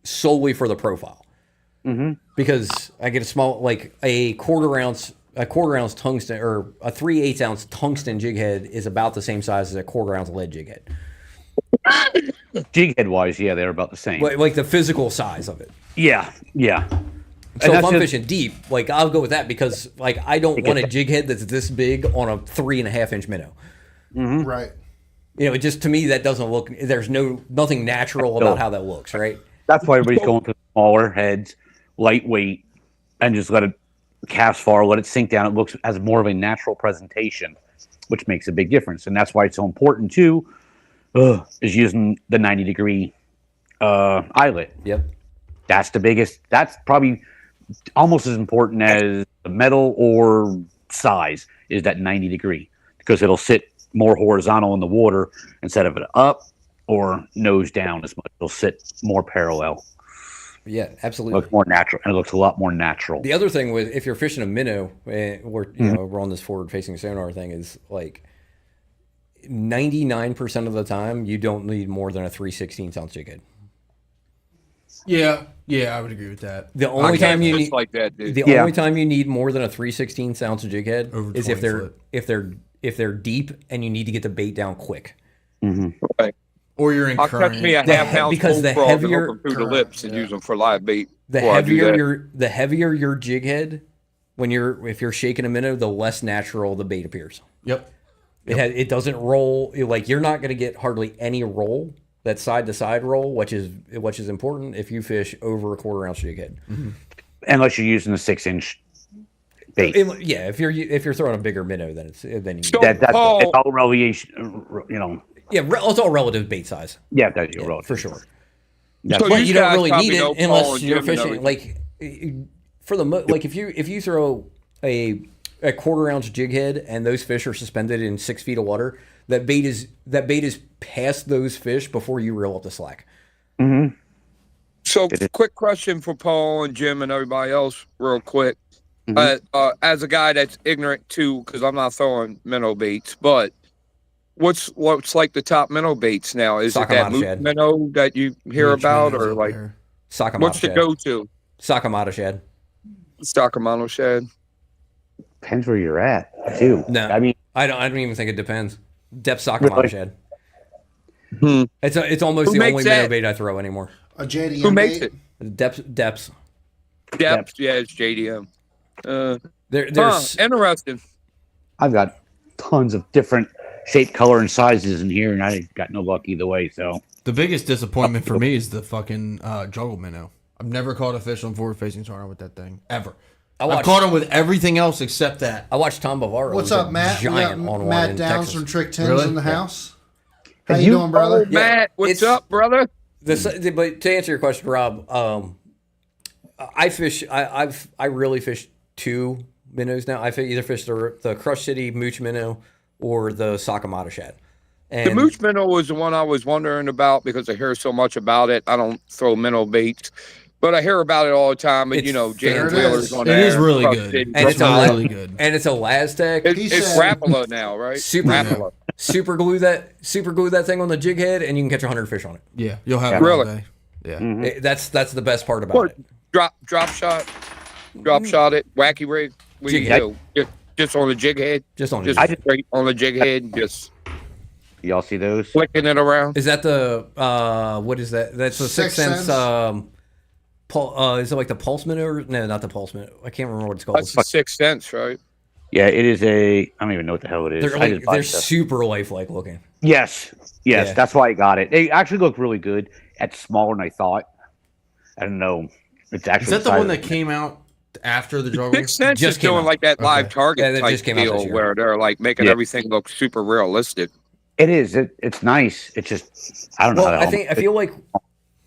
solely for the profile. Mm-hmm. Because I get a small, like a quarter ounce tungsten or a 3/8 ounce tungsten jig head is about the same size as a quarter ounce lead jig head. Jig head wise, yeah, they're about the same. Like the physical size of it. Yeah. So if that's I'm just- fishing deep, like I'll go with that because like I don't want a jig head that's this big on a 3.5-inch minnow. Right. It just to me that doesn't look. There's nothing natural about how that looks, right? That's why everybody's going to smaller heads, lightweight, and just let it cast far, let it sink down. It looks as more of a natural presentation, which makes a big difference. And that's why it's so important too, is using the 90-degree eyelet. Yep. That's the biggest. That's probably almost as important as the metal or size is that 90 degree, because it'll sit more horizontal in the water instead of it up or nose down as much. It'll sit more parallel. Yeah, absolutely. Looks more natural, and it looks a lot more natural. The other thing with if you're fishing a minnow, or we're on this forward-facing sonar thing, is like 99% of the time you don't need more than a 3/16 ounce jig head. Yeah, I would agree with that. The only time you Just need like that, dude. the Yeah. only time you need more than a 3/16 ounce jig head Over is if 20 they're foot. if they're deep and you need to get the bait down quick. Right. Or you're in I'll current. catch me a The half ounce because the bullfrog and heavier- hook 'em through the lips and use them for live bait. The before I do that. heavier your jig head, if you're shaking a minnow, the less natural the bait appears. Yep. It doesn't roll, like you're not going to get hardly any roll, that side to side roll, which is important if you fish over a 1/4 ounce jig head. Unless you're using a 6-inch bait. Yeah, if you're throwing a bigger minnow, then you So, That's Paul, it's all relation. yeah, it's all relative bait size. Yeah, that's your relative. For sure. That's So But you you don't guys really probably need know it Paul unless and you're Jim and fishing. everything. Like if you throw a 1/4 ounce jig head and those fish are suspended in 6 feet of water, that bait is past those fish before you reel up the slack. So, quick question for Paul and Jim and everybody else, real quick. As a guy that's ignorant too, because I'm not throwing minnow baits, but what's like the top minnow baits now? Is it that Sakamata moose shad. minnow that you hear about, or like Sakamata what's the shad. go-to? Sakamata shad. Sacramento shad. depends where you're at too. No, I mean, I don't even think it depends. Depth Sakamata Really? shad. Hmm. It's almost Who the makes only that? minnow bait I throw anymore. A JDM Who makes bait? it? Depths. Depth. Yeah, it's JDM. There's Interesting. I've got tons of different shape, color, and sizes in here, and I got no luck either way. So The biggest disappointment for me is the fucking juggle minnow. I've never caught a fish on forward-facing sonar with that thing ever. I've caught them with everything else except that. I watched Tom Bavaro. What's who's a up, Matt? We got Giant on one Matt in Downs Texas. from Trick Tins Really? in the Yeah. house. How you doing, brother? Oh, Matt, what's it's- up, brother? But to answer your question, Rob, I fish. I really fish 2 minnows now. I either fish the Crush City Mooch minnow or the Sakamata shad. And The mooch minnow was the one I was wondering about because I hear so much about it. I don't throw minnow baits, but I hear about it all the time. And It's James fantastic. Wheeler's on It there. is really Crush good. City. And it's a really good. And it's a Lastec. He It's said- Rapala now, right? Super- Rapala. super glue that thing on the jig head, and you can catch 100 fish on it. Yeah, you'll have it all Really? day. Yeah. That's the best part about What? it. Drop shot it, wacky rig. What do you Jig do? Just on the jig head, Just on just jig. straight on the jig head, just y'all see those? flicking it around. Is that the what is that? That's the Sixth Sixth Sense. Sense? Is it like the pulse minnow? No, not the pulse minnow. I can't remember what it's called. That's the Sixth Sense, right? Yeah, it is a. I don't even know what the hell it is. They're I like, just buy they're stuff. super lifelike looking. Yes, Yeah. that's why I got it. They actually look really good. It's smaller than I thought. I don't know. It's Is actually that the one that came out after the juggle? Sixth Sense Just is came doing out. like that live Okay. target Yeah, that type just came out this deal year. where they're like making Yeah. everything look super realistic. It is. It's nice. It's just I don't know. Well, how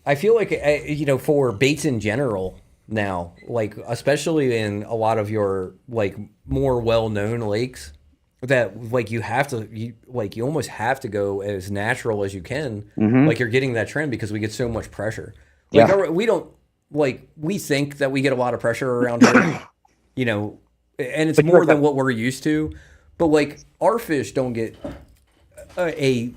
I feel like for baits in general now, like especially in a lot of your like more well-known lakes, that like you almost have to go as natural as you can. Like you're getting that trend because we get so much pressure. Like Yeah. we don't like we think that we get a lot of pressure around here, and it's more than what we're used to. But like our fish don't get a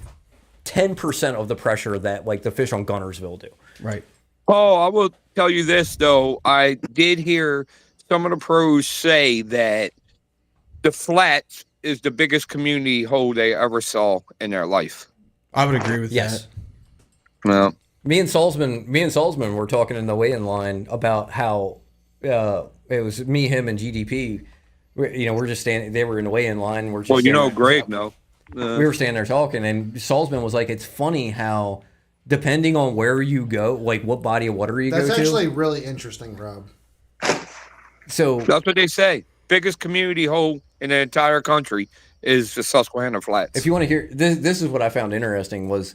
10% of the pressure that like the fish on Gunnersville do. Right. Oh, I will tell you this though. I did hear some of the pros say that the flats is the biggest community hole they ever saw in their life. I would agree with Yes. that. Well, Me and Salzman were talking in the weigh-in line about how it was me, him, and GDP. We're just standing. They were in the weigh-in line. We're just well, you standing know, there. Greg, no. We were standing there talking, and Salzman was like, "It's funny how, depending on where you go, like what body of water you That's go actually to." really interesting, Rob. So That's what they say. Biggest community hole in the entire country is the Susquehanna Flats. if you want to hear this is what I found interesting was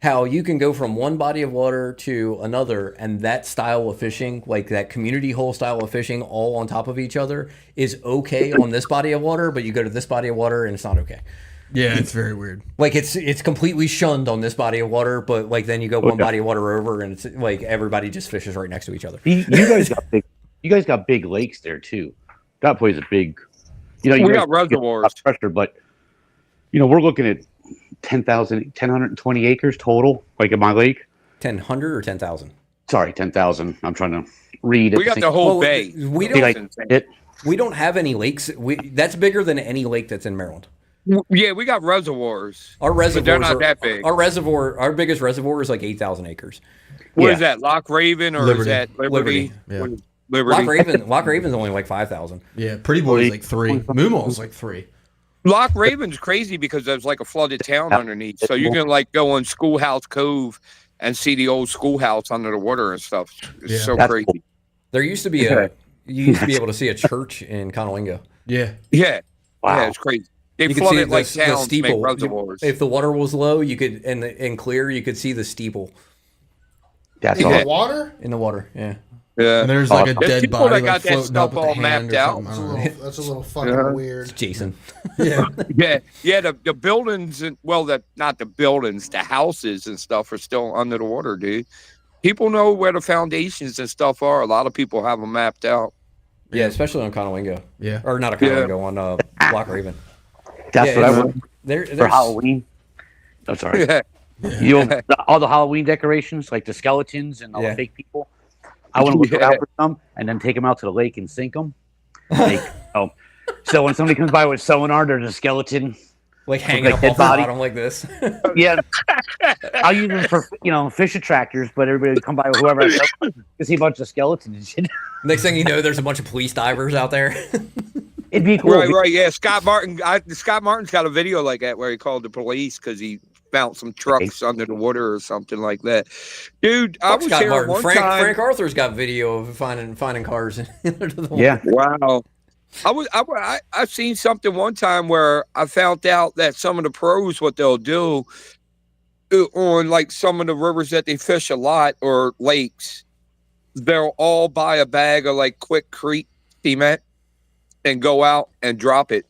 how you can go from one body of water to another, and that style of fishing, like that community hole style of fishing, all on top of each other, is okay on this body of water, but you go to this body of water and it's not okay. Yeah, it's very weird. Like it's completely shunned on this body of water, but like then you go one body of water over, and it's like everybody just fishes right next to each other. You guys got big lakes there too. That place is big. You We guys got reservoirs. get pressure, but we're looking at 10,120 acres total, like in my lake. 1,000 or 10,000? Sorry, 10,000. I'm trying to read. We got the whole bay. We don't have any lakes. That's bigger than any lake that's in Maryland. Yeah, we got reservoirs. Our reservoirs but they're not that big. Our biggest reservoir is like 8,000 acres. What is that? Loch Raven or Liberty. is that Liberty? Yeah. Liberty. Loch Raven's only like 5,000. Yeah, Pretty Boy is like 3. Moomall's like 3. Loch Raven's crazy because there's like a flooded town underneath. So you can like go on Schoolhouse Cove and see the old schoolhouse under the water and stuff. It's so That's crazy. cool. There used to be you used to be able to see a church in Conalingo. Yeah. Yeah. Wow. Yeah, it's crazy. They You could see flooded like the towns to make steeple. reservoirs. If the water was low, you could and clear, you could see the steeple That's In all. the water? in the water. Yeah. Yeah. And there's like a There's dead people body that got like, that floating stuff up all with the hand mapped or out. something. I That's a don't know. little, that's a little fucking weird. It's Jason. Yeah. Yeah, the buildings and not the buildings, the houses and stuff are still under the water, dude. People know where the foundations and stuff are. A lot of people have them mapped out. Yeah, especially on Conalingo. Yeah. Or not a Conalingo, on Loch Raven. That's Yeah, what I it's- want There, for there's- Halloween. I'm sorry. Yeah. All the Halloween decorations, like the skeletons and all Yeah. the fake people. I want to look around for some and then take them out to the lake and sink them. So when somebody comes by with sonar, there's a skeleton. like hanging like up dead off the body. bottom like this. Yeah, I'll use them for fish attractors. But everybody would come by with whoever to see a bunch of skeletons and shit. Next thing you know, there's a bunch of police divers out there. It'd be cool. Right. Yeah, Scott Martin's got a video like that where he called the police because he found some trucks under the water or something like that. Dude, I was Scott here Martin. one Frank time. Arthur's got video of finding cars under the water. Yeah. Wow. I seen something one time where I found out that some of the pros, what they'll do on like some of the rivers that they fish a lot or lakes, they'll all buy a bag of like Quick Creek cement and go out and drop it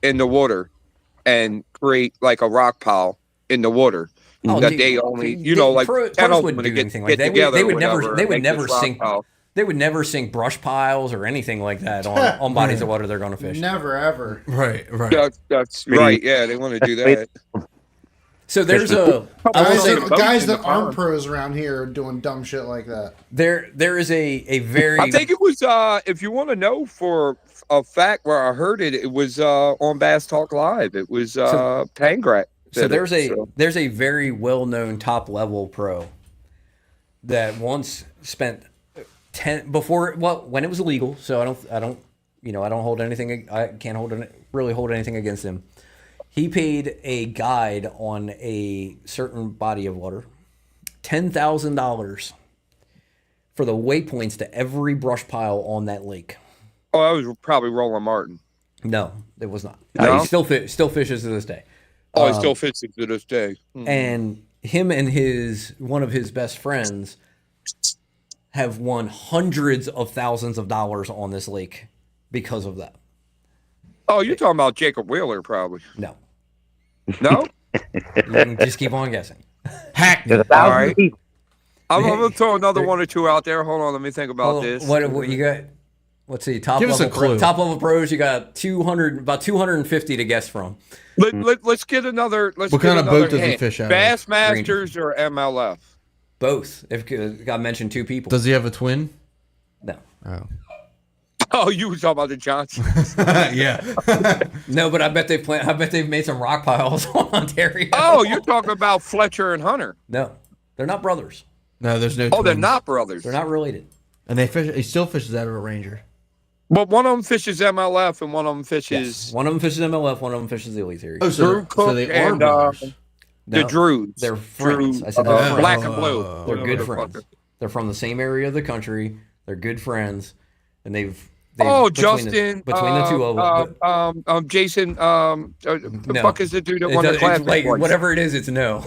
in the water and create like a rock pile in the water. Oh, that dude, they only, pros 10 of wouldn't them do to anything get like that. together. They or would whatever never. and They would make never this rock sink. pile. They would never sink brush piles or anything like that on bodies of water they're going to fish. Never ever. Right. That's right. Yeah, they want to do that. So there's a Guys in the that aren't pond. pros around here are doing dumb shit like that. there is a very I think it was if you want to know for a fact where I heard it, it was on Bass Talk Live. It was Pangrat. so there's a very well known top level pro that once spent when it was illegal. So I don't hold anything. I can't really hold anything against him. He paid a guide on a certain body of water $10,000 for the waypoints to every brush pile on that lake. Oh, that was probably Roland Martin. No, it was not. No? He still fishes to this day. Oh, he still fits it to this day. And him and one of his best friends have won hundreds of thousands of dollars on this lake because of that. Oh, you're talking about Jacob Wheeler, probably. No, No? you can just keep on guessing. There's 1,000 All right. people. I'm going to throw another one or two out there. Hold on, let me think about Well, this. what you got? Let's see. Top Give us level a clue. top level pros. You got 200, about 250 to guess from. Let's get another. What kind of boat does he fish out of? Bassmasters or MLF? Both. If I mentioned two people. Does he have a twin? No, Oh. Oh, you were talking about the Johnsons. Yeah. no, but I bet they've made some rock piles on Ontario. Oh, you're talking about Fletcher and Hunter. No, they're not brothers. No, there's no Oh, they're twins. not brothers. They're not related. And he still fishes out of a Ranger. But one of them fishes MLF and one of them fishes Yes. One of them fishes MLF. One of them fishes the Elite Series. Oh, Drew Cook they are and, brothers. the No, Drews. They're friends. I said Drew, they're friends. black and blue. They're good Motherfucker. friends. They're from the same area of the country. They're good friends, and Oh, between Justin. between the two of them. Jason. The No. fuck is the dude that It won the does- class? it's like whatever it is, it's no.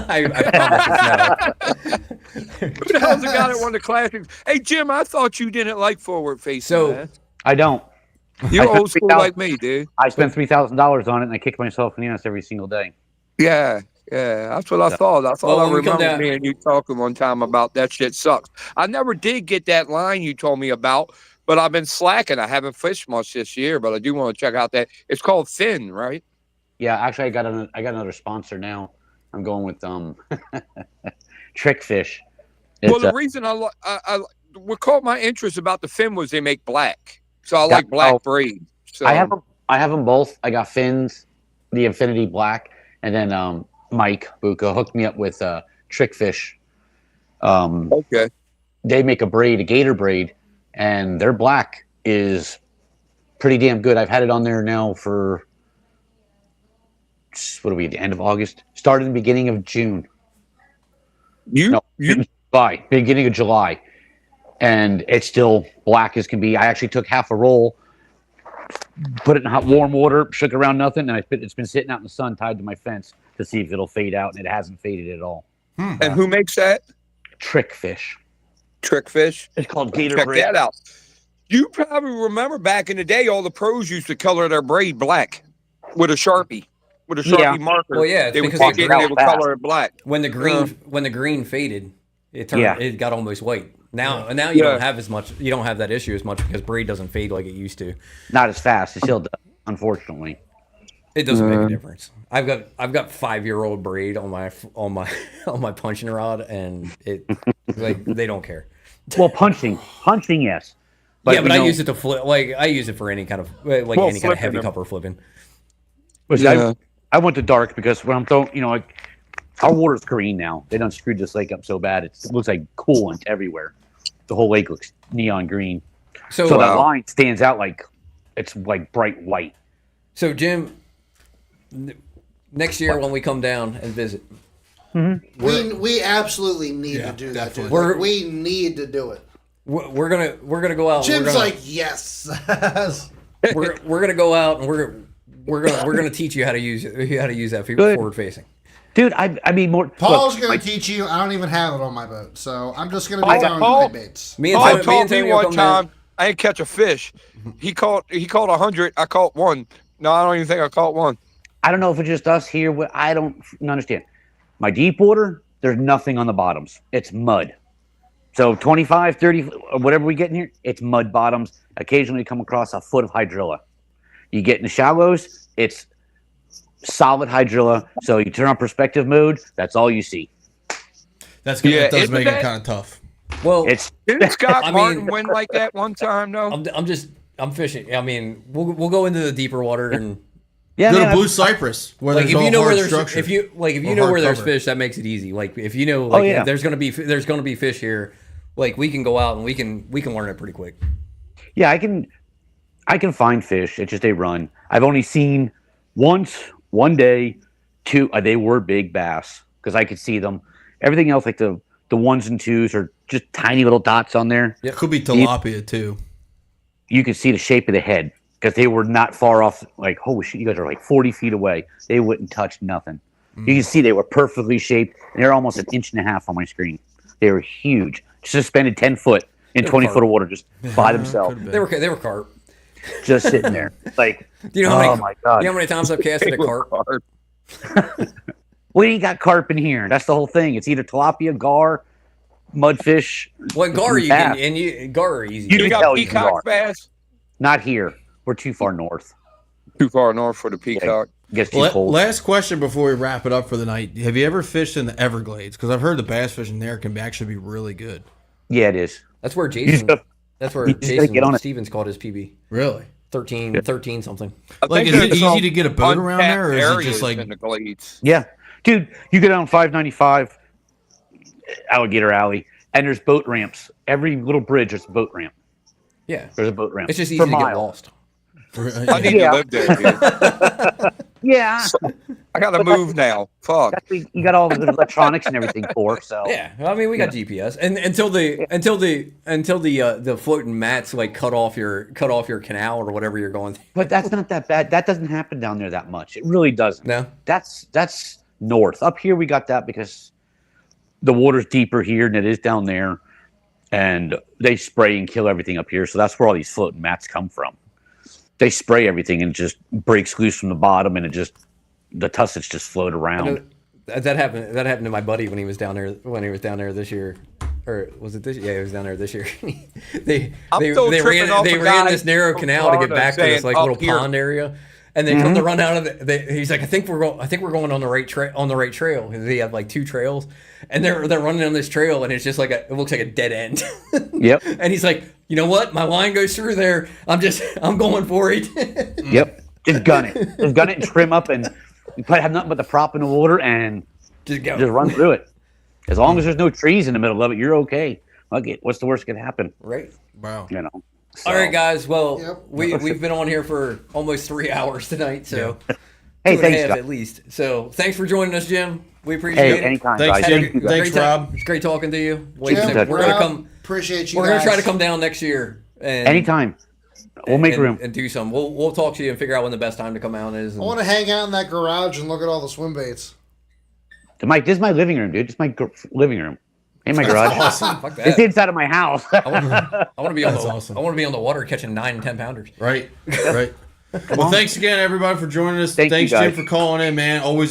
I promise it's no. Who the hell's the guy that won the classics? Hey, Jim, I thought you didn't like forward facing. So- I don't. You're I spent old school $3,000 like me, dude. I spent $3,000 on it, and I kicked myself in the ass every single day. Yeah, that's what I thought. I thought Well, I when we come remember down- me and you talking one time about that shit sucks. I never did get that line you told me about, but I've been slacking. I haven't fished much this year, but I do want to check out that. It's called Finn, right? Yeah, actually, I got another sponsor now. I'm going with Trick Fish. Well, It's, the reason what caught my interest about the Finn was they make black, so I Yeah, like black oh, braid. So I have them both. I got Fins, the Infinity Black, and then Mike Bucco hooked me up with Trick Fish. okay. They make a gator braid, and their black is pretty damn good. I've had it on there now for what are we at the end of August? Started in the beginning of June. You July, beginning of July, and it's still black as can be. I actually took half a roll, put it in hot warm water, shook around nothing, and it's been sitting out in the sun tied to my fence to see if it'll fade out, and it hasn't faded at all. and who makes that? Trick Fish. Trick Fish. It's called Gator Check Braid. that out. You probably remember back in the day, all the pros used to color their braid black with a Sharpie, Yeah. marker. Well, yeah, it's they would because take the it and they would fast. color it black. when the green faded, it got almost white. Now you Yeah. don't have as much. You don't have that issue as much because braid doesn't fade like it used to. Not as fast. It still does, unfortunately. It doesn't make a difference. I've got 5-year-old braid on my punching rod, and it like they don't care. Well, punching, yes. But you I know, use it to flip. Like I use it for any kind of any kind of flipping heavy them. copper flipping. which Yeah. I went to dark because when I'm throwing, like our water's green now. They done screwed this lake up so bad it looks like coolant everywhere. The whole lake looks neon green. So So that line stands out like it's like bright white. So Jim, next year when we come down and visit, We absolutely need to do that, dude. We're- Like, we need to do it. we're gonna go out. Jim's we're gonna, like, yes. we're gonna go out and we're gonna teach you how to use that Good. forward facing. Dude, I mean more. Paul's look, going like, to teach you. I don't even have it on my boat, so I'm just going to Paul- be throwing Paul- my baits. Me and Paul Tony, told me Antonio one come down. time I didn't catch a fish. He caught 100. I caught one. No, I don't even think I caught one. I don't know if it's just us here. I don't understand. My deep water, there's nothing on the bottoms. It's mud. So 25, 30, or whatever we get in here, it's mud bottoms. Occasionally you come across a foot of hydrilla. You get in the shallows, it's solid hydrilla. So you turn on perspective mode, that's all you see. That's good. Yeah, That does isn't make that- it kind of tough. Well, It's Didn't Scott I Martin mean- win like that one time? No. I'm fishing. I mean, we'll go into the deeper water and yeah, Go to man, Blue Cypress where like there's if no you know hard where there's structure. if you Or know hard where there's cover. fish, that makes it easy. Like if you know like yeah. if there's gonna be fish here, like we can go out and we can learn it pretty quick. yeah, I can find fish. It's just they run. I've only seen once, one day, two. They were big bass because I could see them. Everything else, like the ones and twos, are just tiny little dots on there. It could be tilapia too. You could see the shape of the head because they were not far off. Like, holy shit, you guys are like 40 feet away. They wouldn't touch nothing. You can see they were perfectly shaped, and they're almost 1.5 inches on my screen. They were huge, suspended 10 foot in 20 foot of water just by themselves, Could've They were carp. just sitting there. Like, Do you know how oh many? my god, You know how many times I've casted a carp? we ain't got carp in here. That's the whole thing. It's either tilapia, gar, mudfish. Well, gar you Yeah. can and gar are easy. You You can got tell you can peacock gar. bass. Not here. We're too far north. Too far north for the peacock. Gets too cold. Last question before we wrap it up for the night. Have you ever fished in the Everglades? Because I've heard the bass fishing there can actually be really good. Yeah, it is. That's where You just Jason. gotta- That's where you just gotta get on Jason it. Stevens caught his PB. Really? 13 something. I Like, think is it there's easy some to get a boat around there, or is it untapped just like- areas in the glades? Yeah, dude, you go down 595 Alligator Alley, and there's boat ramps. Every little bridge is a boat ramp. Yeah, There's a boat ramp. it's just easy per to get mile. lost. I need Yeah. to live there, dude. Yeah, I I gotta move now. Fuck. That's what you got all the electronics and everything for. So Yeah, I mean we got GPS, and until the floating mats like cut off your canal or whatever you're going through. But that's not that bad. That doesn't happen down there that much. It really doesn't. No, That's north. Up here we got that because the water's deeper here than it is down there, and they spray and kill everything up here. So that's where all these floating mats come from. They spray everything and it just breaks loose from the bottom, and the tussets just float around. that happened. That happened to my buddy when he was down there. When he was down there this year, or was it this? Yeah, he was down there this year. they ran this narrow canal to get back to this like little pond area, and they come to run out of it. He's like, I think we're going on the right trail. He had like 2 trails, and they're running on this trail, and it's just like it looks like a dead end. Yep. And he's like, you know what? My line goes through there. I'm going for it. Yep. Just gun it. Just gun it and trim up, and you have nothing but the prop in the water and Just go. just run through it. As long as there's no trees in the middle of it, you're okay. Okay, what's the worst that can happen? Right. Wow. You know. So. All right, guys. Well, Yep. we've been on here for almost 3 hours tonight, so Hey, 2.5 thanks, guys. at least. So thanks for joining us, Jim. We appreciate Hey, it. anytime, Thanks, guys. Jim. Thank you, guys. Thanks, Great Rob. It's great talking to you. Like I Jim, said, we're gonna Rob, come. Appreciate you We're guys. gonna try to come down next year. And, Anytime. We'll make room. and do some. We'll talk to you and figure out when the best time to come out is. I And, want to hang out in that garage and look at all the swim baits. Mike, this is my living room, dude. This is my living room. In my garage. fuck that. It's inside of my house. I want to be on That's the. awesome. I want to be on the water catching 9 and 10 pounders. Right. Right. Well, thanks again, everybody, for joining us. Thank you, Thanks, Jim, guys. for calling in, man. Always